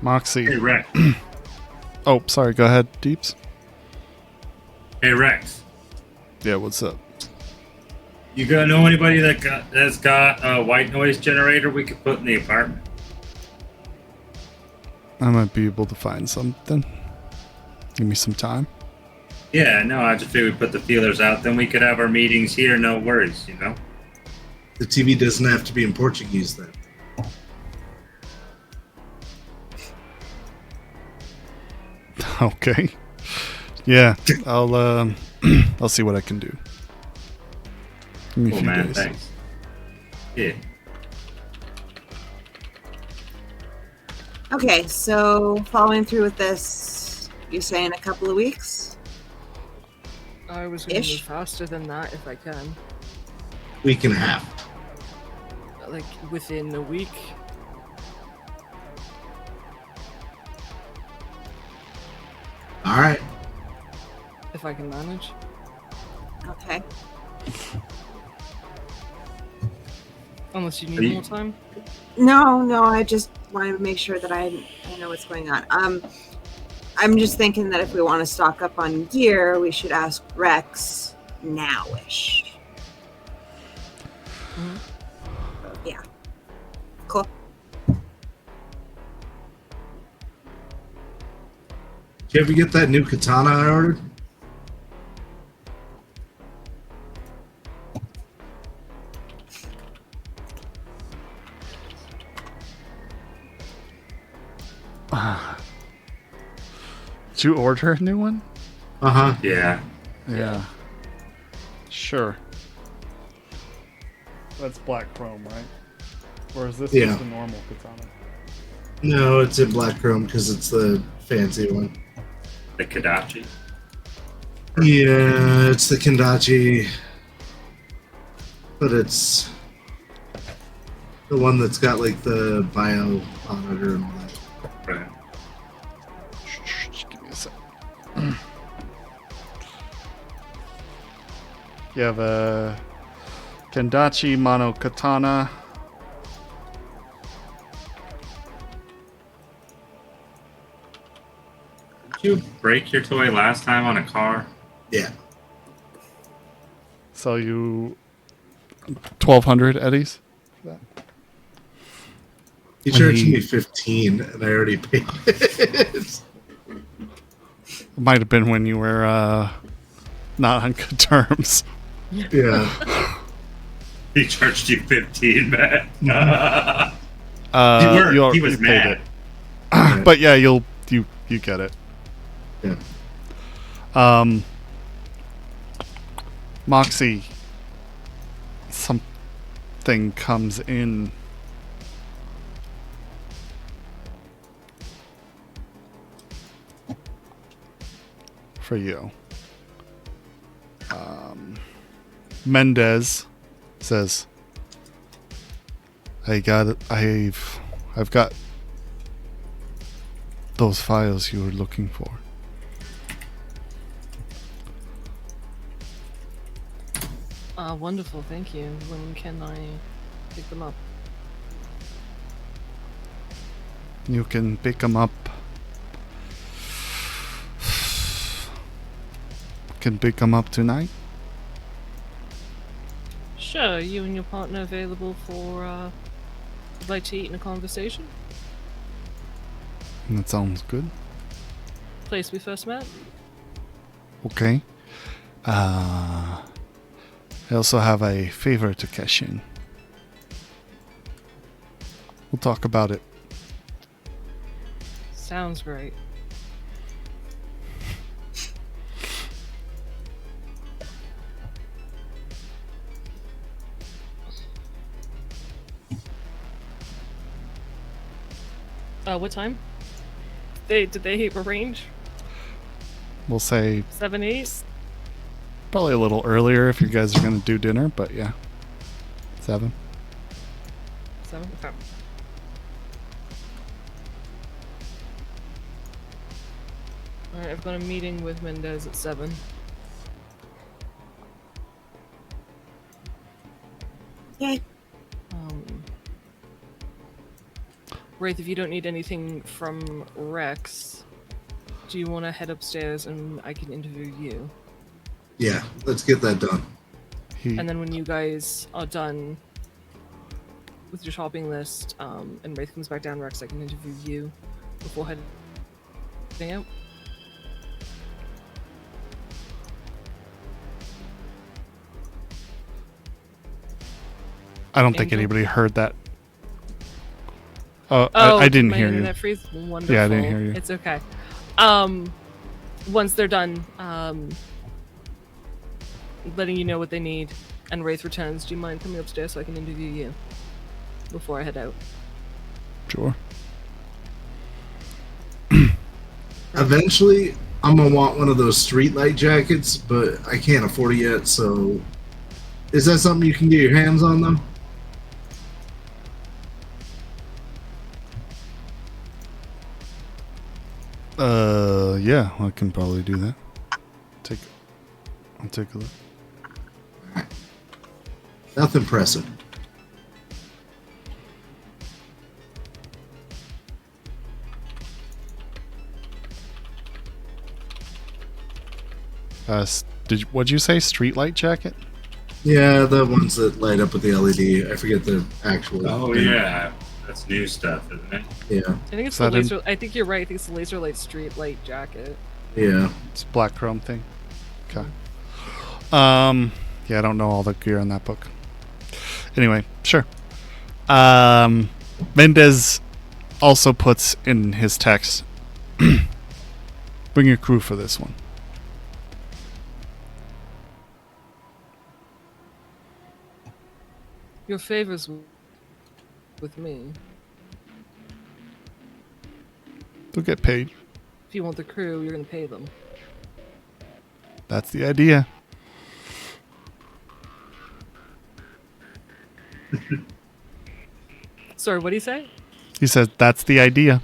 Moxie. Hey, Rex. Oh, sorry. Go ahead, Deeps. Hey, Rex. Yeah, what's up? You gonna know anybody that's got a white noise generator we could put in the apartment? I might be able to find something. Give me some time. Yeah, no, I just figured we put the feelers out, then we could have our meetings here, no worries, you know? The TV doesn't have to be in Portuguese then. Okay. Yeah, I'll I'll see what I can do. Give me a Cool, few man, days. thanks. Yeah. Okay, so following through with this, you say in a couple of weeks? I was going to move Ish. faster than that if I can. Week and a half. Like within a week. All right. If I can manage. Okay. Unless you Are need you- more time. No, I just wanted to make sure that I know what's going on. I'm just thinking that if we want to stock up on gear, we should ask Rex nowish. Mhm. Yeah. Cool. Did you ever get that new katana I ordered? Did you order a new one? Uh-huh. Yeah. Yeah. Sure. That's black chrome, right? Or is this Yeah. just a normal katana? No, it's in black chrome because it's the fancy one. The Kadachi. Yeah, it's the Kendachi. But it's the one that's got like the bio on it or all that. Right. Just give me a sec. You have a Kendachi Mono Katana. Did you break your toy last time on a car? Yeah. Sell you 1,200 eddies. He When charged he- me 15 and I already paid it. It might have been when you were not on good terms. Yeah. He charged you 15, man. He was you paid mad. it. But yeah, you get it. Yeah. Moxie, something comes in. For you. Mendez says, I've got those files you were looking for. Wonderful, thank you. When can I pick them up? You can pick them up. Can pick them up tonight. Sure, you and your partner available for a bite to eat and a conversation? That sounds good. Place we first met? Okay. I also have a favor to cash in. We'll talk about it. Sounds great. What time? Did they arrange? We'll say 7, 8? probably a little earlier if you guys are going to do dinner, but yeah. 7. 7? Okay. Alright, I've got a meeting with Mendez at 7. Yay. Wraith, if you don't need anything from Rex, do you want to head upstairs and I can interview you? Yeah, let's get that done. And then when you guys are done with your shopping list, and Wraith comes back down, Rex, I can interview you before heading out. I don't think Angel? anybody heard that. I didn't my hear you. internet freeze? Wonderful. Yeah, I didn't hear you. It's okay. Once they're done, letting you know what they need, and Wraith returns, do you mind coming upstairs so I can interview you before I head out? Sure. Eventually, I'm gonna want one of those streetlight jackets, but I can't afford it yet. So, is that something you can get your hands on, though? Yeah, I can probably do that. I'll take a look. Nothing pressing. What'd you say? Streetlight jacket? Yeah, the ones that light up with the LED. I forget the actual. Oh yeah, that's new stuff, isn't it? Yeah. I think it's Is the that in- laser. I think you're right. I think it's the laser light street light jacket. Yeah. It's a black chrome thing. Okay. Yeah, I don't know all the gear in that book. Anyway, sure. Mendez also puts in his text, bring your crew for this one. Your favors with me. They'll get paid. If you want the crew, you're gonna pay them. That's the idea. Sorry, what do you say? He says that's the idea.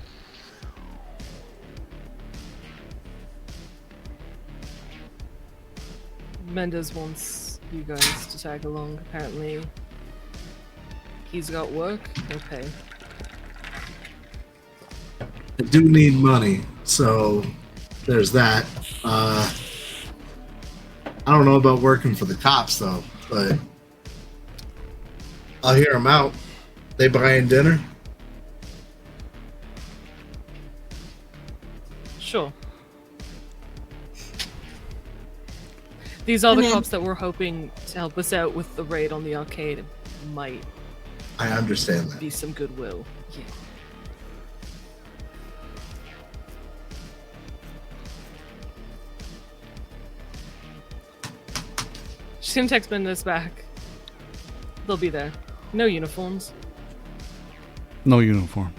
Mendez wants you guys to tag along. Apparently, he's got work. Okay. I do need money, so there's that. I don't know about working for the cops though, but I'll hear them out. They buying dinner? Sure. These are the And then- cops that we're hoping to help us out with the raid on the arcade. Might I understand that. be some goodwill. Yeah. She's gonna text Mendez back. They'll be there. No uniforms. No uniforms.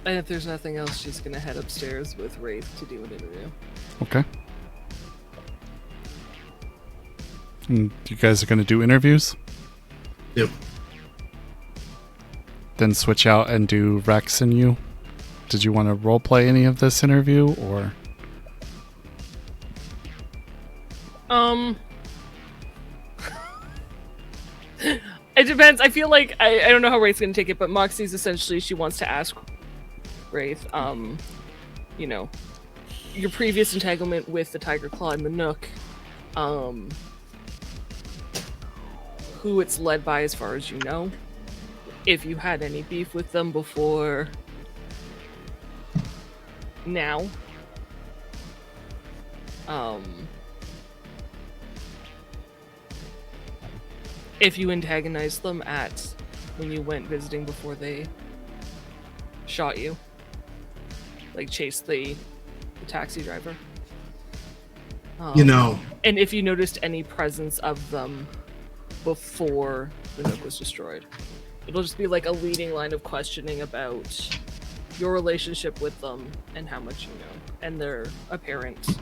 And if there's nothing else, she's gonna head upstairs with Wraith to do an interview. Okay. And you guys are going to do interviews? Yep. Then switch out and do Rex and you? Did you want to roleplay any of this interview, or? It depends. I feel like I don't know how Wraith's gonna take it, but Moxie's essentially she wants to ask Wraith, you know, your previous entanglement with the Tiger Claw and the Nook, who it's led by as far as you know. If you had any beef with them before now. If you antagonized them when you went visiting before they shot you. Like chased the taxi driver. And if you noticed any presence of them before the Nook was destroyed. It'll just be like a leading line of questioning about your relationship with them and how much you know, and their apparent.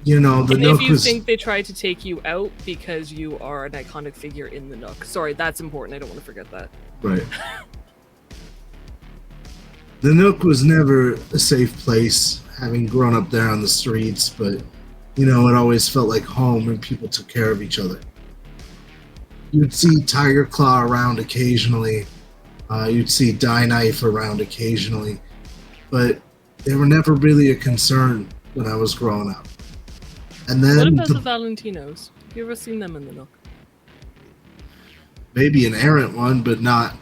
The and Nook if you was... think they tried to take you out because you are an iconic figure in the Nook. Sorry, that's important. I don't want to forget that. Right. The Nook was never a safe place, having grown up there on the streets, but, it always felt like home and people took care of each other. You'd see Tiger Claw around occasionally. You'd see Die Knife around occasionally. But they were never really a concern when I was growing up. And then what about the Valentinos? Have you ever seen them in the Nook? Maybe an errant one, but not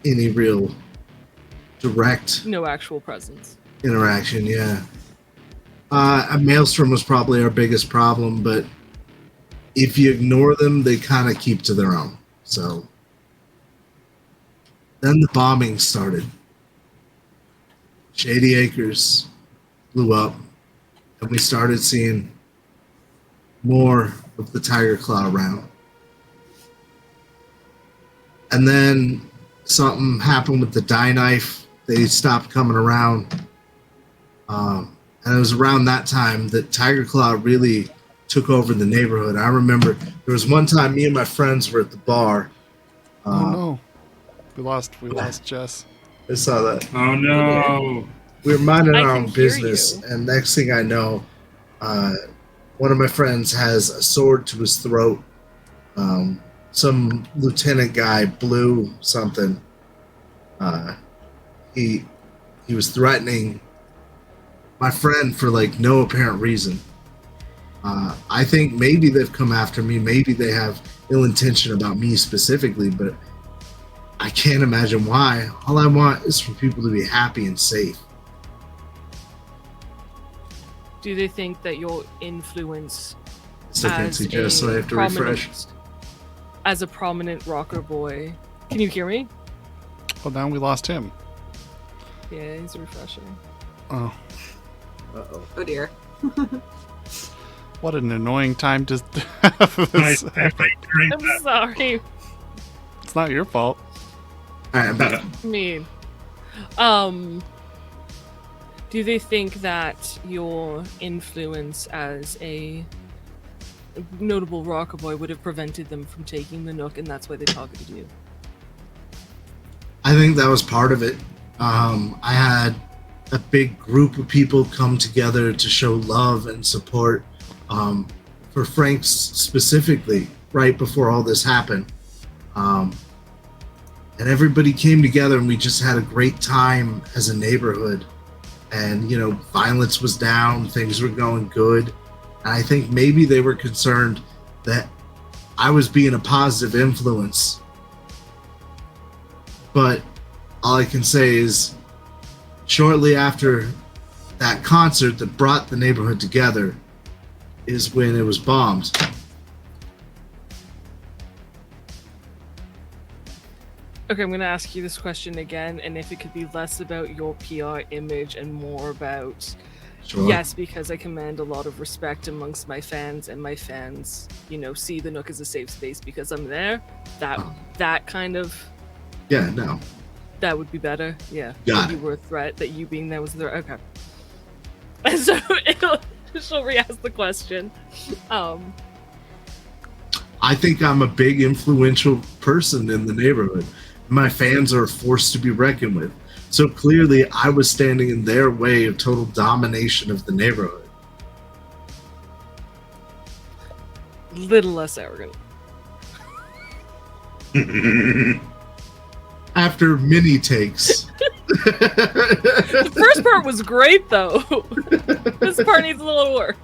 any real direct... No actual presence. Interaction, yeah. A Maelstrom was probably our biggest problem, but if you ignore them, they kind of keep to their own. So then the bombing started. Shady Acres blew up, and we started seeing more of the Tiger Claw around. And then something happened with the Die Knife. They stopped coming around. And it was around that time that Tiger Claw really took over the neighborhood. I remember there was one time me and my friends were at the bar. Oh no. We lost Jess. I saw that. Oh no. We were minding I our can own hear business, you. and next thing I know, one of my friends has a sword to his throat. Some lieutenant guy blew something. He was threatening my friend for no apparent reason. I think maybe they've come after me. Maybe they have ill intention about me specifically, but I can't imagine why. All I want is for people to be happy and safe. Do they think that your influence Still can't see Jess, so I have to refresh. As a prominent rocker boy... Can you hear me? Well, now we lost him. Yeah, he's refreshing. Oh. Uh-oh. Oh dear. What an annoying time to have this. I'm sorry. It's not your fault. All right, I'm back. Mean. Do they think that your influence as a notable rocker boy would have prevented them from taking the Nook, and that's why they targeted you? I think that was part of it. I had a big group of people come together to show love and support for Frank specifically right before all this happened. And everybody came together and we just had a great time as a neighborhood. And, violence was down, things were going good. And I think maybe they were concerned that I was being a positive influence. But all I can say is shortly after that concert that brought the neighborhood together is when it was bombed. Okay, I'm going to ask you this question again, and if it could be less about your PR image and more about... Sure. Yes, because I command a lot of respect amongst my fans, and my fans, see the Nook as a safe space because I'm there. That kind of... Yeah, no. That would be better. Yeah. Got if it. you were a threat, that you being there was there. Okay. And so she'll re-ask the question. I think I'm a big influential person in the neighborhood. My fans are a force to be reckoned with. So clearly I was standing in their way of total domination of the neighborhood. Little less arrogant. After many takes. The first part was great, though. This part needs a little work.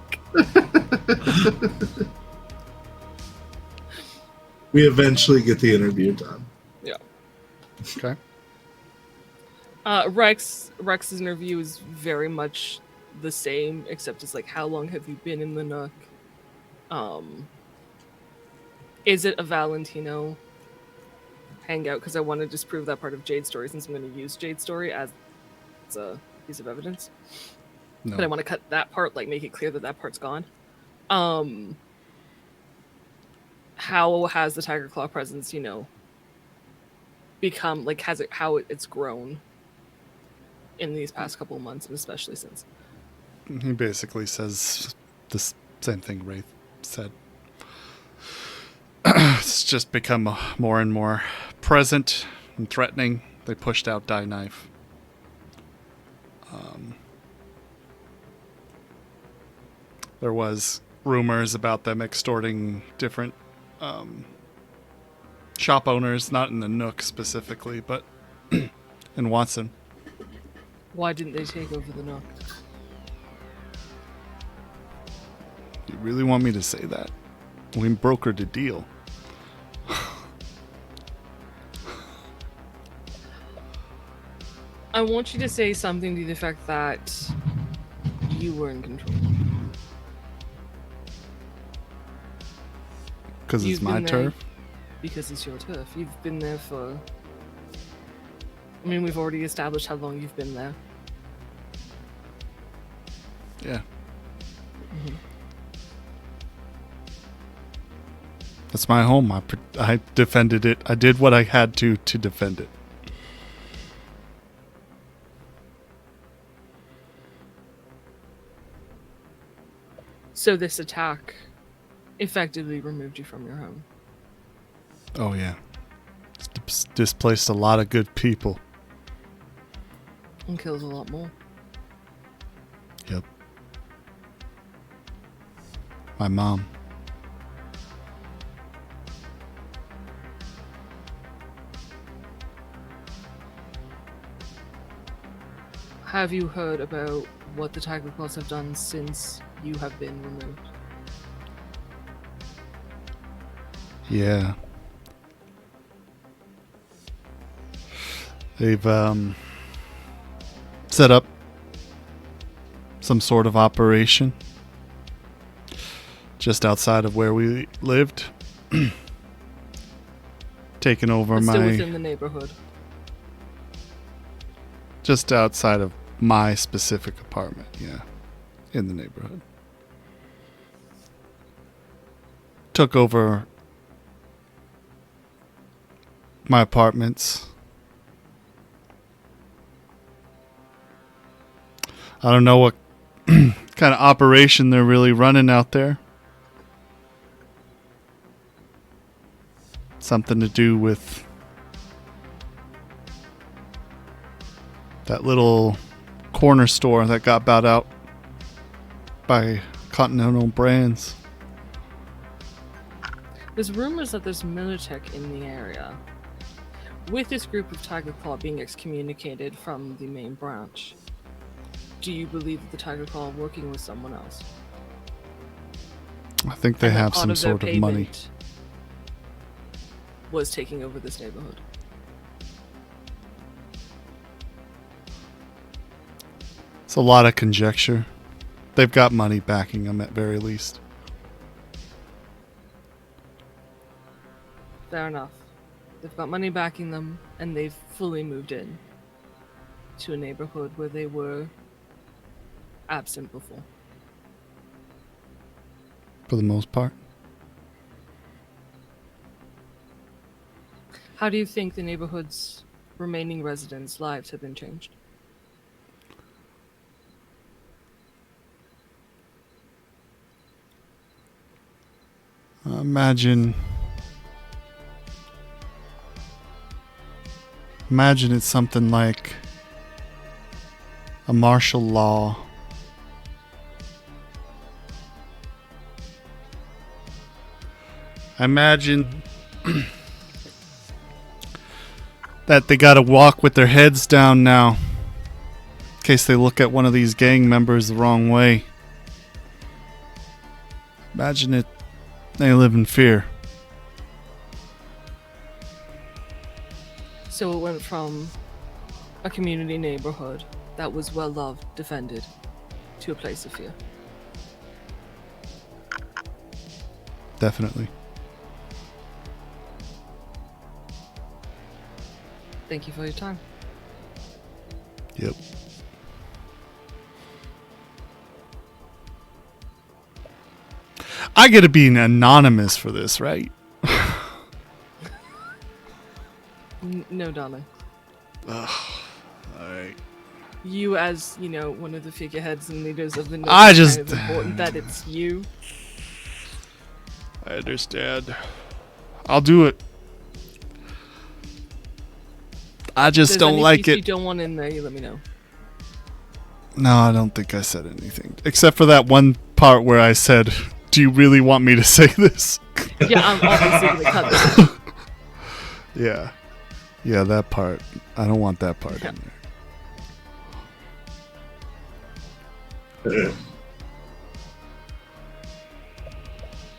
we eventually get the interview done. Yeah. Okay. Rex's interview is very much the same, except it's like, how long have you been in the Nook? Is it a Valentino hangout? Because I want to disprove that part of Jade's story, since I'm going to use Jade's story as a piece of evidence. No. But I want to cut that part, like make it clear that that part's gone. How has the Tiger Claw presence, become, like, how it's grown in these past couple of months, and especially since? He basically says the same thing Wraith said. It's just become more and more present and threatening. They pushed out Die Knife. There was rumors about them extorting different shop owners, not in the Nook specifically, but in Watson. Why didn't they take over the Nook? You really want me to say that? We brokered a deal. I want you to say something to the effect that you were in control. Because it's You've my been there turf? Because it's your turf. You've been there for... I mean, we've already established how long you've been there. Yeah. Mm-hmm. That's my home. I defended it. I did what I had to defend it. So this attack effectively removed you from your home. Oh, yeah. It's displaced a lot of good people. And kills a lot more. Yep. My mom. Have you heard about what the Tiger Claws have done since you have been removed? Yeah. They've set up some sort of operation just outside of where we lived. Taking over But my... still within the neighborhood. Just outside of my specific apartment, yeah. In the neighborhood. Took over my apartments. I don't know what kind of operation they're really running out there. Something to do with that little corner store that got bought out by Continental Brands. There's rumors that there's Militech in the area. With this group of Tiger Claw being excommunicated from the main branch, do you believe that the Tiger Claw are working with someone else? I think they And that have part some of their sort of money. payment was taking over this neighborhood. It's a lot of conjecture. They've got money backing them at very least. Fair enough. They've got money backing them, and they've fully moved in to a neighborhood where they were absent before. For the most part. How do you think the neighborhood's remaining residents' lives have been changed? Imagine it's something like a martial law. I imagine that they gotta walk with their heads down now in case they look at one of these gang members the wrong way. Imagine it. They live in fear. So it went from a community neighborhood that was well loved, defended, to a place of fear. Definitely. Thank you for your time. Yep. I get to be anonymous for this, right? No, darling. Alright. You, as one of the figureheads and leaders of the North, I it's just- kind of important that it's you. I understand. I'll do it. I just There's don't any like piece it. you don't want in there, you let me know. No, I don't think I said anything. Except for that one part where I said, do you really want me to say this? Yeah, I'm obviously gonna cut that. Yeah. Yeah, that part. I don't want that part Yeah. in there.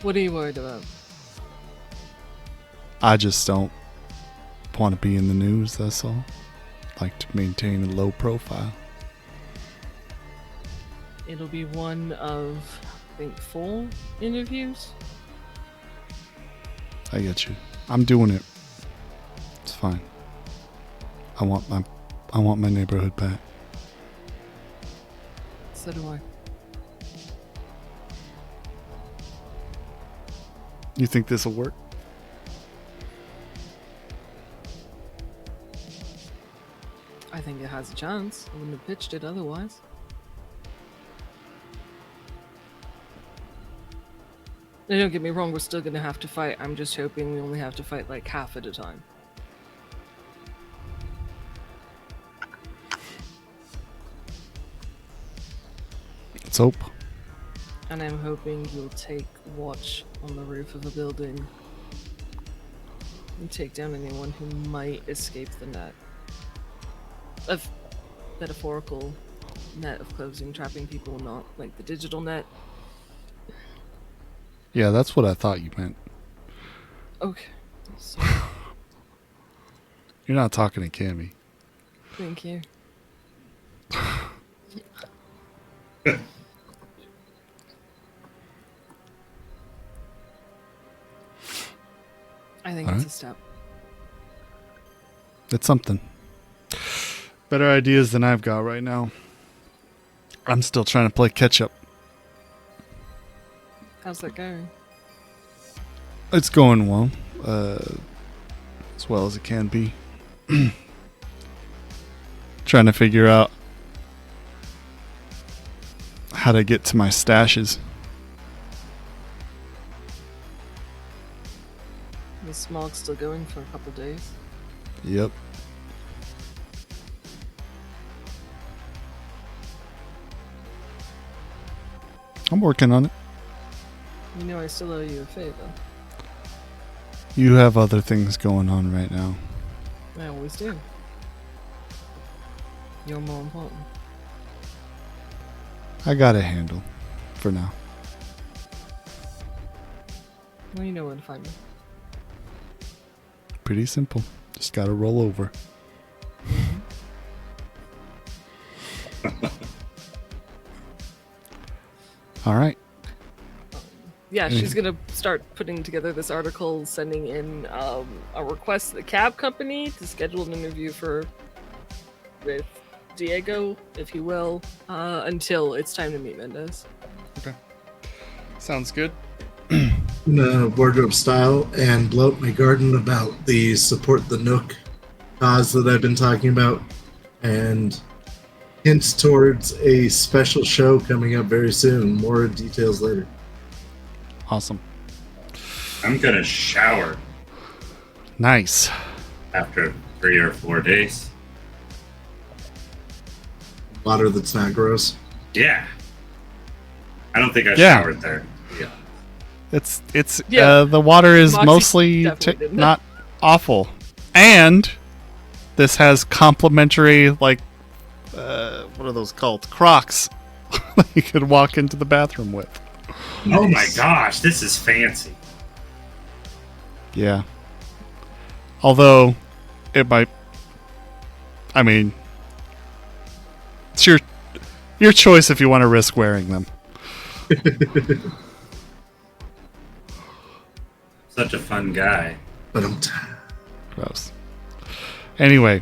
What are you worried about? I just don't want to be in the news, that's all. Like to maintain a low profile. It'll be one of, I think, 4 interviews. I get you. I'm doing it. It's fine. I want my neighborhood back. So do I. You think this will work? I think it has a chance. I wouldn't have pitched it otherwise. Now, don't get me wrong, we're still gonna have to fight. I'm just hoping we only have to fight like half at a time. Let's hope. And I'm hoping you'll take watch on the roof of a building and take down anyone who might escape the net. Of metaphorical net of closing, trapping people, not like the digital net. Yeah, that's what I thought you meant. Okay. So, You're not talking to Cammy. thank you. I think it's Alright. a step. It's something. Better ideas than I've got right now. I'm still trying to play catch up. How's that going? It's going well. As well as it can be. Trying to figure out how to get to my stashes. The smog's still going for a couple days. Yep. I'm working on it. You know I still owe you a favor. You have other things going on right now. I always do. You're more important. I got a handle for now. Well, you know where to find me. Pretty simple. Just gotta roll over. All right. Yeah, she's gonna start putting together this article, sending in a request to the cab company to schedule an interview with Diego, if he will, until it's time to meet Mendez. Okay. Sounds good. Wardrobe style and blow up my garden about the support the Nook cause that I've been talking about, and hints towards a special show coming up very soon. More details later. Awesome. I'm gonna shower Nice. after 3 or 4 days. Water that's not gross. Yeah. I don't think I Yeah. showered there. Yeah. It's Yeah. the water is Moxie mostly definitely didn't. not awful, and this has complimentary what are those called? Crocs that you could walk into the bathroom with. Oh my Nice. gosh, this is fancy. Yeah. Although it might I mean, it's your choice if you want to risk wearing them. Such a fun guy. But I'm Gross. Anyway,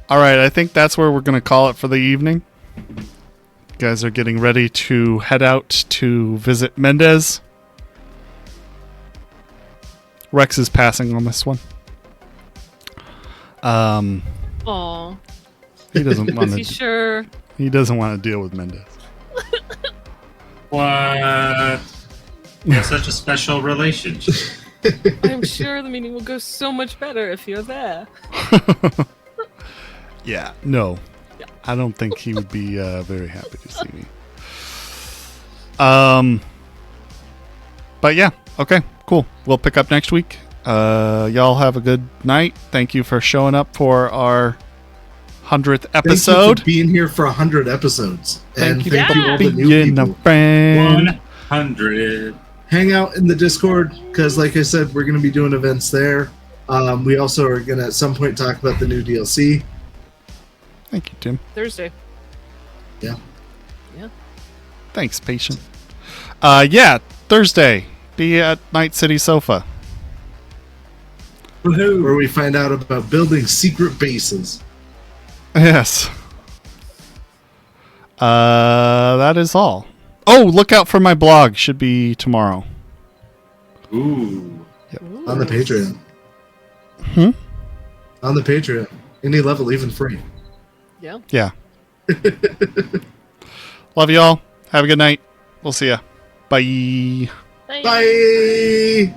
all right. I think that's where we're going to call it for the evening. You guys are getting ready to head out to visit Mendez. Rex is passing on this one. Aw. He doesn't want Is he to. sure? He doesn't want to deal with Mendez. What? We have such a special relationship. I'm sure the meeting will go so much better if you're there. Yeah. No. Yeah. I don't think he would be very happy to see me. But yeah. Okay. Cool. We'll pick up next week. Y'all have a good night. Thank you for showing up for our 100th Thank you episode. for being here for 100 episodes. Thank you thank for you all the new being a people. friend. 100. Hang out in the Discord because, like I said, we're going to be doing events there. We also are going to at some point talk about the new DLC. Thank you, Tim. Thursday. Yeah. Thanks, patient. Yeah, Thursday. Be at Night City Sofa. Where we find out about building secret bases. Yes. That is all. Oh, look out for my blog. Should be tomorrow. Ooh. On the Patreon. Hmm? On the Patreon. Any level, even free. Yeah. Yeah. Love you all. Have a good night. We'll see ya. Bye. Bye. Bye!